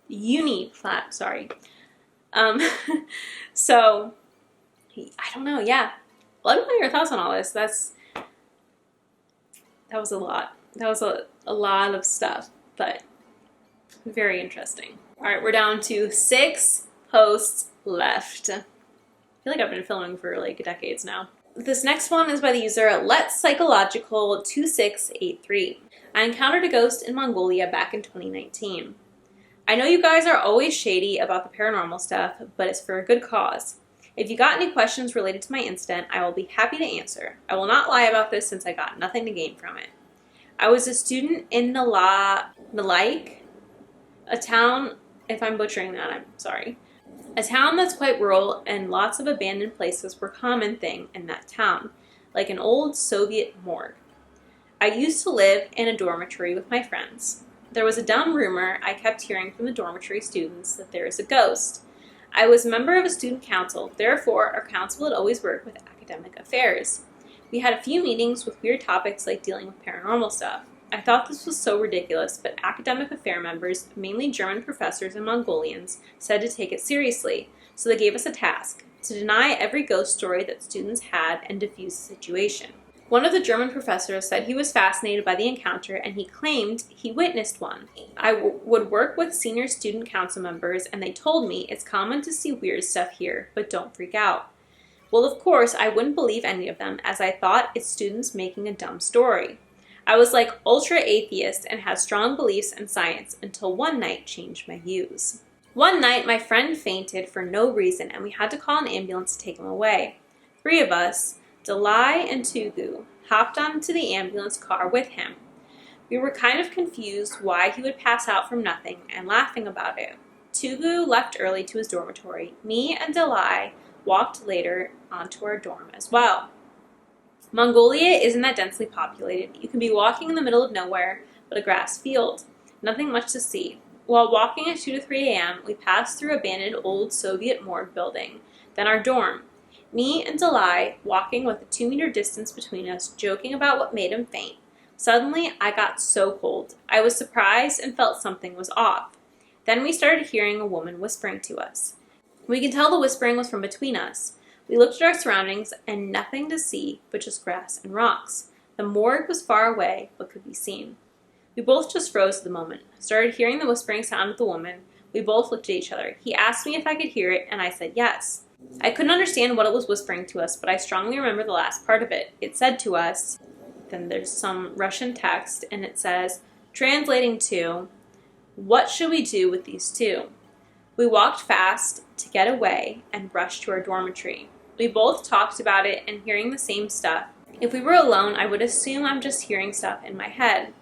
Uni flat, sorry. So I don't know, yeah. Let me know your thoughts on all this. That was a lot. That was a lot of stuff, but very interesting. All right, we're down to 6 posts left. I feel like I've been filming for like decades now. This next one is by the user Let's Psychological 2683. I encountered a ghost in Mongolia back in 2019. I know you guys are always shady about the paranormal stuff, but it's for a good cause. If you got any questions related to my incident, I will be happy to answer. I will not lie about this since I got nothing to gain from it. I was a student in Nalaik, a town, if I'm butchering that, I'm sorry. A town that's quite rural, and lots of abandoned places were a common thing in that town, like an old Soviet morgue. I used to live in a dormitory with my friends. There was a dumb rumor I kept hearing from the dormitory students that there is a ghost. I was a member of a student council, therefore our council would always work with academic affairs. We had a few meetings with weird topics like dealing with paranormal stuff. I thought this was so ridiculous, but academic affair members, mainly German professors and Mongolians, said to take it seriously, so they gave us a task, to deny every ghost story that students had and defuse the situation. One of the German professors said he was fascinated by the encounter and he claimed he witnessed one. I would work with senior student council members and they told me it's common to see weird stuff here, but don't freak out. Well, of course, I wouldn't believe any of them as I thought it's students making a dumb story. I was like ultra-atheist and had strong beliefs in science until one night changed my views. One night, my friend fainted for no reason and we had to call an ambulance to take him away. 3 of us, Dalai and Tugu, hopped onto the ambulance car with him. We were kind of confused why he would pass out from nothing and laughing about it. Tugu left early to his dormitory. Me and Dalai walked later onto our dorm as well. Mongolia isn't that densely populated. You can be walking in the middle of nowhere, but a grass field. Nothing much to see. While walking at 2 to 3 a.m., we passed through abandoned old Soviet morgue building, then our dorm. Me and Dalai walking with a 2-meter distance between us, joking about what made him faint. Suddenly, I got so cold. I was surprised and felt something was off. Then we started hearing a woman whispering to us. We could tell the whispering was from between us. We looked at our surroundings and nothing to see but just grass and rocks. The morgue was far away but could be seen. We both just froze at the moment. Started hearing the whispering sound of the woman. We both looked at each other. He asked me if I could hear it and I said yes. I couldn't understand what it was whispering to us, but I strongly remember the last part of it. It said to us, then there's some Russian text and it says, translating to, what should we do with these 2? We walked fast to get away and rushed to our dormitory. We both talked about it and hearing the same stuff. If we were alone, I would assume I'm just hearing stuff in my head.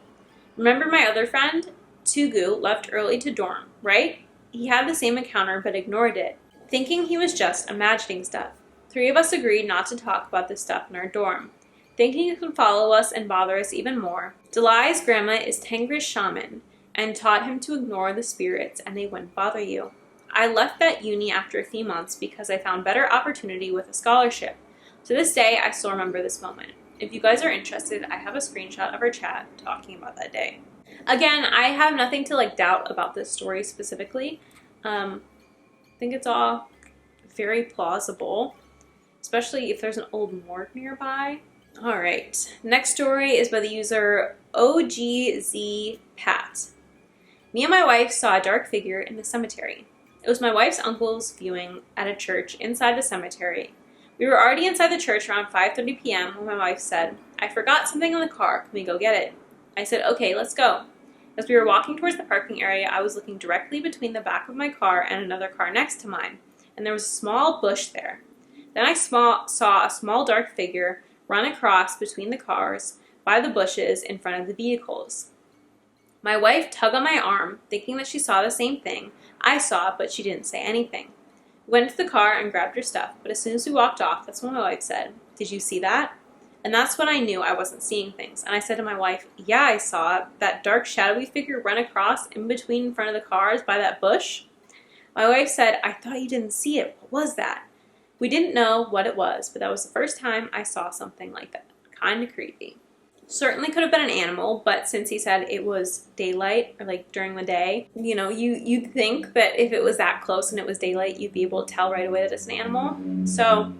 Remember my other friend? Tugu left early to dorm, right? He had the same encounter but ignored it, thinking he was just imagining stuff. 3 of us agreed not to talk about this stuff in our dorm, thinking it could follow us and bother us even more. Dalai's grandma is Tengri's shaman and taught him to ignore the spirits and they wouldn't bother you. I left that uni after a few months because I found better opportunity with a scholarship. To this day, I still remember this moment. If you guys are interested, I have a screenshot of our chat talking about that day. Again, I have nothing to doubt about this story specifically. I think it's all very plausible, especially if there's an old morgue nearby. All right, next story is by the user OGZPat. Me and my wife saw a dark figure in the cemetery. It was my wife's uncle's viewing at a church inside the cemetery. We were already inside the church around 5:30 p.m. when my wife said, "I forgot something in the car. Can we go get it?" I said, "Okay, let's go." As we were walking towards the parking area, I was looking directly between the back of my car and another car next to mine, and there was a small bush there. Then I saw a small dark figure run across between the cars by the bushes in front of the vehicles. My wife tugged on my arm, thinking that she saw the same thing I saw, but she didn't say anything. We went to the car and grabbed her stuff, but as soon as we walked off, that's when my wife said, "Did you see that?" And that's when I knew I wasn't seeing things. And I said to my wife, "Yeah, I saw that dark shadowy figure run across in between in front of the cars by that bush." My wife said, "I thought you didn't see it. What was that?" We didn't know what it was, but that was the first time I saw something like that. Kind of creepy. Certainly could have been an animal, but since he said it was daylight, or like during the day, you know, you'd think that if it was that close and it was daylight, you'd be able to tell right away that it's an animal. So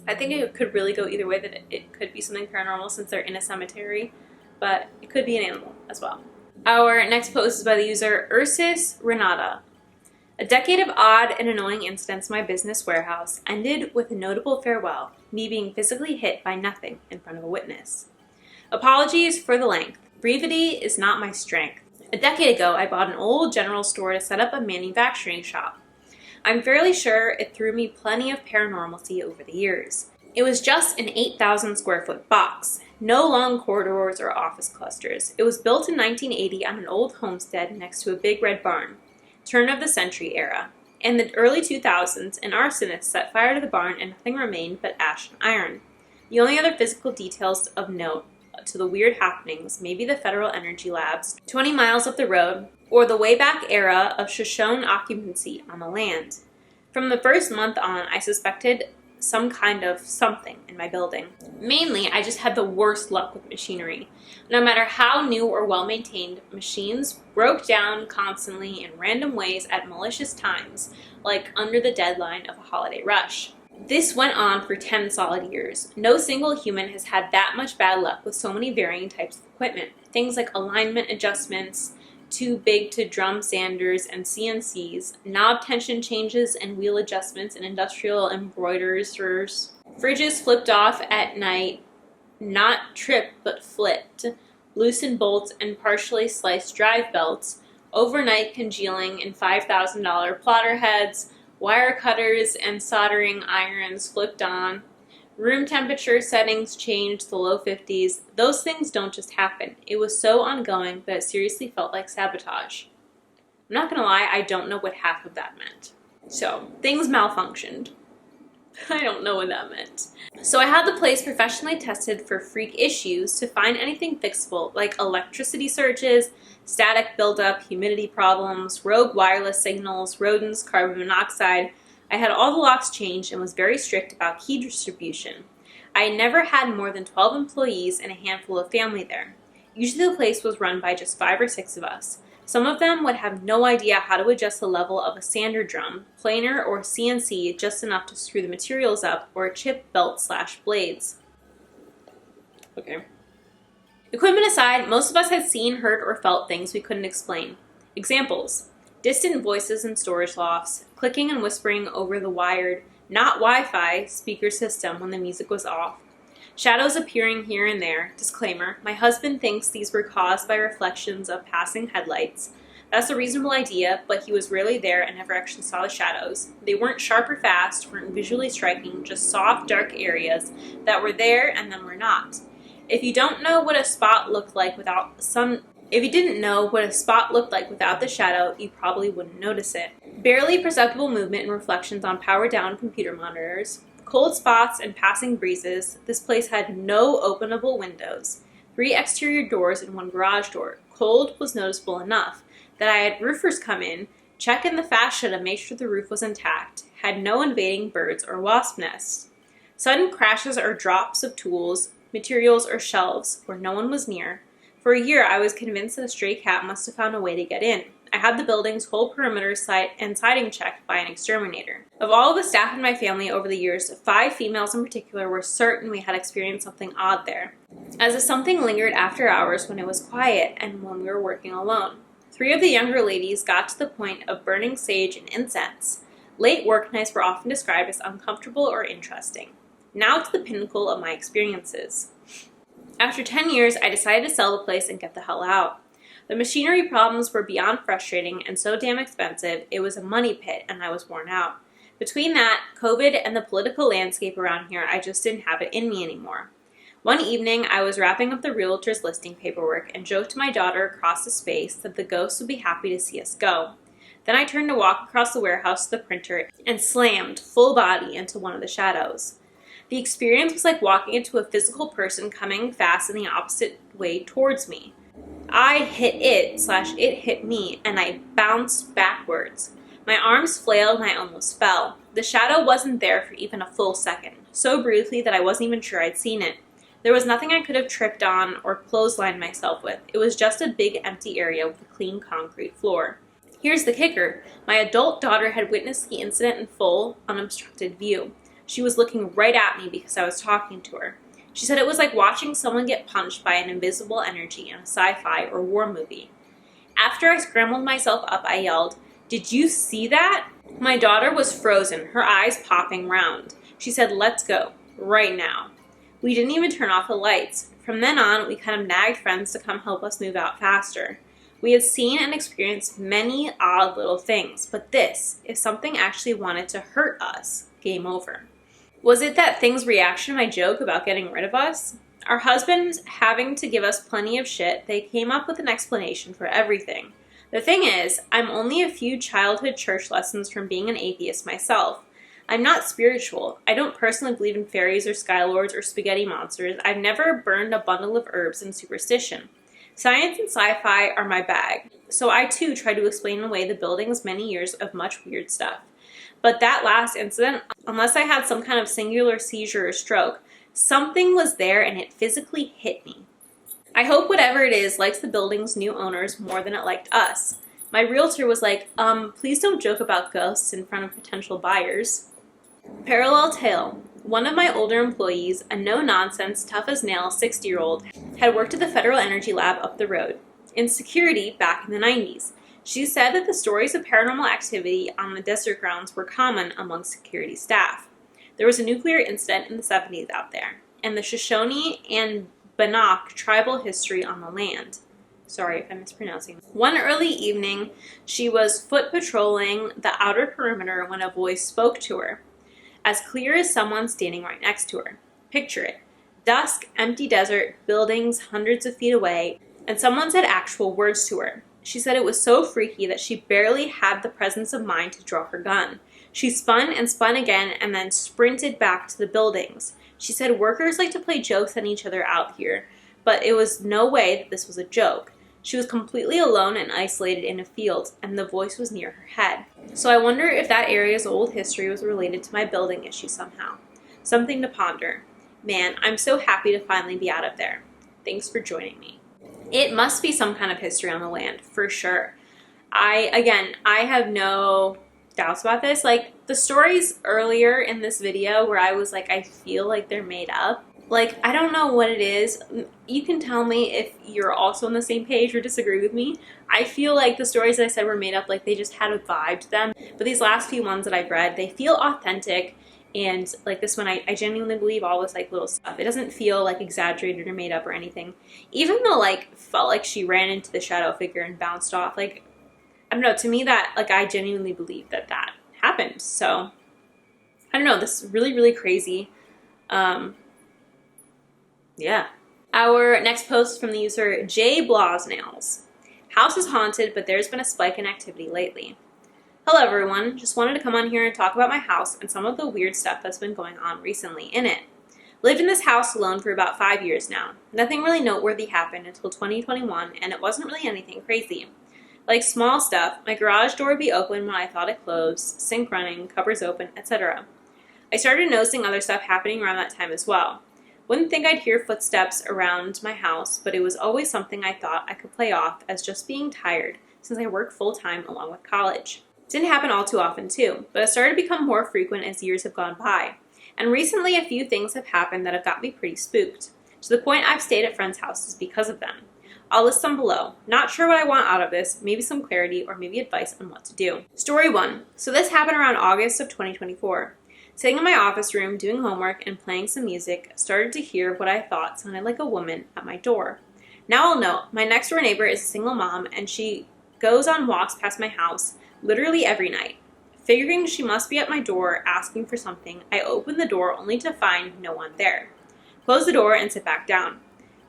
I think it could really go either way, that it could be something paranormal since they're in a cemetery, but it could be an animal as well. Our next post is by the user Ursus Renata. A decade of odd and annoying incidents in my business warehouse ended with a notable farewell, me being physically hit by nothing in front of a witness. Apologies for the length. Brevity is not my strength. A decade ago, I bought an old general store to set up a manufacturing shop. I'm fairly sure it threw me plenty of paranormalcy over the years. It was just an 8,000 square foot box. No long corridors or office clusters. It was built in 1980 on an old homestead next to a big red barn. Turn of the century era. In the early 2000s, an arsonist set fire to the barn and nothing remained but ash and iron. The only other physical details of note to the weird happenings may be the Federal Energy Labs 20 miles up the road, or the way back era of Shoshone occupancy on the land. From the first month on, I suspected some kind of something in my building. Mainly, I just had the worst luck with machinery. No matter how new or well-maintained, machines broke down constantly in random ways at malicious times, like under the deadline of a holiday rush. This went on for 10 solid years. No single human has had that much bad luck with so many varying types of equipment. Things like alignment adjustments, too big to drum sanders and CNCs, knob tension changes and wheel adjustments and industrial embroiderers, fridges flipped off at night, not tripped but flipped, loosened bolts and partially sliced drive belts, overnight congealing in $5,000 plotter heads, wire cutters and soldering irons flipped on, room temperature settings changed to the low 50s. Those things don't just happen. It was so ongoing that it seriously felt like sabotage. I'm not gonna lie, I don't know what half of that meant. So, things malfunctioned. I don't know what that meant. So I had the place professionally tested for freak issues to find anything fixable, like electricity surges, static buildup, humidity problems, rogue wireless signals, rodents, carbon monoxide. I had all the locks changed and was very strict about key distribution. I had never had more than 12 employees and a handful of family there. Usually the place was run by just 5 or 6 of us. Some of them would have no idea how to adjust the level of a sander drum, planer, or CNC just enough to screw the materials up, or a chip belt/blades. Okay. Equipment aside, most of us had seen, heard, or felt things we couldn't explain. Examples: distant voices in storage lofts, clicking and whispering over the wired, not Wi-Fi, speaker system when the music was off. Shadows appearing here and there. Disclaimer, my husband thinks these were caused by reflections of passing headlights. That's a reasonable idea, but he was rarely there and never actually saw the shadows. They weren't sharp or fast, weren't visually striking, just soft, dark areas that were there and then were not. If you don't know what a spot looked like without If you didn't know what a spot looked like without the shadow, you probably wouldn't notice it. Barely perceptible movement and reflections on powered-down computer monitors. Cold spots and passing breezes. This place had no openable windows. 3 exterior doors and 1 garage door. Cold was noticeable enough that I had roofers come in, check in the fascia to make sure the roof was intact. Had no invading birds or wasp nests. Sudden crashes or drops of tools, materials, or shelves where no one was near. For a year, I was convinced that a stray cat must have found a way to get in. I had the building's whole perimeter site and siding checked by an exterminator. Of all of the staff in my family over the years, 5 females in particular were certain we had experienced something odd there, as if something lingered after hours when it was quiet and when we were working alone. 3 of the younger ladies got to the point of burning sage and incense. Late work nights were often described as uncomfortable or interesting. Now to the pinnacle of my experiences. After 10 years, I decided to sell the place and get the hell out. The machinery problems were beyond frustrating and so damn expensive, it was a money pit and I was worn out. Between that, COVID, and the political landscape around here, I just didn't have it in me anymore. One evening, I was wrapping up the realtor's listing paperwork and joked to my daughter across the space that the ghosts would be happy to see us go. Then I turned to walk across the warehouse to the printer and slammed full body into one of the shadows. The experience was like walking into a physical person coming fast in the opposite way towards me. I hit it hit me, and I bounced backwards. My arms flailed and I almost fell. The shadow wasn't there for even a full second, so briefly that I wasn't even sure I'd seen it. There was nothing I could have tripped on or clotheslined myself with. It was just a big empty area with a clean concrete floor. Here's the kicker. My adult daughter had witnessed the incident in full, unobstructed view. She was looking right at me because I was talking to her. She said it was like watching someone get punched by an invisible energy in a sci-fi or war movie. After I scrambled myself up, I yelled, "Did you see that?" My daughter was frozen, her eyes popping round. She said, "Let's go, right now." We didn't even turn off the lights. From then on, we kind of nagged friends to come help us move out faster. We had seen and experienced many odd little things, but this, if something actually wanted to hurt us, game over. Was it that thing's reaction to my joke about getting rid of us? Our husbands having to give us plenty of shit, they came up with an explanation for everything. The thing is, I'm only a few childhood church lessons from being an atheist myself. I'm not spiritual. I don't personally believe in fairies or skylords or spaghetti monsters. I've never burned a bundle of herbs in superstition. Science and sci-fi are my bag, so I too try to explain away the building's many years of much weird stuff. But that last incident, unless I had some kind of singular seizure or stroke, something was there and it physically hit me. I hope whatever it is likes the building's new owners more than it liked us. My realtor was like, please don't joke about ghosts in front of potential buyers. Parallel tale. One of my older employees, a no-nonsense, tough-as-nails 60-year-old, had worked at the Federal Energy Lab up the road, in security back in the 90s. She said that the stories of paranormal activity on the desert grounds were common among security staff. There was a nuclear incident in the 70s out there, and the Shoshone and Bannock tribal history on the land. Sorry if I'm mispronouncing. One early evening, she was foot patrolling the outer perimeter when a voice spoke to her, as clear as someone standing right next to her. Picture it. Dusk, empty desert, buildings hundreds of feet away, and someone said actual words to her. She said it was so freaky that she barely had the presence of mind to draw her gun. She spun and spun again and then sprinted back to the buildings. She said workers like to play jokes on each other out here, but it was no way that this was a joke. She was completely alone and isolated in a field, and the voice was near her head. So I wonder if that area's old history was related to my building issue somehow. Something to ponder. Man, I'm so happy to finally be out of there. Thanks for joining me. It must be some kind of history on the land, for sure. I have no doubts about this. Like, the stories earlier in this video where I was like, I feel like they're made up. Like, I don't know what it is. You can tell me if you're also on the same page or disagree with me. I feel like the stories that I said were made up, like they just had a vibe to them. But these last few ones that I've read, they feel authentic. And like this one, I genuinely believe all this like little stuff. It doesn't feel like exaggerated or made up or anything. Even though like felt like she ran into the shadow figure and bounced off. Like, I don't know, to me that, like, I genuinely believe that that happened. So, I don't know, this is really, really crazy. Yeah. Our next post from the user J Blosnails. House is haunted, but there's been a spike in activity lately. Hello everyone, just wanted to come on here and talk about my house and some of the weird stuff that's been going on recently in it. Lived in this house alone for about 5 years now. Nothing really noteworthy happened until 2021, and it wasn't really anything crazy. Like small stuff, my garage door would be open when I thought it closed, sink running, cupboards open, etc. I started noticing other stuff happening around that time as well. Wouldn't think I'd hear footsteps around my house, but it was always something I thought I could play off as just being tired, since I work full-time along with college. Didn't happen all too often too, but it started to become more frequent as years have gone by. And recently a few things have happened that have got me pretty spooked, to the point I've stayed at friends' houses because of them. I'll list them below. Not sure what I want out of this, maybe some clarity or maybe advice on what to do. Story 1. So this happened around August of 2024. Sitting in my office room doing homework and playing some music, started to hear what I thought sounded like a woman at my door. Now I'll note, my next door neighbor is a single mom and she goes on walks past my house literally every night. Figuring she must be at my door asking for something, I open the door only to find no one there. Close the door and sit back down.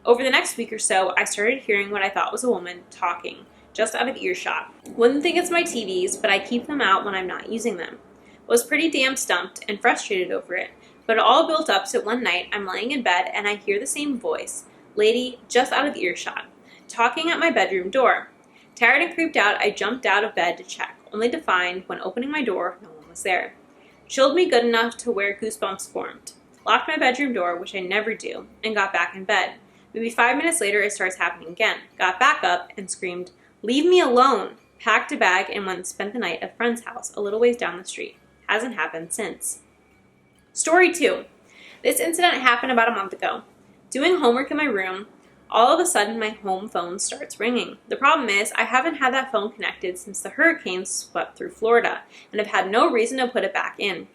Over the next week or so, I started hearing what I thought was a woman talking, just out of earshot. Wouldn't think it's my TVs, but I keep them out when I'm not using them. Was pretty damn stumped and frustrated over it, but it all built up to one night I'm laying in bed and I hear the same voice, lady just out of earshot, talking at my bedroom door. Tired and creeped out, I jumped out of bed to check, only to find, when opening my door, no one was there. Chilled me good enough to where goosebumps formed. Locked my bedroom door, which I never do, and got back in bed. Maybe 5 minutes later, it starts happening again. Got back up and screamed, "Leave me alone!" Packed a bag and went and spent the night at a friend's house a little ways down the street. Hasn't happened since. Story 2. This incident happened about a month ago. Doing homework in my room, all of a sudden my home phone starts ringing. The problem is I haven't had that phone connected since the hurricane swept through Florida, and I've had no reason to put it back in.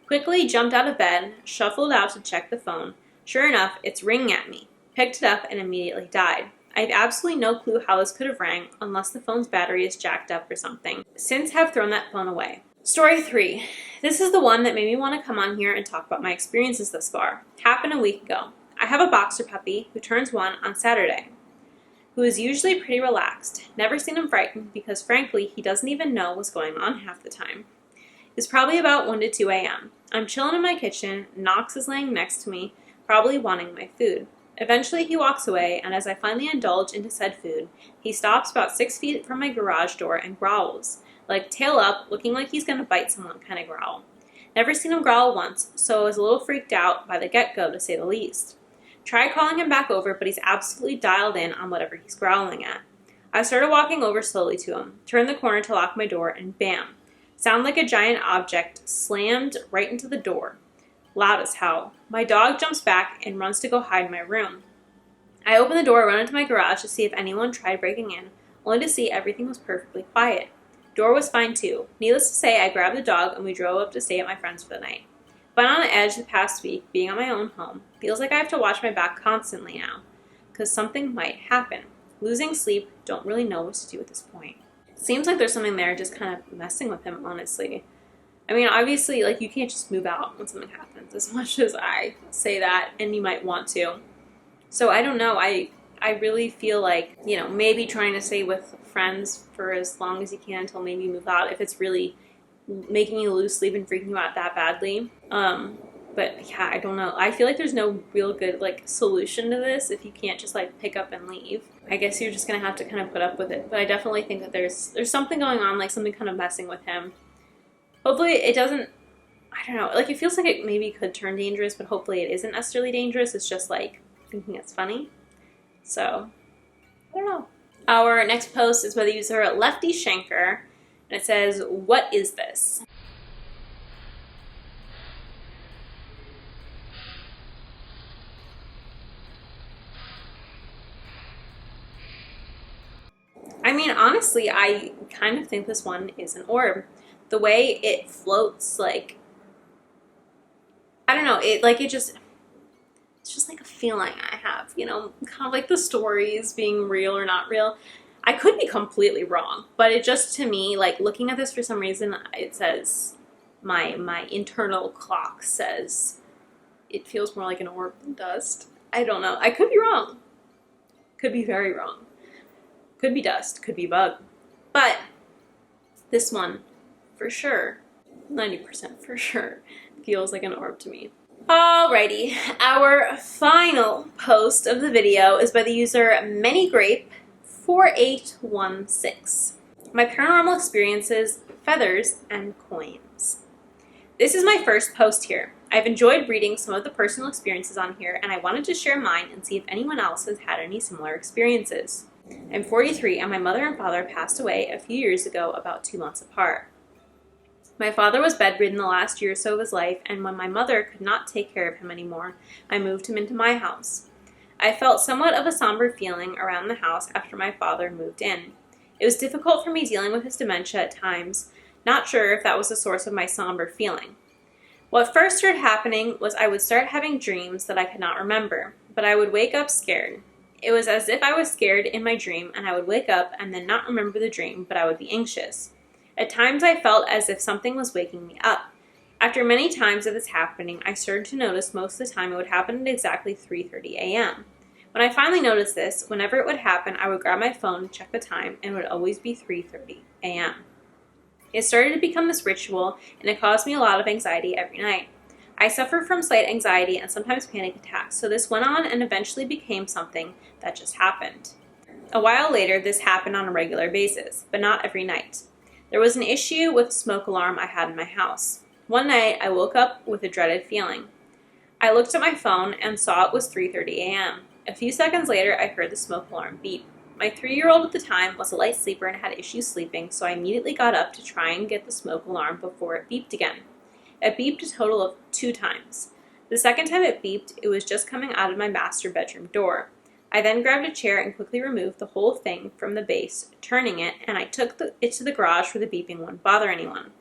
Quickly jumped out of bed, shuffled out to check the phone. Sure enough, it's ringing at me. Picked it up and immediately died. I have absolutely no clue how this could have rang unless the phone's battery is jacked up or something. Since have thrown that phone away. Story 3. This is the one that made me want to come on here and talk about my experiences thus far. Happened a week ago. I have a boxer puppy who turns 1 on Saturday, who is usually pretty relaxed. Never seen him frightened because frankly he doesn't even know what's going on half the time. It's probably about 1 to 2 a.m. I'm chilling in my kitchen, Knox is laying next to me, probably wanting my food. Eventually he walks away, and as I finally indulge into said food, he stops about 6 feet from my garage door and growls, like tail up, looking like he's going to bite someone kind of growl. Never seen him growl once, so I was a little freaked out by the get-go to say the least. Tried calling him back over, but he's absolutely dialed in on whatever he's growling at. I started walking over slowly to him, turned the corner to lock my door, and bam! Sound like a giant object slammed right into the door. Loud as hell. My dog jumps back and runs to go hide in my room. I open the door, run into my garage to see if anyone tried breaking in, only to see everything was perfectly quiet. Door was fine too. Needless to say, I grabbed the dog and we drove up to stay at my friend's for the night. Been on the edge the past week, being on my own home. Feels like I have to watch my back constantly now, because something might happen. Losing sleep, don't really know what to do at this point. Seems like there's something there just kind of messing with him, honestly. I mean, obviously, like, you can't just move out when something happens, as much as I say that, and you might want to. So, I don't know. I really feel like, you know, maybe trying to stay with friends for as long as you can until maybe you move out, if it's really making you lose sleep and freaking you out that badly. But, yeah, I don't know. I feel like there's no real good, like, solution to this if you can't just, like, pick up and leave. I guess you're just going to have to kind of put up with it. But I definitely think that there's something going on, like, something kind of messing with him. Hopefully it doesn't, I don't know, like it feels like it maybe could turn dangerous, but hopefully it isn't necessarily dangerous. It's just like thinking it's funny. So, I don't know. Our next post is by the user Lefty Shanker, and it says, "What is this?" I mean, honestly, I kind of think this one is an orb. The way it floats, like, I don't know, it's just like a feeling I have, you know, kind of like the stories being real or not real. I could be completely wrong, but it just, to me, like, looking at this for some reason, it says, my internal clock says it feels more like an orb than dust. I don't know. I could be wrong. Could be very wrong. Could be dust. Could be bug. But this one, for sure, 90% for sure, feels like an orb to me. Alrighty, our final post of the video is by the user ManyGrape4816. My paranormal experiences, feathers, and coins. This is my first post here. I've enjoyed reading some of the personal experiences on here, and I wanted to share mine and see if anyone else has had any similar experiences. I'm 43, and my mother and father passed away a few years ago, about 2 months apart. My father was bedridden the last year or so of his life, and when my mother could not take care of him anymore, I moved him into my house. I I felt somewhat of a somber feeling around the house after my father moved in. It was difficult for me dealing with his dementia at times, not sure if that was the source of my somber feeling. What first started happening was I would start having dreams that I could not remember, but I would wake up scared. It was as if I was scared in my dream, and I would wake up and then not remember the dream, but I would be anxious. At times I felt as if something was waking me up. After many times of this happening, I started to notice most of the time it would happen at exactly 3:30 a.m. When I finally noticed this, whenever it would happen, I would grab my phone and check the time, and it would always be 3:30 a.m. It started to become this ritual, and it caused me a lot of anxiety every night. I suffer from slight anxiety and sometimes panic attacks, so this went on and eventually became something that just happened. A while later, this happened on a regular basis, but not every night. There was an issue with a smoke alarm I had in my house. One night, I woke up with a dreaded feeling. I looked at my phone and saw it was 3:30 a.m. A few seconds later, I heard the smoke alarm beep. My 3-year-old at the time was a light sleeper and had issues sleeping, so I immediately got up to try and get the smoke alarm before it beeped again. It beeped a total of 2 times. The second time it beeped, it was just coming out of my master bedroom door. I then grabbed a chair and quickly removed the whole thing from the base, turning it, and I took it to the garage where the beeping wouldn't bother anyone.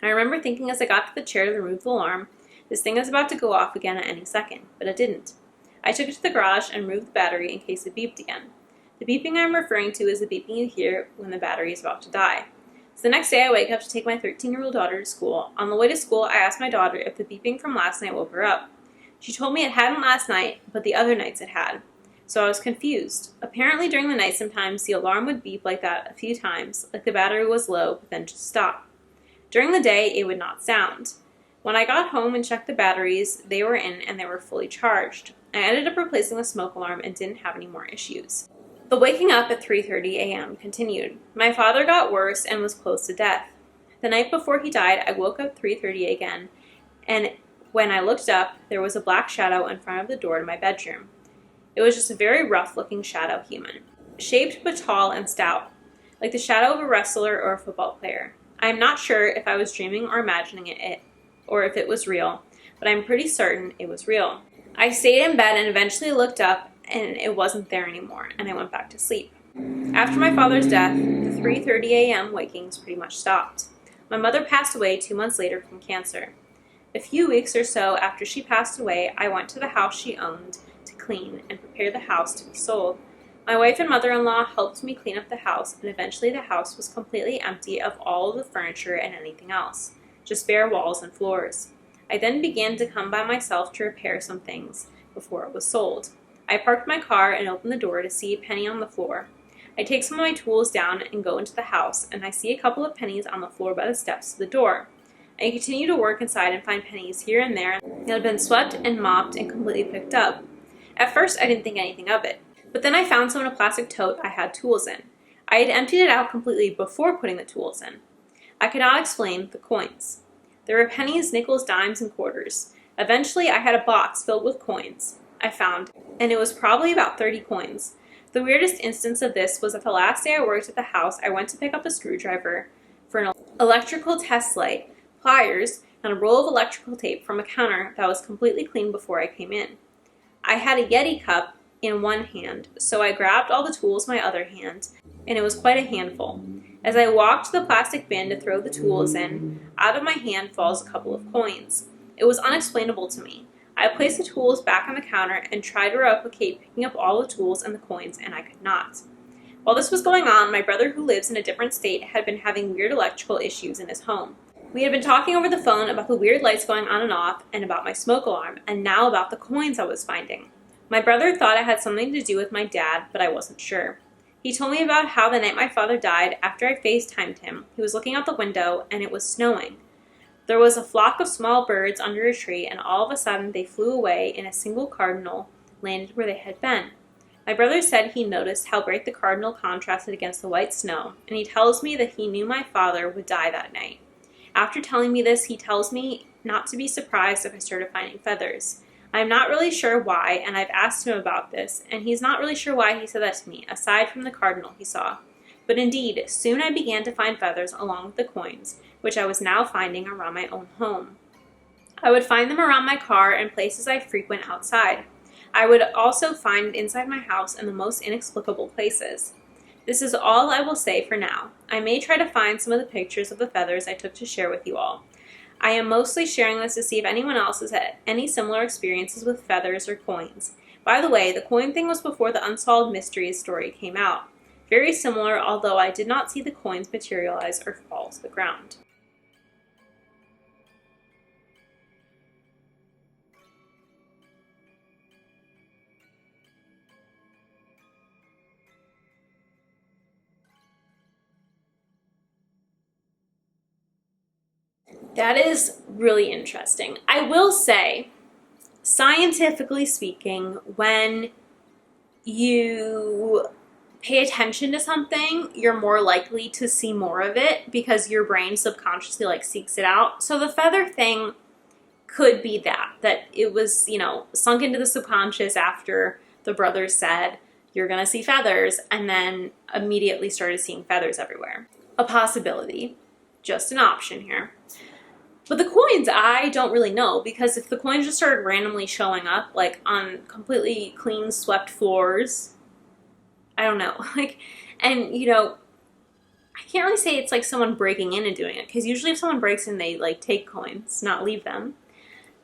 I remember thinking as I got to the chair to remove the alarm, this thing is about to go off again at any second, but it didn't. I took it to the garage and removed the battery in case it beeped again. The beeping I'm referring to is the beeping you hear when the battery is about to die. So the next day I wake up to take my 13-year-old daughter to school. On the way to school, I asked my daughter if the beeping from last night woke her up. She told me it hadn't last night, but the other nights it had. So I was confused. Apparently during the night sometimes the alarm would beep like that a few times, like the battery was low, but then just stop. During the day, it would not sound. When I got home and checked the batteries, they were in and they were fully charged. I ended up replacing the smoke alarm and didn't have any more issues. The waking up at 3:30 a.m. continued. My father got worse and was close to death. The night before he died, I woke up 3:30 again, and when I looked up, there was a black shadow in front of the door to my bedroom. It was just a very rough-looking shadow human, shaped but tall and stout, like the shadow of a wrestler or a football player. I am not sure if I was dreaming or imagining it, or if it was real, but I'm pretty certain it was real. I stayed in bed and eventually looked up, and it wasn't there anymore, and I went back to sleep. After my father's death, the 3:30 a.m. wakings pretty much stopped. My mother passed away 2 months later from cancer. A few weeks or so after she passed away, I went to the house she owned to clean and prepare the house to be sold. My wife and mother-in-law helped me clean up the house, and eventually the house was completely empty of all of the furniture and anything else, just bare walls and floors. I then began to come by myself to repair some things before it was sold. I parked my car and opened the door to see a penny on the floor. I take some of my tools down and go into the house, and I see a couple of pennies on the floor by the steps to the door. I continue to work inside and find pennies here and there that had been swept and mopped and completely picked up. At first, I didn't think anything of it, but then I found some in a plastic tote I had tools in. I had emptied it out completely before putting the tools in. I could not explain the coins. There were pennies, nickels, dimes, and quarters. Eventually, I had a box filled with coins I found, and it was probably about 30 coins. The weirdest instance of this was that the last day I worked at the house, I went to pick up a screwdriver for an electrical test light, pliers, and a roll of electrical tape from a counter that was completely clean before I came in. I had a Yeti cup in one hand, so I grabbed all the tools in my other hand, and it was quite a handful. As I walked to the plastic bin to throw the tools in, out of my hand falls a couple of coins. It was unexplainable to me. I placed the tools back on the counter and tried to replicate picking up all the tools and the coins, and I could not. While this was going on, my brother, who lives in a different state, had been having weird electrical issues in his home. We had been talking over the phone about the weird lights going on and off, and about my smoke alarm, and now about the coins I was finding. My brother thought it had something to do with my dad, but I wasn't sure. He told me about how the night my father died, after I FaceTimed him, he was looking out the window, and it was snowing. There was a flock of small birds under a tree, and all of a sudden they flew away, and a single cardinal landed where they had been. My brother said he noticed how bright the cardinal contrasted against the white snow, and he tells me that he knew my father would die that night. After telling me this, he tells me not to be surprised if I started finding feathers. I'm not really sure why, and I've asked him about this, and he's not really sure why he said that to me, aside from the cardinal he saw. But indeed, soon I began to find feathers along with the coins, which I was now finding around my own home. I would find them around my car and places I frequent outside. I would also find it inside my house in the most inexplicable places. This is all I will say for now. I may try to find some of the pictures of the feathers I took to share with you all. I am mostly sharing this to see if anyone else has had any similar experiences with feathers or coins. By the way, the coin thing was before the Unsolved Mysteries story came out. Very similar, although I did not see the coins materialize or fall to the ground. That is really interesting. I will say, scientifically speaking, when you pay attention to something, you're more likely to see more of it because your brain subconsciously like seeks it out. So the feather thing could be that it was, you know, sunk into the subconscious after the brothers said, you're gonna see feathers, and then immediately started seeing feathers everywhere. A possibility, just an option here. But the coins, I don't really know, because if the coins just started randomly showing up, like on completely clean, swept floors, I don't know. Like, and you know, I can't really say it's like someone breaking in and doing it, because usually if someone breaks in, they like take coins, not leave them.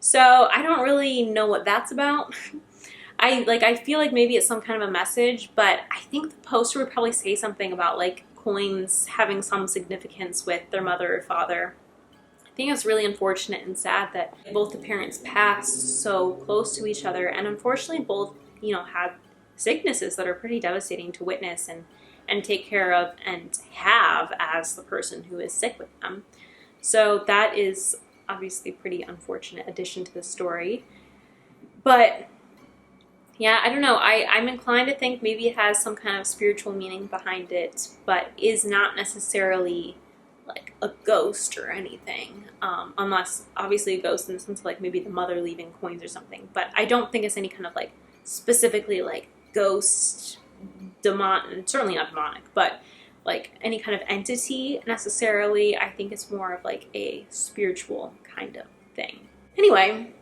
So I don't really know what that's about. I feel like maybe it's some kind of a message, but I think the poster would probably say something about like coins having some significance with their mother or father. I think it's really unfortunate and sad that both the parents passed so close to each other, and unfortunately both, you know, had sicknesses that are pretty devastating to witness and take care of and have as the person who is sick with them. So that is obviously a pretty unfortunate addition to the story. But yeah, I don't know. I'm inclined to think maybe it has some kind of spiritual meaning behind it, but is not necessarily like a ghost or anything, unless obviously a ghost in the sense of like maybe the mother leaving coins or something. But I don't think it's any kind of like specifically like ghost, certainly not demonic, but like any kind of entity necessarily. I think it's more of like a spiritual kind of thing. Anyway,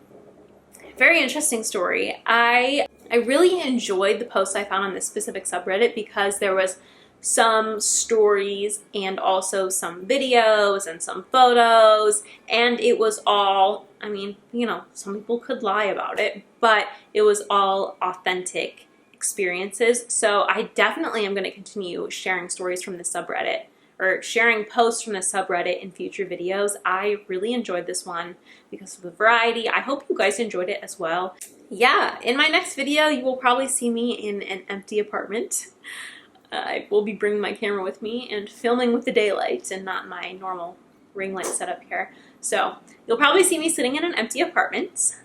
very interesting story. I really enjoyed the post I found on this specific subreddit because there was some stories and also some videos and some photos, and it was all, I mean, you know, some people could lie about it, but it was all authentic experiences. So I definitely am going to continue sharing stories from the subreddit, or sharing posts from the subreddit in future videos. I really enjoyed this one because of the variety. I hope you guys enjoyed it as well. Yeah, in my next video, you will probably see me in an empty apartment. I will be bringing my camera with me and filming with the daylight and not my normal ring light setup here. So you'll probably see me sitting in an empty apartment.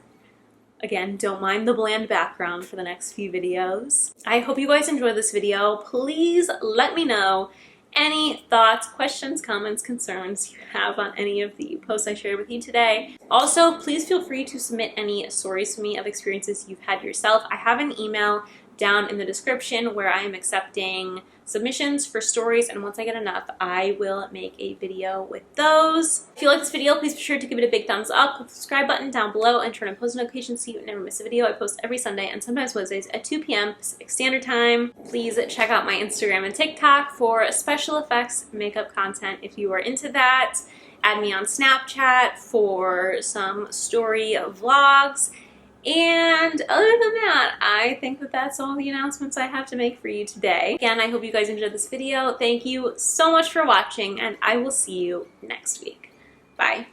Again, don't mind the bland background for the next few videos. I hope you guys enjoyed this video. Please let me know any thoughts, questions, comments, concerns you have on any of the posts I shared with you today. Also, please feel free to submit any stories to me of experiences you've had yourself. I have an email down in the description where I am accepting submissions for stories, and once I get enough, I will make a video with those. If you like this video, please be sure to give it a big thumbs up, click the subscribe button down below, and turn on post notifications so you never miss a video. I post every Sunday and sometimes Wednesdays at 2 p.m. Pacific Standard Time. Please check out my Instagram and TikTok for special effects makeup content if you are into that. Add me on Snapchat for some story vlogs. And other than that, I think that that's all the announcements I have to make for you today. Again, I hope you guys enjoyed this video. Thank you so much for watching, and I will see you next week. Bye.